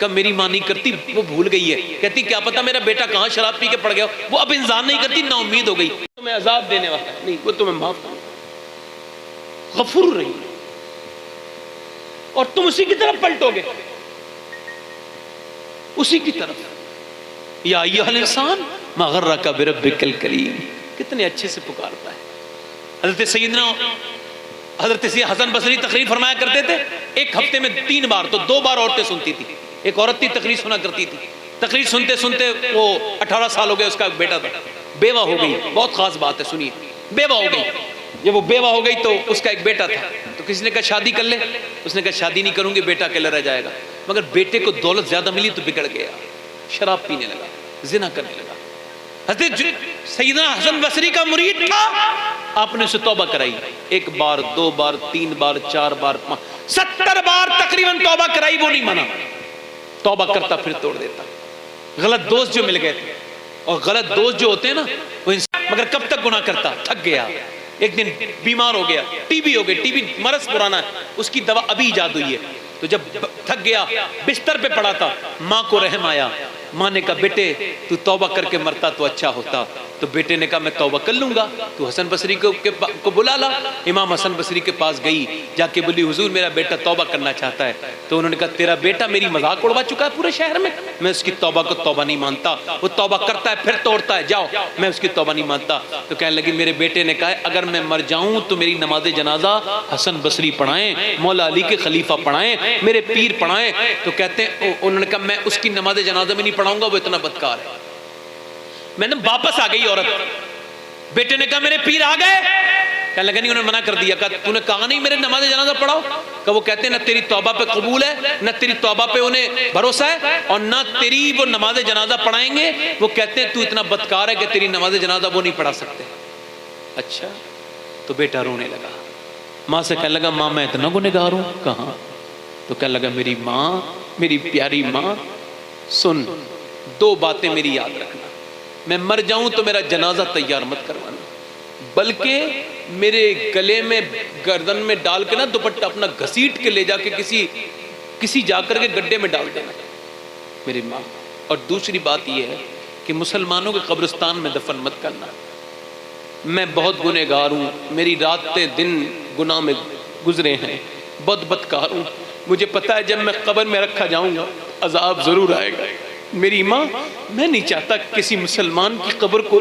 कब मेरी माँ नहीं करती, वो भूल गई है। कहती क्या पता मेरा बेटा कहाँ शराब पी के पड़ गया, वो अब इंतजार नहीं करती, ना उम्मीद हो गई। तुम्हें अजाब देने वाला नहीं, वो तुम्हें माफ कर, गफूर रही और तुम उसी की तरफ पलटोगे, उसी की तरफ। या अय्युहल इंसान मा गर्रका बिरब्बिकल करीम, कितने अच्छे से पुकारता है। हजरत सैयदना हजरत हसन बसरी तकरीर फरमाया करते थे, एक हफ्ते में 3 बार, तो 2 बार औरतें सुनती थी। एक औरत थी तकरीर सुना करती थी, तकरीर सुनते सुनते वो 18 साल हो गए, उसका एक बेटा था, बेवा हो गई। बहुत खास बात है, सुनिए, बेवा हो गई। जब वो बेवा हो गई तो उसका एक बेटा था, तो किसी ने कहा शादी कर ले, उसने कहा शादी नहीं करूंगी, बेटा अकेला रह जाएगा। मगर बेटे को दौलत ज्यादा मिली तो बिगड़ गया, शराब पीने लगा, जिना करने लगा। हज़रत सैयदना हसन बसरी का मुरीद था, आपने उसे तौबा कराई, 1 बार 2 बार 3 बार 4 बार 70 बार तकरीबन तौबा कराई, वो नहीं माना। तौबा करता फिर तोड़ देता। गलत दोस्त जो मिल गए थे, और गलत दोस्त जो होते हैं ना वो इंसान, मगर कब तक गुनाह करता, थक गया। एक दिन बीमार हो गया, टीबी हो गई, टीबी मरज पुराना है, उसकी दवा अभी इजाद हुई है। तो जब थक गया, बिस्तर पे पड़ा था, माँ को रहम आया। माँ ने कहा बेटे तू तौबा करके मरता तो अच्छा होता। तो बेटे ने कहा मैं तौबा कर लूंगा, तू हसन बसरी को बुला ला। इमाम हसन बसरी के पास गई, जाके बोली हुजूर मेरा बेटा तौबा करना चाहता है। तो उन्होंने कहा तेरा बेटा मेरी मजाक उड़वा चुका है पूरे शहर में, मैं उसकी तौबा को तौबा नहीं मानता। वो तौबा करता है फिर तोड़ता है, जाओ, मैं उसकी तौबा नहीं मानता। तो कहने लगी मेरे बेटे ने कहा अगर मैं मर जाऊं तो मेरी नमाज जनाजा हसन बसरी पढ़ाएं, मौला अली के खलीफा पढ़ाएं, मेरे पीर पढ़ाएं। तो कहते हैं उन्होंने कहा मैं उसकी नमाज जनाजा में नहीं पढ़ाऊंगा, वो इतना बदकार है। मैंने वापस आ गई औरत, बेटे ने कहा मेरे पीर आ गए, कहने लगा नहीं, उन्होंने मना कर दिया। कहा तूने कहा नहीं मेरे नमाज जनाजा पढ़ाओ। कहा वो कहते हैं ना तेरी तौबा पे कबूल है, ना तेरी तौबा पे उन्हें भरोसा है, और ना तेरी वो नमाज जनाजा पढ़ाएंगे। वो कहते हैं तू इतना बदकार है कि तेरी नमाज जनाजा वो नहीं पढ़ा सकते। अच्छा, तो बेटा रोने लगा, माँ से कहने लगा माँ मैं इतना गुनहगार हूँ। कहाँ? तो कहने लगा मेरी माँ, मेरी प्यारी माँ सुन, 2 बातें मेरी याद रखना, मैं मर जाऊं तो मेरा जनाजा तैयार मत करवाना, बल्कि मेरे गले में गर्दन में डाल के ना दुपट्टा अपना घसीट के ले जाके किसी जाकर के गड्ढे में डाल देना मेरी माँ। और दूसरी बात यह है कि मुसलमानों के कब्रिस्तान में दफन मत करना। मैं बहुत गुनहगार हूँ, मेरी रातें दिन गुनाह में गुजरे हैं, बहुत बदकार हूँ, मुझे पता है जब मैं कब्र में रखा जाऊंगा अजाब जरूर आएगा। मेरी माँ, मैं नहीं चाहता किसी मुसलमान की कब्र को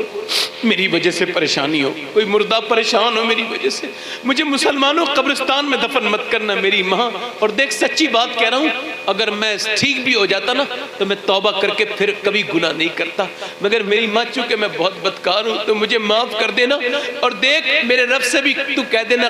मेरी वजह से परेशानी हो, कोई मुर्दा परेशान हो मेरी वजह से, मुझे मुसलमानों कब्रिस्तान में दफन मत करना मेरी माँ। और देख सच्ची बात कह रहा हूँ, अगर मैं ठीक भी हो जाता ना तो मैं तौबा करके फिर कभी गुनाह नहीं करता, मगर मेरी माँ चूंकि मैं बहुत बदकार हूँ तो मुझे माफ कर देना। और देख मेरे रब से भी तू कह देना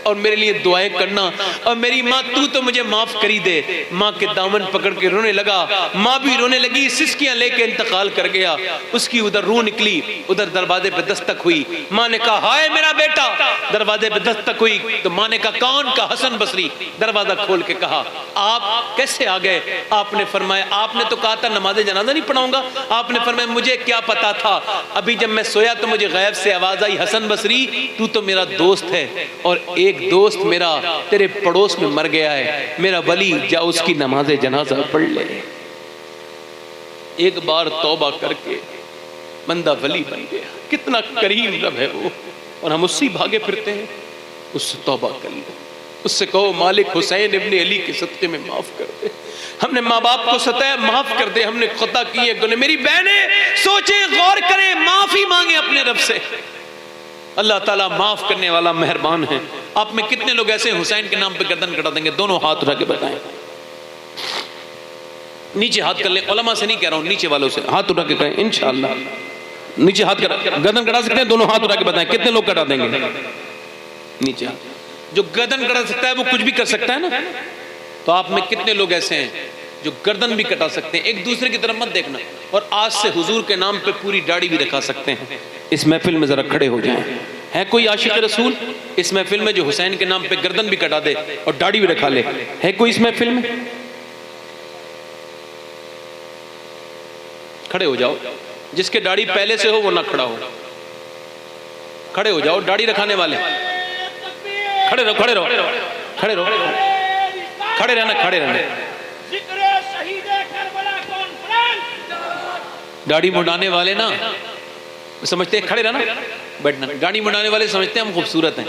और मेरे लिए दुआएं करना। और मेरी माँ तू तो मुझे माफ करी दे। माँ के दामन पकड़ के रोने लगा, माँ भी रोने लगी, सिसकियां लेके इंतकाल कर गया। उसकी उधर रूह निकली, उधर दरवाजे पे दस्तक हुई, माँ ने कहा हाय मेरा बेटा। दरवाजे पे दस्तक हुई तो माँ ने कहा कौन? का हसन बसरी। दरवाजा खोल के कहा आप कैसे आ गए? आपने फरमाया आपने तो कहा था नमाज जनाजा नहीं पढ़ाऊंगा। आपने फरमाया मुझे क्या पता था, अभी जब मैं सोया तो मुझे गैब से आवाज आई हसन बसरी तू तो मेरा दोस्त है, और एक दोस्त मेरा तेरे पड़ोस में मर गया है, मेरा वली जा उसकी नमाज जनाजा पढ़ ले। एक बार तौबा करके बंदा वली बन गया। कितना करीम रब है वो, और हम उससे भागे फिरते हैं। उससे तौबा कर लो, उससे कहो मालिक हुसैन इब्ने अली के सदक़े में माफ कर दे, हमने माँ बाप को सताया माफ कर दे, हमने खुदा किए गुनाह। मेरी बहनें सोचे गौर करें, माफी मांगे अपने रब से। अल्लाह ताला माफ करने वाला मेहरबान है। आप में कितने लोग ऐसे हुसैन के नाम पे गर्दन कटा देंगे? दोनों हाथ उठा के बताएं, नीचे हाथ कर ले। उलमा से नहीं कह रहा हूं, नीचे वालों से हाथ उठा के कहें इंशाअल्लाह। नीचे हाथ कर, गर्दन कटा सकते हैं? दोनों हाथ उठा के बताएं कितने लोग कटा देंगे नीचे हाथ। जो गर्दन कटा सकता है वो कुछ भी कर सकता है ना। तो आप में कितने लोग ऐसे हैं जो गर्दन भी कटा सकते हैं? एक दूसरे की तरफ मत देखना। और आज से हुजूर के नाम पे पूरी दाढ़ी भी रखा सकते हैं। इस महफिल में जरा खड़े हो जाएं। है कोई आशिक रसूल इस महफिल में जो हुसैन के नाम पे गर्दन भी कटा दे और दाढ़ी भी रखा ले? है कोई इस महफिल में? खड़े हो जाओ। जिसके दाढ़ी पहले से हो वो ना खड़ा हो। खड़े हो जाओ दाढ़ी रखाने वाले। खड़े रहो, खड़े रहो, खड़े रहो, खड़े रहना, खड़े रहना। दाढ़ी मुंडाने वाले ना समझते हैं खड़े रहना, बैठना। दाढ़ी मुंडाने वाले समझते हैं हम खूबसूरत हैं।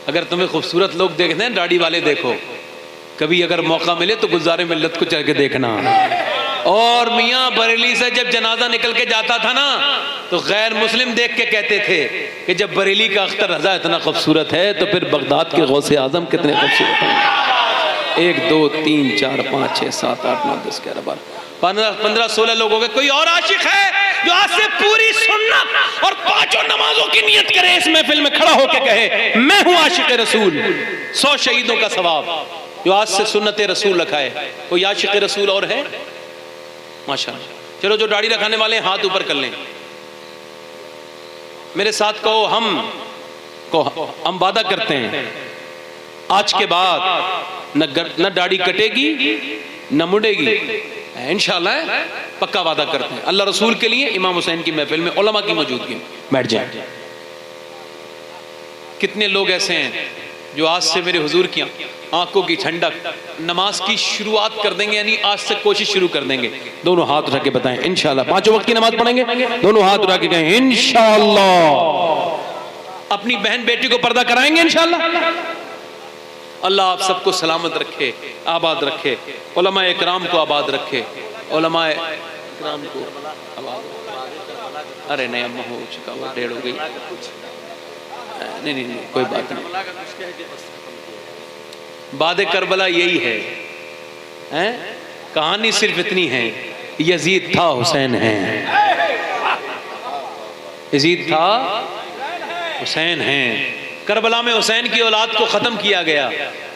अगर तुम्हें खूबसूरत लोग देखते हैं दाढ़ी वाले देखो, कभी अगर मौका मिले तो गुलजारे मिल्लत को चढ़ के देखना। और मियाँ बरेली से जब जनाजा निकल के जाता था ना तो गैर मुस्लिम देख के कहते थे कि जब बरेली का अख्तर रजा इतना खूबसूरत है तो फिर बगदाद के गौसे आजम कितने खूबसूरत हैं। 1 2 3 4 5 6 7 8 9 10 11 12 15 16 लोग हो गए। कोई और आशिक है जो आज से पूरी सुन्नत और 5 नमाजों की नियत करे, इस महफिल में खड़ा होकर कहे मैं हूं आशिक रसूल। 100 शहीदों का सवाब जो आज से सुन्नत रसूल रखा है। कोई आशिक रसूल और है? माशाअल्लाह। चलो जो दाढ़ी रखाने वाले हैं हाथ ऊपर कर लें, मेरे साथ कहो हम वादा करते हैं आज के बाद न दाढ़ी कटेगी न मुड़ेगी, इंशाअल्लाह पक्का वादा करते हैं अल्लाह रसूल के लिए। इमाम हुसैन की महफिल में उलमा की मौजूदगी में बैठ जाए। कितने लोग ऐसे हैं जो आज से मेरे हुजूर की आंखों की ठंडक, नमाज की शुरुआत कर देंगे, यानी आज से कोशिश शुरू कर देंगे। दोनों हाथ उठा के बताएं इंशाअल्लाह 5 वक्त की नमाज पढ़ेंगे। दोनों हाथ उठा के कहें इंशाअल्लाह। अपनी बहन बेटी को पर्दा कराएंगे इंशाअल्लाह। अल्लाह आप सबको सलामत रखे, आबाद रखे, उलमा इकराम को आबाद रखे, उलमा इकराम को आबाद। अरे नहीं अम्मा हो चुका, वो डेढ़ हो गई। नहीं कोई बात नहीं। बादे करबला यही है, हैं? कहानी सिर्फ इतनी है, यजीद था हुसैन है, यजीद था हुसैन है। करबला में हुसैन की औलाद को खत्म किया गया,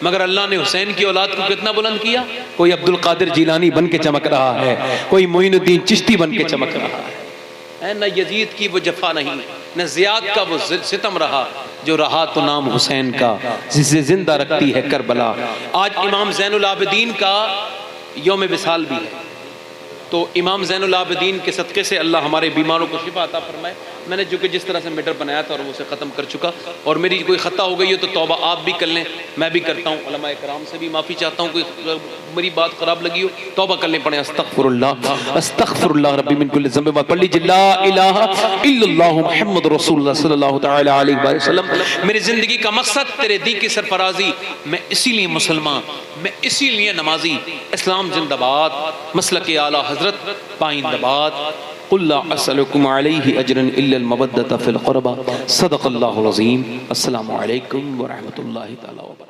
मगर अल्लाह ने हुसैन की औलाद को कितना बुलंद किया। कोई अब्दुल कादिर जिलानी बन के चमक रहा है, कोई मोइनुद्दीन चिश्ती बन के चमक रहा है। न यजीद की वो जफा नहीं, न जियाद का वो सितम रहा, जो रहा तो नाम हुसैन का, जिसे जिंदा रखती है करबला। आज इमाम ज़ैनुल आबिदीन का यौम विसाल भी है, तो इमाम ज़ैनुल आबिदीन के सदक़े से अल्लाह हमारे बीमारों को शिफा अता फरमाए। मैंने जो कि जिस तरह से मीटर बनाया था और वो उसे ख़त्म कर चुका, और मेरी कोई ख़ता हो गई है तो तौबा आप भी कर लें, मैं भी करता हूँ, उलमा इकराम से भी माफ़ी चाहता हूँ, कोई मेरी बात ख़राब लगी हो तौबा कर लें, पढ़ें अस्तग़फ़िरुल्लाह अस्तग़फ़िरुल्लाह रब्बी मिन कुल्लि ज़ंब। पढ़ लीजिए ला इलाहा इल्लल्लाह मुहम्मद रसूलुल्लाह सल्लल्लाहु तआला अलैहि वसल्लम। मेरी ज़िंदगी का मकसद तेरे दी की सरफराजी, मैं इसीलिए मुसलमान, मैं इसीलिए नमाजी। इस्लाम जिंदाबाद, मसलक आला हज़रत पाइंदाबाद। कुल ला असअलुकुम अलैहि अजरन इल्लल मवद्दत फिल क़ुरबा। सदक़ल्लाहुल अज़ीम। अस्सलामु अलैकुम व रहमतुल्लाहि तआला व बरकातहू।